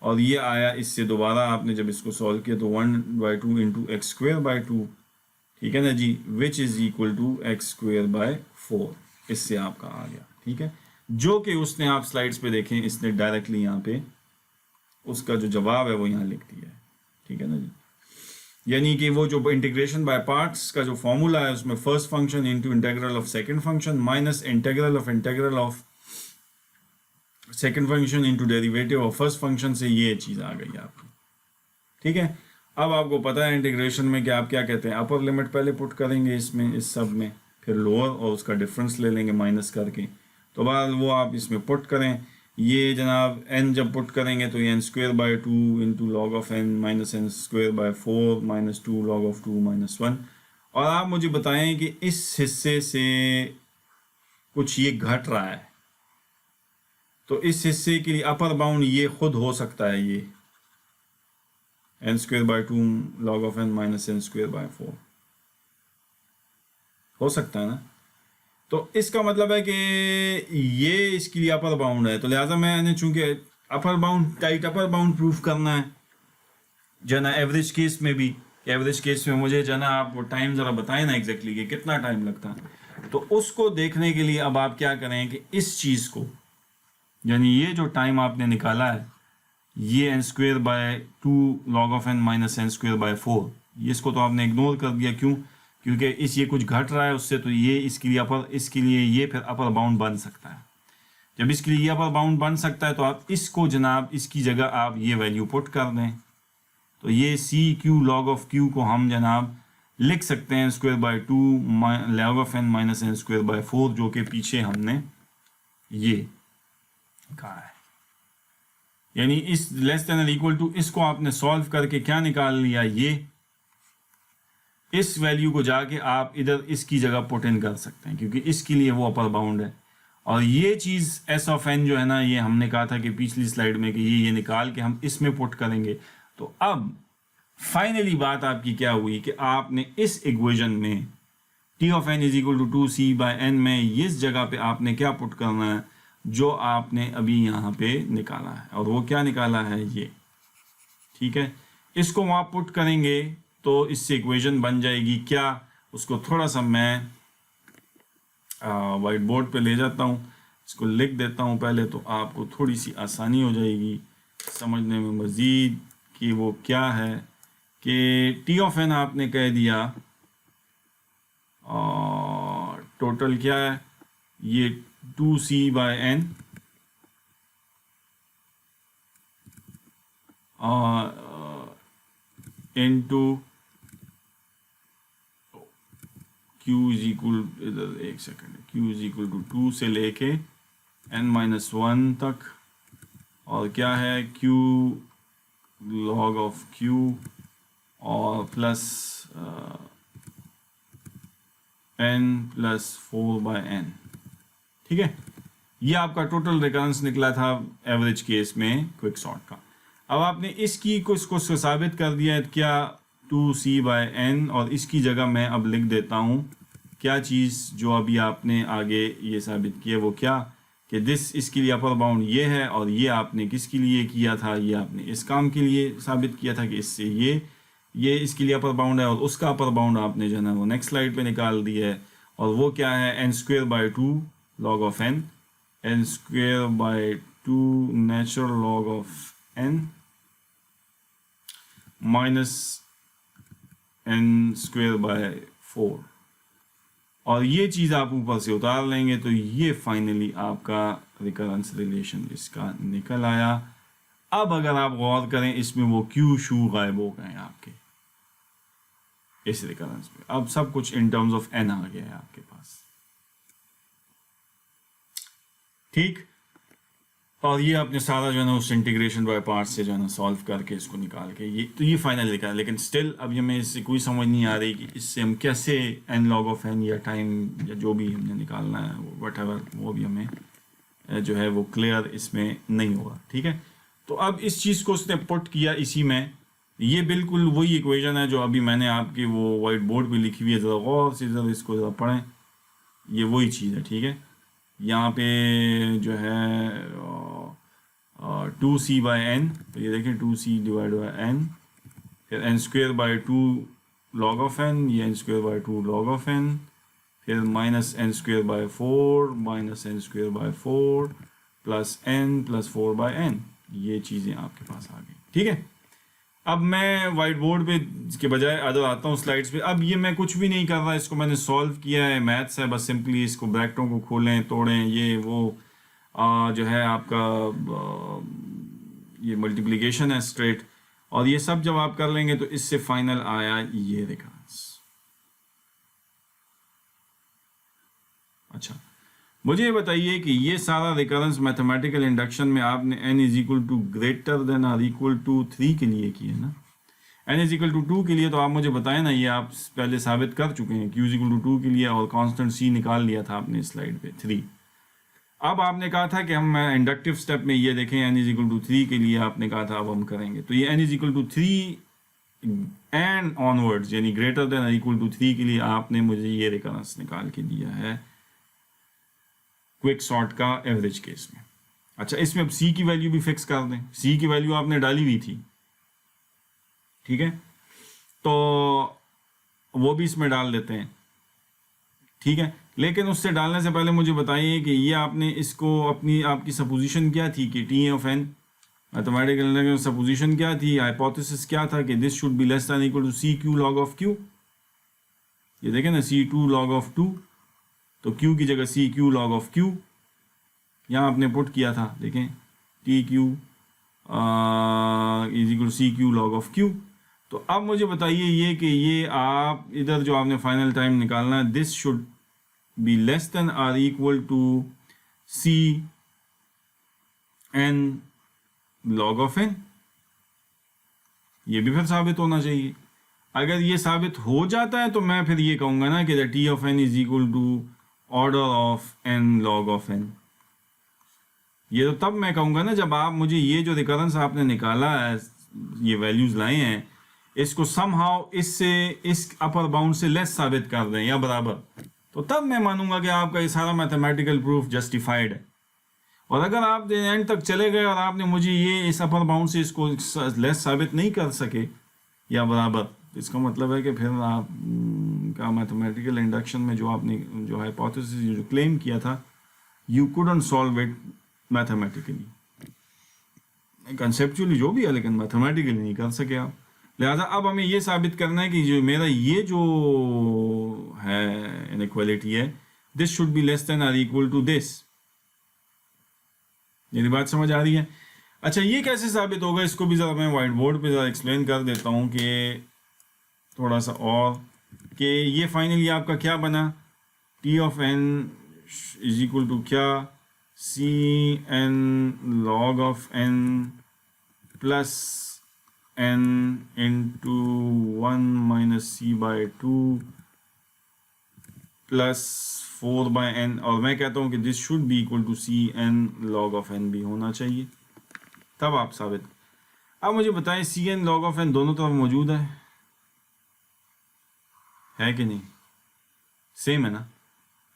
और ये आया इससे दोबारा आपने जब इसको सॉल्व किया तो 1/2 इंटू x²/2, ठीक है ना जी, which is equal to x²/4, इससे आपका आ गया, ठीक है, जो कि उसने आप स्लाइड्स पे देखें, इसने डायरेक्टली यहाँ पे उसका जो जवाब है वो यहाँ लिख दिया है, ठीक है ना जी। यानी कि वो जो इंटीग्रेशन बाय पार्ट्स का जो फॉर्मूला है उसमें first function into integral of second function minus integral of second function into derivative of first function से ये चीज़ आ गई आपकी, ठीक है। अब आपको पता है इंटीग्रेशन में कि आप क्या कहते हैं, अपर लिमिट पहले पुट करेंगे इसमें, इस सब में, फिर लोअर और उसका डिफरेंस ले लेंगे माइनस करके, तो बाद वो आप इसमें पुट करें, ये जनाब n जब पुट करेंगे तो ये n²/2 into log of n minus n²/4 minus 2 log of 2 minus 1। और आप मुझे बताएं कि इस हिस्से से कुछ ये घट रहा है, तो इस हिस्से के लिए अपर बाउंड ये खुद हो सकता है, ये n²/2 log of n minus n²/4 हो सकता है ना। तो इसका मतलब है कि ये इसके लिए अपर बाउंड है, तो लिहाजा मैंने चूंकि upper bound, tight upper bound proof करना है जो ना एवरेज केस में भी, एवरेज केस में मुझे जो ना आप टाइम ज़रा बताएं ना एग्जैक्टली कि कितना टाइम लगता है, तो उसको देखने के लिए अब आप क्या करें कि इस चीज़ को, यानी ये जो टाइम आपने निकाला है ये n²/2 log of n minus n²/4, ये इसको तो आपने इग्नोर कर दिया, क्यों? क्योंकि इस ये कुछ घट रहा है उससे, तो ये इसके लिए अपर, इसके लिए ये फिर अपर बाउंड बन सकता है। जब इसके लिए ये अपर बाउंड बन सकता है तो आप इसको जनाब इसकी जगह आप ये वैल्यू पुट कर दें, तो ये CQ log of Q को हम जनाब लिख सकते हैं n²/2 log of n minus n²/4, जो कि पीछे हमने ये कहा है। यानी इस लेस देन और इक्वल टू इसको आपने सॉल्व करके क्या निकाल लिया, ये इस वैल्यू को जाके आप इधर इसकी जगह पुट इन कर सकते हैं, क्योंकि इसके लिए वो अपर बाउंड है। और ये चीज़ s ऑफ n जो है ना, ये हमने कहा था कि पिछली स्लाइड में कि ये निकाल के हम इसमें पुट करेंगे। तो अब फाइनली बात आपकी क्या हुई कि आपने इस इक्वेशन में t of n is equal to 2c/n में इस जगह पे आपने क्या पुट करना है, जो आपने अभी यहाँ पे निकाला है, और वो क्या निकाला है ये, ठीक है। इसको वहाँ पुट करेंगे तो इससे इक्वेशन बन जाएगी क्या, उसको थोड़ा सा मैं वाइट बोर्ड पे ले जाता हूँ, इसको लिख देता हूँ पहले, तो आपको थोड़ी सी आसानी हो जाएगी समझने में मज़ीद कि वो क्या है। कि t ऑफ n आपने कह दिया और टोटल क्या है, ये 2c/n into q is equal, इधर एक second, q is equal to 2 से लेके n-1 तक, और क्या है q log of q और प्लस n प्लस 4/n, ठीक है। ये आपका टोटल रिकरेंस निकला था एवरेज केस में क्विक सॉर्ट का। अब आपने इसकी को इसको साबित कर दिया है क्या, 2c/n, और इसकी जगह मैं अब लिख देता हूँ क्या चीज़ जो अभी आपने आगे ये साबित किया, वो क्या कि दिस, इसके लिए अपर बाउंड ये है, और ये आपने किसके लिए किया था, ये आपने इस काम के लिए साबित किया था कि इससे ये ये इसके लिए अपर बाउंड है और उसका अपर बाउंड आपने जो है ना वो नेक्स्ट स्लाइड पे निकाल दिया है, और वो क्या है, N square by 2 log of N square by 2 natural log of N minus N square by 4, और ये चीज़ आप ऊपर से उतार लेंगे तो ये फाइनली आपका रिकरेंस रिलेशन इसका निकल आया। अब अगर आप गौर करें इसमें वो क्यू शू गायब हो गए आपके इस रिकरेंस में, अब सब कुछ इन टर्म्स ऑफ एन आ गया है आपके पास, ठीक। और ये आपने सारा जो है ना उस इंटीग्रेशन बाय पार्ट से जो है ना सॉल्व करके इसको निकाल के ये तो ये फाइनल लिखा है, लेकिन स्टिल अब ये में इससे कोई समझ नहीं आ रही कि इससे हम कैसे एन लॉग ऑफ एन या टाइम या जो भी हमने निकालना है वट एवर वो भी हमें जो है वो क्लियर इसमें नहीं होगा, ठीक है। तो अब इस चीज़ को उसने पुट किया इसी में, ये बिल्कुल वही इक्वेशन है जो अभी मैंने आपके वो वाइट बोर्ड पे लिखी हुई है, ज़रा गौर से ज़रा इसको ज़रा पढ़ें, ये वही चीज़ है, ठीक है। यहाँ पे जो है 2c बाई एन, तो ये देखें 2c डिवाइड बाई एन, फिर n square by 2 log of N, ये n square by 2 log of n, फिर minus N square by 4 minus N square by 4 plus n plus 4 by n, ये चीज़ें आपके पास आ गई, ठीक है। अब मैं वाइट बोर्ड पे के बजाय अदर आता हूँ स्लाइड्स पे। अब ये मैं कुछ भी नहीं कर रहा, इसको मैंने सॉल्व किया है, मैथ्स है, बस सिंपली इसको ब्रैकेटों को खोलें तोड़ें, ये वो जो है आपका ये मल्टीप्लिकेशन है स्ट्रेट, और ये सब जब आप कर लेंगे तो इससे फाइनल आया ये रिकरेंस। अच्छा, मुझे ये बताइए कि ये सारा रिकरेंस मैथमेटिकल इंडक्शन में आपने n is equal to greater than और इक्वल टू 3 के लिए किए ना, n इज इक्वल टू 2 के लिए तो आप मुझे बताएं ना, ये आप पहले साबित कर चुके हैं, q इज इक्वल टू 2 के लिए, और कांस्टेंट c निकाल लिया था आपने स्लाइड पे 3। अब आपने कहा था कि हम इंडक्टिव स्टेप में ये देखें n इज इक्वल टू 3 के लिए आपने कहा था अब हम करेंगे, तो ये n is equal to 3 and onwards यानी ग्रेटर देन और इक्वल टू 3 के लिए आपने मुझे ये रिकरेंस निकाल के दिया है क्विक सॉर्ट का एवरेज केस में। अच्छा, इसमें अब c की वैल्यू भी फिक्स कर दें, c की वैल्यू आपने डाली हुई थी, ठीक है, तो वो भी इसमें डाल देते हैं, ठीक है। लेकिन उससे डालने से पहले मुझे बताइए कि ये आपने इसको अपनी आपकी सपोजिशन क्या थी कि T of N mathematical supposition क्या थी, हाइपोथेसिस क्या था कि this should be less than equal to C Q log of Q. ये देखें ना, सी 2 लॉग ऑफ 2, तो q की जगह C Q log of q यहाँ आपने पुट किया था, देखें T Q is equal C Q log of q। तो अब मुझे बताइए ये कि ये आप इधर जो आपने फाइनल टाइम निकालना है, this should be less than or equal to C N log of N, ये भी फिर साबित होना चाहिए। अगर ये साबित हो जाता है तो मैं फिर ये कहूँगा ना कि the T of N is equal to order of N log of N. ये तो तब मैं कहूँगा ना जब आप मुझे ये जो रिकरेंस आपने निकाला है, ये वैल्यूज लाए हैं, इसको समहाउ इससे इस अपर बाउंड से लेस साबित कर दें या बराबर, तो तब मैं मानूंगा कि आपका ये सारा मैथमेटिकल प्रूफ जस्टिफाइड है। और अगर आप एंड तक चले गए और आपने मुझे ये इस अपर बाउंड से इसको लेस साबित नहीं कर सके या बराबर, इसका मतलब है कि फिर आप का मैथमेटिकल इंडक्शन में जो आपने जो हाइपोथेसिस जो क्लेम किया था, you couldn't solve it mathematically, conceptually जो भी है, लेकिन मैथमेटिकली नहीं कर सके आप। लिहाजा अब हमें ये साबित करना है कि जो मेरा ये जो है इनइक्वालिटी है, this should be less than और इक्वल टू दिस। मेरी बात समझ आ रही है? अच्छा, ये कैसे साबित होगा, इसको भी ज़रा मैं वाइट बोर्ड पे ज़रा एक्सप्लेन कर देता हूँ कि थोड़ा सा, और कि ये फाइनली आपका क्या बना, T of N is equal to क्या, c N log of n plus n into 1 minus C by 2 plus 4 by n, और मैं कहता हूँ कि this should be equal to C N log of n भी होना चाहिए, तब आप साबित। अब मुझे बताएं c N log of n दोनों तरफ मौजूद है कि नहीं? सेम है ना?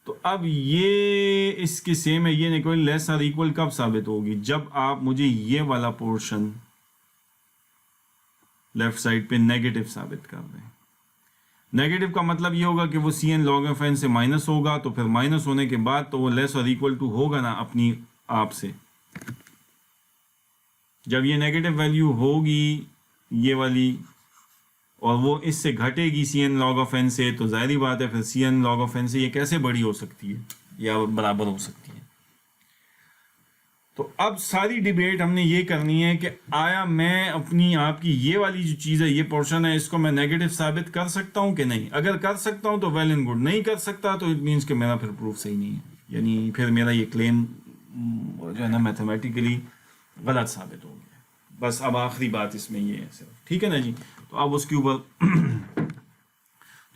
तो अब ये इसके सेम है, ये इक्वल लेस और इक्वल कब साबित होगी, जब आप मुझे ये वाला पोर्शन लेफ्ट साइड पे नेगेटिव साबित कर दें। नेगेटिव का मतलब ये होगा कि वो C N log of N से माइनस होगा, तो फिर माइनस होने के बाद तो वो लेस और इक्वल टू होगा ना अपनी आप से। जब ये नेगेटिव वैल्यू होगी ये वाली और वो इससे घटेगी C N log of N से, तो जाहिर बात है फिर C N log of N से ये कैसे बड़ी हो सकती है या बराबर हो सकती है। तो अब सारी डिबेट हमने ये करनी है कि आया मैं अपनी आपकी ये वाली जो चीज़ है, ये पोर्शन है, इसको मैं नेगेटिव साबित कर सकता हूँ कि नहीं। अगर कर सकता हूँ तो वेल एंड गुड, नहीं कर सकता तो इट मीन्स कि मेरा फिर प्रूफ सही नहीं है, यानी फिर मेरा ये क्लेम जो है ना मैथमेटिकली गलत साबित हो गया। बस अब आखिरी बात इसमें ये है सिर्फ, ठीक है ना जी। तो अब उसके ऊपर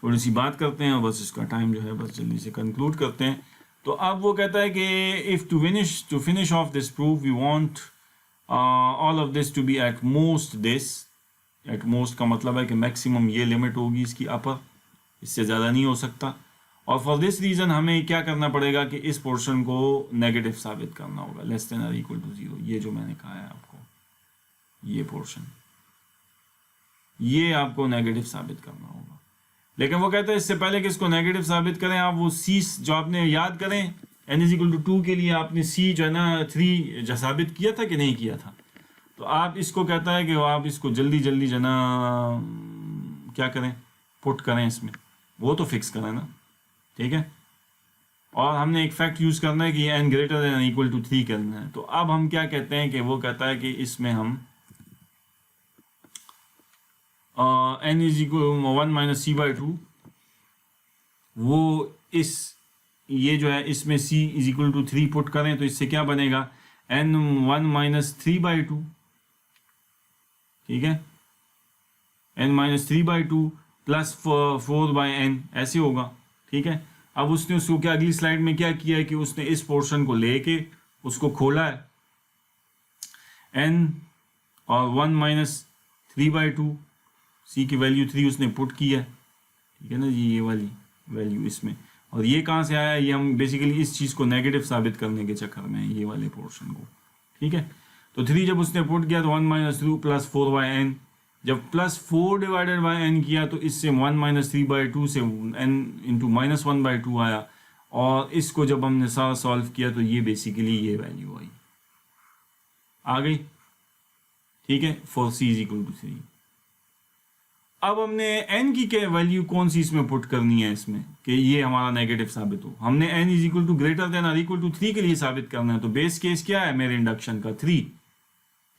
थोड़ी सी बात करते हैं और बस इसका टाइम जो है बस जल्दी से कंक्लूड करते हैं। तो अब वो कहता है कि if to finish off this proof we want all of this to be at most this. At most का मतलब है कि मैक्सिमम ये लिमिट होगी इसकी अपर, इससे ज़्यादा नहीं हो सकता। और फॉर दिस रीज़न हमें क्या करना पड़ेगा कि इस पोर्शन को नेगेटिव साबित करना होगा, लेस देन और इक्वल टू 0। ये जो मैंने कहा है आपको, ये पोर्शन ये आपको नेगेटिव साबित करना होगा। लेकिन वो कहते हैं इससे पहले कि इसको नेगेटिव साबित करें आप वो सी जो आपने याद करें n इज इक्वल टू 2 के लिए आपने सी जो है ना 3 जो साबित किया था कि नहीं किया था। तो आप इसको कहता है कि आप इसको जल्दी जल्दी जो है ना क्या करें, पुट करें इसमें, वो तो फिक्स करें ना, ठीक है। और हमने एक फैक्ट यूज़ करना है कि n greater than equal to 3 करना है। तो अब हम क्या कहते हैं कि वो कहता है कि इसमें हम n is equal 1 minus C by 2, वो इस ये जो है इसमें c is equal to 3 put करें तो इससे क्या बनेगा n 1 माइनस 3 बाई 2, ठीक है, n minus 3 by 2 plus 4 by n ऐसे होगा, ठीक है। अब उसने उसको क्या अगली स्लाइड में क्या किया है कि उसने इस पोर्शन को लेके उसको खोला है, n और 1 माइनस 3 बाई 2 c की वैल्यू 3 उसने पुट की है, ठीक है ना जी, ये वाली वैल्यू इसमें। और ये कहाँ से आया, ये हम बेसिकली इस चीज़ को नेगेटिव साबित करने के चक्कर में ये वाले पोर्शन को, ठीक है। तो 3 जब उसने पुट किया तो 1 माइनस 2 प्लस 4 बाई एन, जब प्लस 4 डिवाइडेड बाई एन किया तो इससे 1 माइनस 3 बाई 2 से n इंटू माइनस 1 बाई 2 आया। और इसको जब हमने सारा सॉल्व किया तो ये बेसिकली ये वैल्यू आई आ गई, ठीक है, for c is equal to 3। अब हमने n की क्या वैल्यू कौन सी इसमें पुट करनी है इसमें कि ये हमारा नेगेटिव साबित हो। हमने n is equal to greater than और इक्वल टू 3 के लिए साबित करना है। तो बेस केस क्या है मेरे इंडक्शन का 3,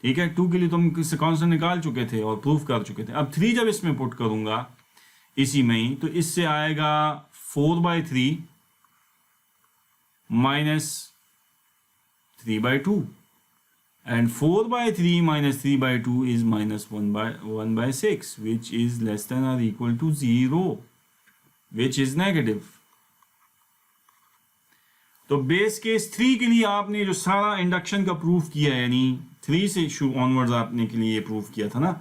ठीक है। 2 के लिए तो हम किससे कांस्टेंट निकाल चुके थे और प्रूफ कर चुके थे। अब 3 जब इसमें पुट करूंगा इसी में ही, तो इससे आएगा 4 by 3 minus 3 by 2, and 4 by 3 minus 3 by 2 is minus 1 by 6, which is less than or equal to 0, which is negative. तो बेस केस 3 के लिए आपने जो सारा इंडक्शन का प्रूफ किया है, यानी 3 से शुरू ऑनवर्ड्स आपने के लिए प्रूफ किया था ना,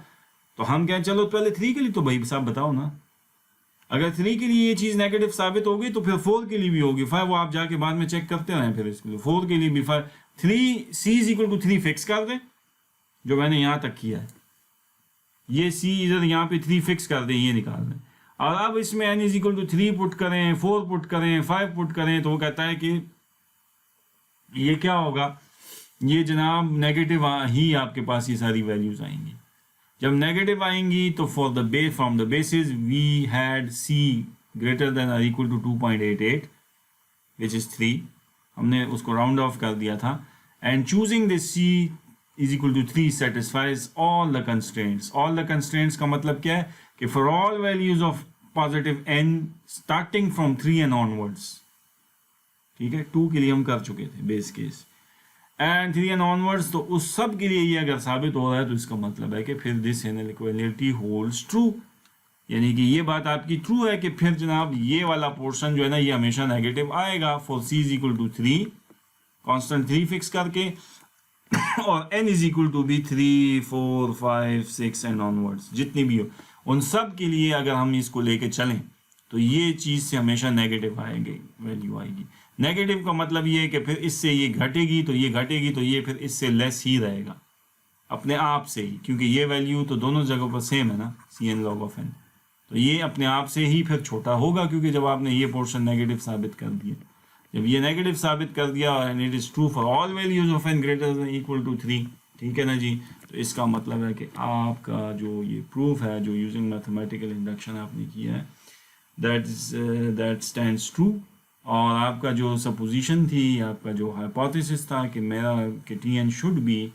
तो हम क्या चलो पहले 3 के लिए तो भाई साहब बताओ ना, अगर 3 के लिए ये चीज़ नेगेटिव साबित होगी तो फिर 4 के लिए भी होगी। 5 वो आप जाके बाद में चेक करते रहें, फिर इसके लिए 4 के लिए भी 5 3 c is equal to 3 fix कर दें जो मैंने यहाँ तक किया है, ये c इधर यहाँ पे 3 फिक्स कर दें, ये निकाल दें। और अब इसमें n is equal to 3 put करें, 4 पुट करें, 5 पुट करें, तो वो कहता है कि ये क्या होगा, ये जनाब नेगेटिव ही आपके पास ये सारी वैल्यूज आएंगी। जब नेगेटिव आएंगी तो for the base from the basis we had c greater than और इक्वल टू 2.88 विच इज 3, हमने उसको राउंड ऑफ कर दिया था। And choosing this c is equal to 3 satisfies all the constraints. All the constraints का मतलब क्या है कि for all values of positive n starting from 3 and onwards, ठीक है, 2 के लिए हम कर चुके थे base case, and 3 and onwards, तो उस सब के लिए ये अगर साबित हो रहा है तो इसका मतलब है कि फिर दिस इनइक्वालिटी होल्ड्स ट्रू, यानी कि ये बात आपकी ट्रू है कि फिर जनाब ये वाला पोर्शन जो है ना ये हमेशा नेगेटिव आएगा for c is equal to 3 constant 3 fix करके, और n इज इक्वल टू भी 3 4 5 6 एंड ऑनवर्ड्स जितनी भी हो, उन सब के लिए अगर हम इसको लेके चलें तो ये चीज़ से हमेशा नेगेटिव आएगी, वैल्यू आएगी। नेगेटिव का मतलब ये है कि फिर इससे ये घटेगी तो ये घटेगी तो ये फिर इससे लेस ही रहेगा। अपने आप से ही, क्योंकि ये वैल्यू तो दोनों जगहों पर सेम है ना, C N log of N, तो ये अपने आप से ही फिर छोटा होगा, क्योंकि जब आपने ये पोर्शन नेगेटिव साबित कर दिया, जब ये नेगेटिव साबित कर दिया and it is true for all values of N greater than equal to 3, ठीक है ना जी। तो इसका मतलब है कि आपका जो ये प्रूफ है जो यूजिंग मैथमेटिकल इंडक्शन आपने किया है दैट स्टैंड्स ट्रू, और आपका जो सपोजिशन थी, आपका जो हाइपोथेसिस था कि मेरा कि T n should be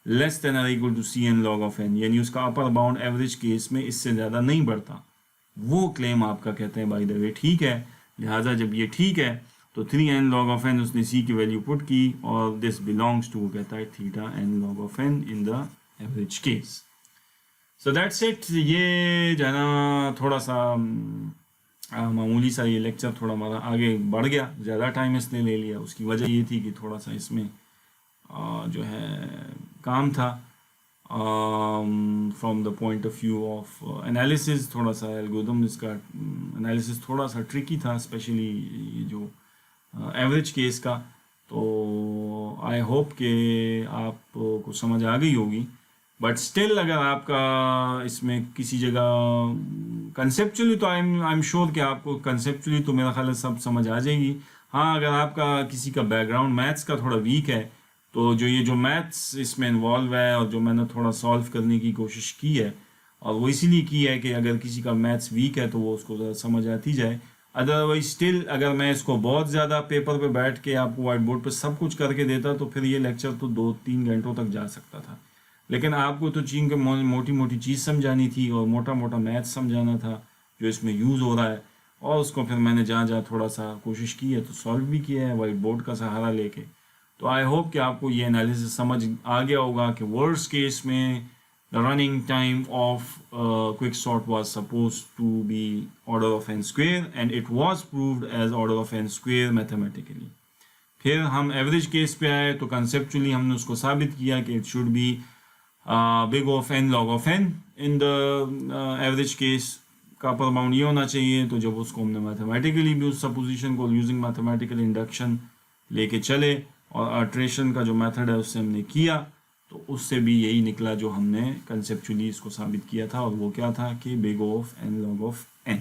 less than और equal to C N log of n, यानी उसका अपर बाउंड एवरेज केस में इससे ज़्यादा नहीं बढ़ता, वो क्लेम आपका कहते हैं बाय द वे ठीक है। लिहाजा जब ये ठीक है तो 3n log ऑफ n उसने c की वैल्यू पुट की, और दिस बिलोंग्स टू कहता है theta n log of n in the average case. So that's it. ये जो है ना थोड़ा सा मामूली सा ये लेक्चर थोड़ा हमारा आगे बढ़ गया, ज़्यादा टाइम इसने ले लिया। उसकी वजह ये थी कि थोड़ा सा इसमें जो है काम था from the point of view of analysis, थोड़ा सा एल्गोरिथम इसका एनालिसिस थोड़ा सा ट्रिकी था, स्पेशली ये जो एवरेज केस का। तो आई होप कि आपको समझ आ गई होगी, बट स्टिल अगर आपका इसमें किसी जगह कंसेप्चुअली, तो आई एम श्योर कि आपको कंसेप्चुअली तो मेरा ख्याल है सब समझ आ जाएगी। हाँ, अगर आपका किसी का बैकग्राउंड मैथ्स का थोड़ा वीक है, तो जो ये जो मैथ्स इसमें इन्वॉल्व है और जो मैंने थोड़ा सॉल्व करने की कोशिश की है, और वो इसीलिए की है कि अगर किसी का मैथ्स वीक है तो वो उसको समझ आती जाए। अदरवाइज स्टिल अगर मैं इसको बहुत ज़्यादा पेपर पे बैठ के आपको वाइट बोर्ड पे सब कुछ करके देता तो फिर ये लेक्चर तो 2-3 घंटों तक जा सकता था। लेकिन आपको तो चीन के मोटी मोटी चीज़ समझानी थी और मोटा मोटा मैथ्स समझाना था जो इसमें यूज़ हो रहा है, और उसको फिर मैंने जहाँ जहाँ थोड़ा सा कोशिश की है तो सॉल्व भी किया है वाइट बोर्ड का सहारा लेके। तो आई होप कि आपको ये एनालिसिस समझ आ गया होगा कि वर्स्ट केस में the running time of quicksort was supposed to be order of n square and it was proved as order of n square mathematically। फिर हम एवरेज केस पे आए तो कंसेप्चुअली हमने उसको साबित किया कि it should be big of n log of n in the average case का अपर बाउंड ये होना चाहिए। तो जब उसको हमने मैथमेटिकली भी उस सपोजिशन को यूजिंग मैथमेटिकल इंडक्शन लेके चले और अल्ट्रेशन का जो मेथड है उससे हमने किया, तो उससे भी यही निकला जो हमने कंसेप्चुअली इसको साबित किया था, और वो क्या था कि big of n log of n।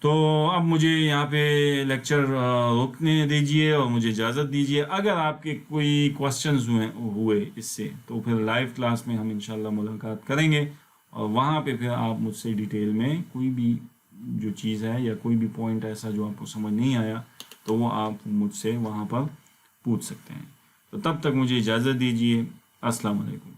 तो अब मुझे यहाँ पे लेक्चर रोकने दीजिए और मुझे इजाज़त दीजिए। अगर आपके कोई क्वेश्चंस हुए इससे, तो फिर लाइव क्लास में हम इंशाल्लाह मुलाकात करेंगे, और वहाँ पे फिर आप मुझसे डिटेल में कोई भी जो चीज़ है या कोई भी पॉइंट ऐसा जो आपको समझ नहीं आया तो वो आप मुझसे वहाँ पर पूछ सकते हैं। तो तब तक मुझे इजाज़त दीजिए। अस्सलाम वालेकुम।